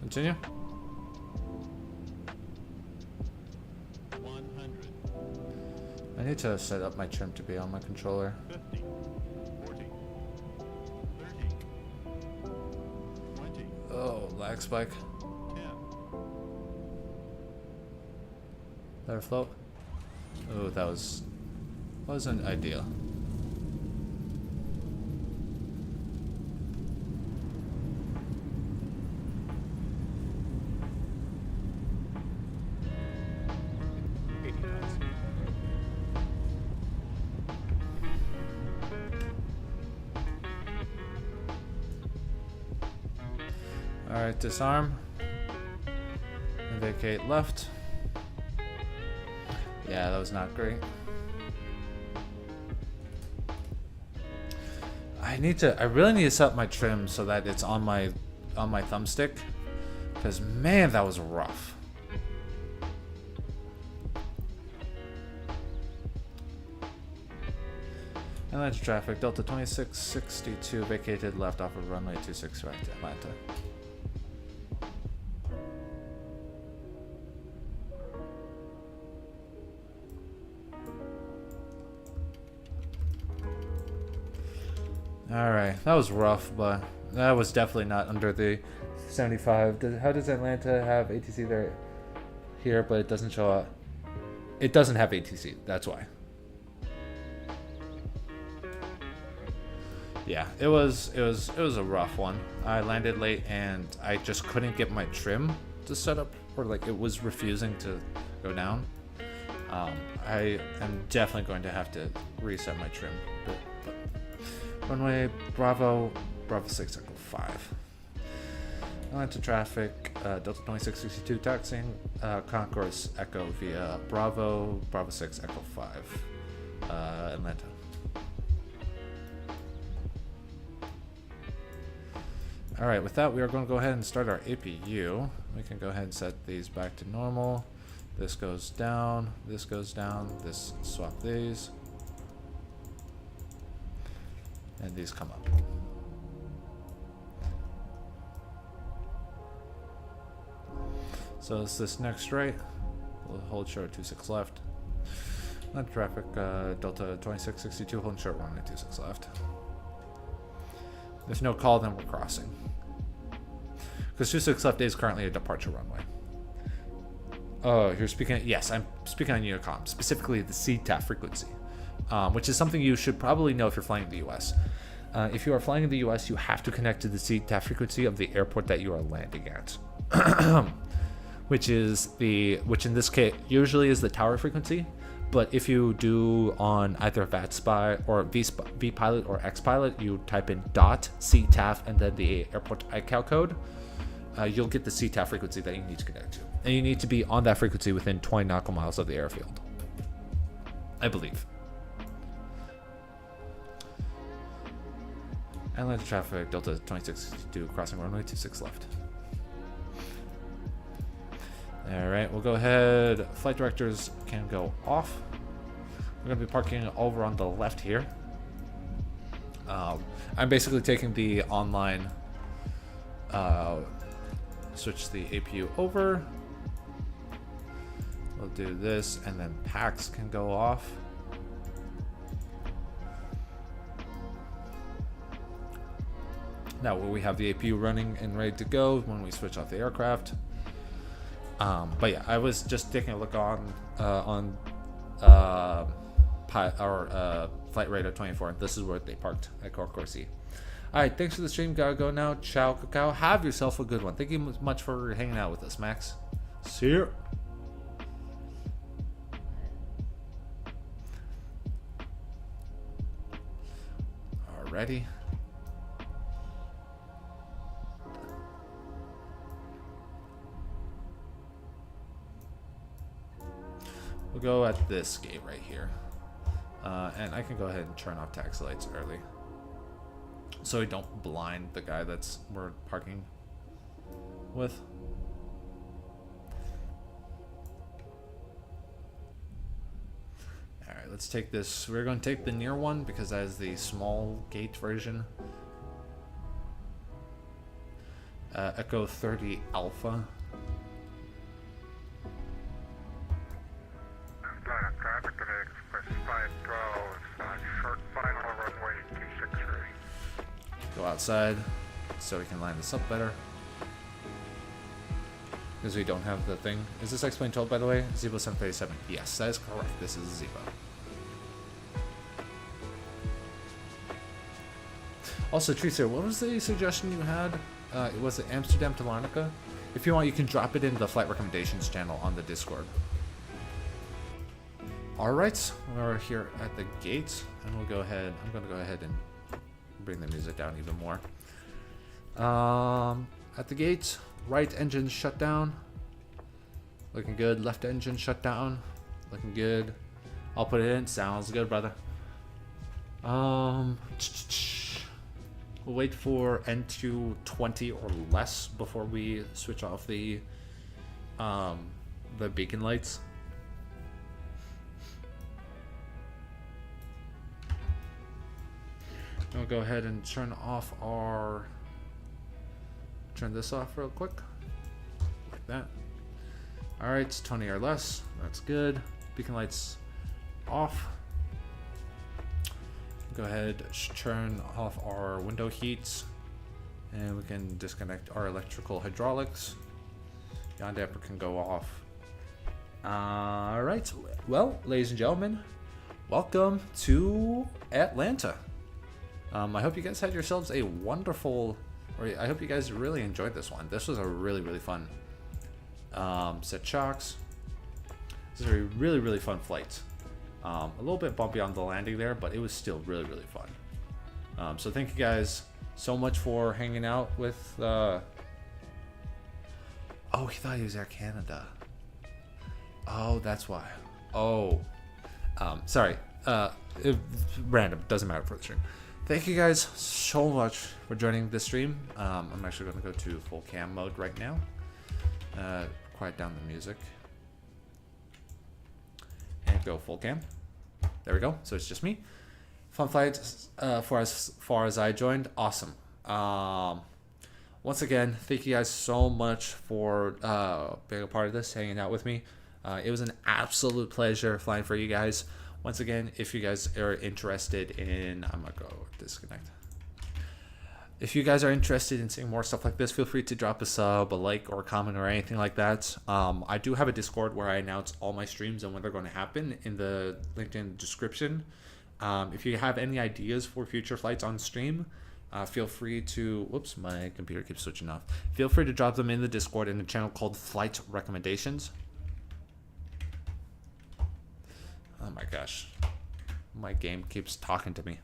Continue. 100, I need to set up my trim to be on my controller. 50, 40, 30, 20, Oh, lag spike. 10. Let her float. Oh, that wasn't ideal. Alright, disarm. And vacate left. Yeah, that was not great. I really need to set up my trim so that it's on my thumbstick. Because man, that was rough. Atlanta traffic, Delta 2662 vacated left off of runway 26 right to Atlanta. Alright, that was rough, but that was definitely not under the 75. How does Atlanta have ATC there here, but it doesn't show up? It doesn't have ATC, that's why. Yeah, it was a rough one. I landed late and I just couldn't get my trim to set up, or like it was refusing to go down. I am definitely going to have to reset my trim. But runway Bravo 6 Echo 5. Atlanta traffic, Delta 2662 taxiing, Concourse Echo via Bravo 6 Echo 5, Atlanta. Alright, with that we are going to go ahead and start our APU. We can go ahead and set these back to normal. This goes down, this swap these. And these come up. So it's this next right. We'll hold short 26 left. Atlanta traffic, Delta 2662, hold short runway 26 left. If no call, then we're crossing. Because 26 left is currently a departure runway. Oh, you're speaking. Yes, I'm speaking on Unicom, specifically the CTAF frequency, which is something you should probably know if you're flying in the U.S. If you are flying in the U.S., you have to connect to the CTAF frequency of the airport that you are landing at, which in this case usually is the tower frequency. But if you do on either VATSPI or vPilot or XPilot, you type in .CTAF and then the airport ICAO code, you'll get the CTAF frequency that you need to connect to. And you need to be on that frequency within 20 nautical miles of the airfield, I believe. Atlanta traffic, Delta 2662, crossing runway 26 left. All right, we'll go ahead. Flight directors can go off. We're gonna be parking over on the left here. I'm basically taking the online, switch the APU over. We'll do this, and then packs can go off. Now we have the APU running and ready to go when we switch off the aircraft. But yeah, I was just taking a look on Flight Radar 24. This is where they parked at Corsi. All right, thanks for the stream. Gotta go now. Ciao, cacao. Have yourself a good one. Thank you much for hanging out with us, Max. See you. Alrighty. We'll go at this gate right here. And I can go ahead and turn off taxi lights early, so we don't blind the guy we're parking with. Alright, let's take this. We're going to take the near one because that is the small gate version. Echo 30 Alpha. Atlanta traffic today, Express 512, short final runway 263. Go outside so we can line this up better. Because we don't have the thing. Is this X-Plane 12, by the way? Zebo 737. Yes, that is correct. This is Zebo. Also, Teresa, what was the suggestion you had? Was it Amsterdam to Larnaca? If you want, you can drop it in the flight recommendations channel on the Discord. Alright, we're here at the gate, and we'll go ahead. I'm going to go ahead and bring the music down even more. At the gate, right engine shut down. Looking good. Left engine shut down. Looking good. I'll put it in. Sounds good, brother. We'll wait for N2 20 or less before we switch off the beacon lights. We'll go ahead and turn this off real quick, like that. All right, 20 or less, that's good. Beacon lights off. Go ahead, turn off our window heats, and we can disconnect our electrical hydraulics. Yaw damper can go off. All right, well, ladies and gentlemen, welcome to Atlanta. I hope you guys had yourselves a wonderful, or I hope you guys really enjoyed this one. This was a really, really fun set shocks. This is a really, really fun flight. A little bit bumpy on the landing there, but it was still really, really fun. So thank you guys so much for hanging out with. Oh, he thought he was Air Canada. Oh, that's why. Oh, sorry. Random. Doesn't matter for the stream. Thank you guys so much for joining this stream. I'm actually going to go to full cam mode right now. Quiet down the music. And go full cam. There we go. So it's just me. Fun flight for as far as I joined. Awesome. Once again, thank you guys so much for being a part of this, hanging out with me. It was an absolute pleasure flying for you guys. Once again, if you guys are interested in, I'm gonna go disconnect. If you guys are interested in seeing more stuff like this, feel free to drop a sub, a like, or a comment, or anything like that. I do have a Discord where I announce all my streams and when they're going to happen in the LinkedIn description. If you have any ideas for future flights on stream, feel free to, whoops, my computer keeps switching off. Feel free to drop them in the Discord in a channel called Flight Recommendations. Oh my gosh, my game keeps talking to me.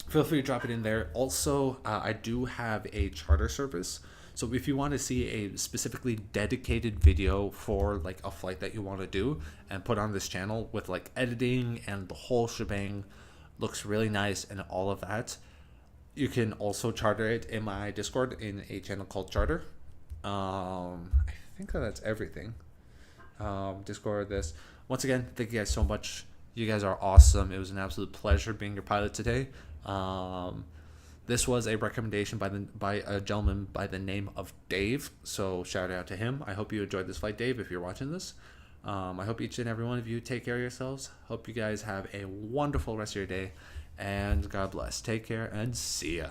Feel free to drop it in there. Also, I do have a charter service. So if you want to see a specifically dedicated video for like a flight that you want to do and put on this channel with like editing and the whole shebang, looks really nice and all of that, you can also charter it in my Discord in a channel called Charter. I think that's everything. Discord this. Once again, thank you guys so much. You guys are awesome. It was an absolute pleasure being your pilot today. This was a recommendation by a gentleman by the name of Dave. So shout out to him. I hope you enjoyed this flight, Dave, if you're watching this. I hope each and every one of you take care of yourselves. Hope you guys have a wonderful rest of your day. And God bless. Take care and see ya.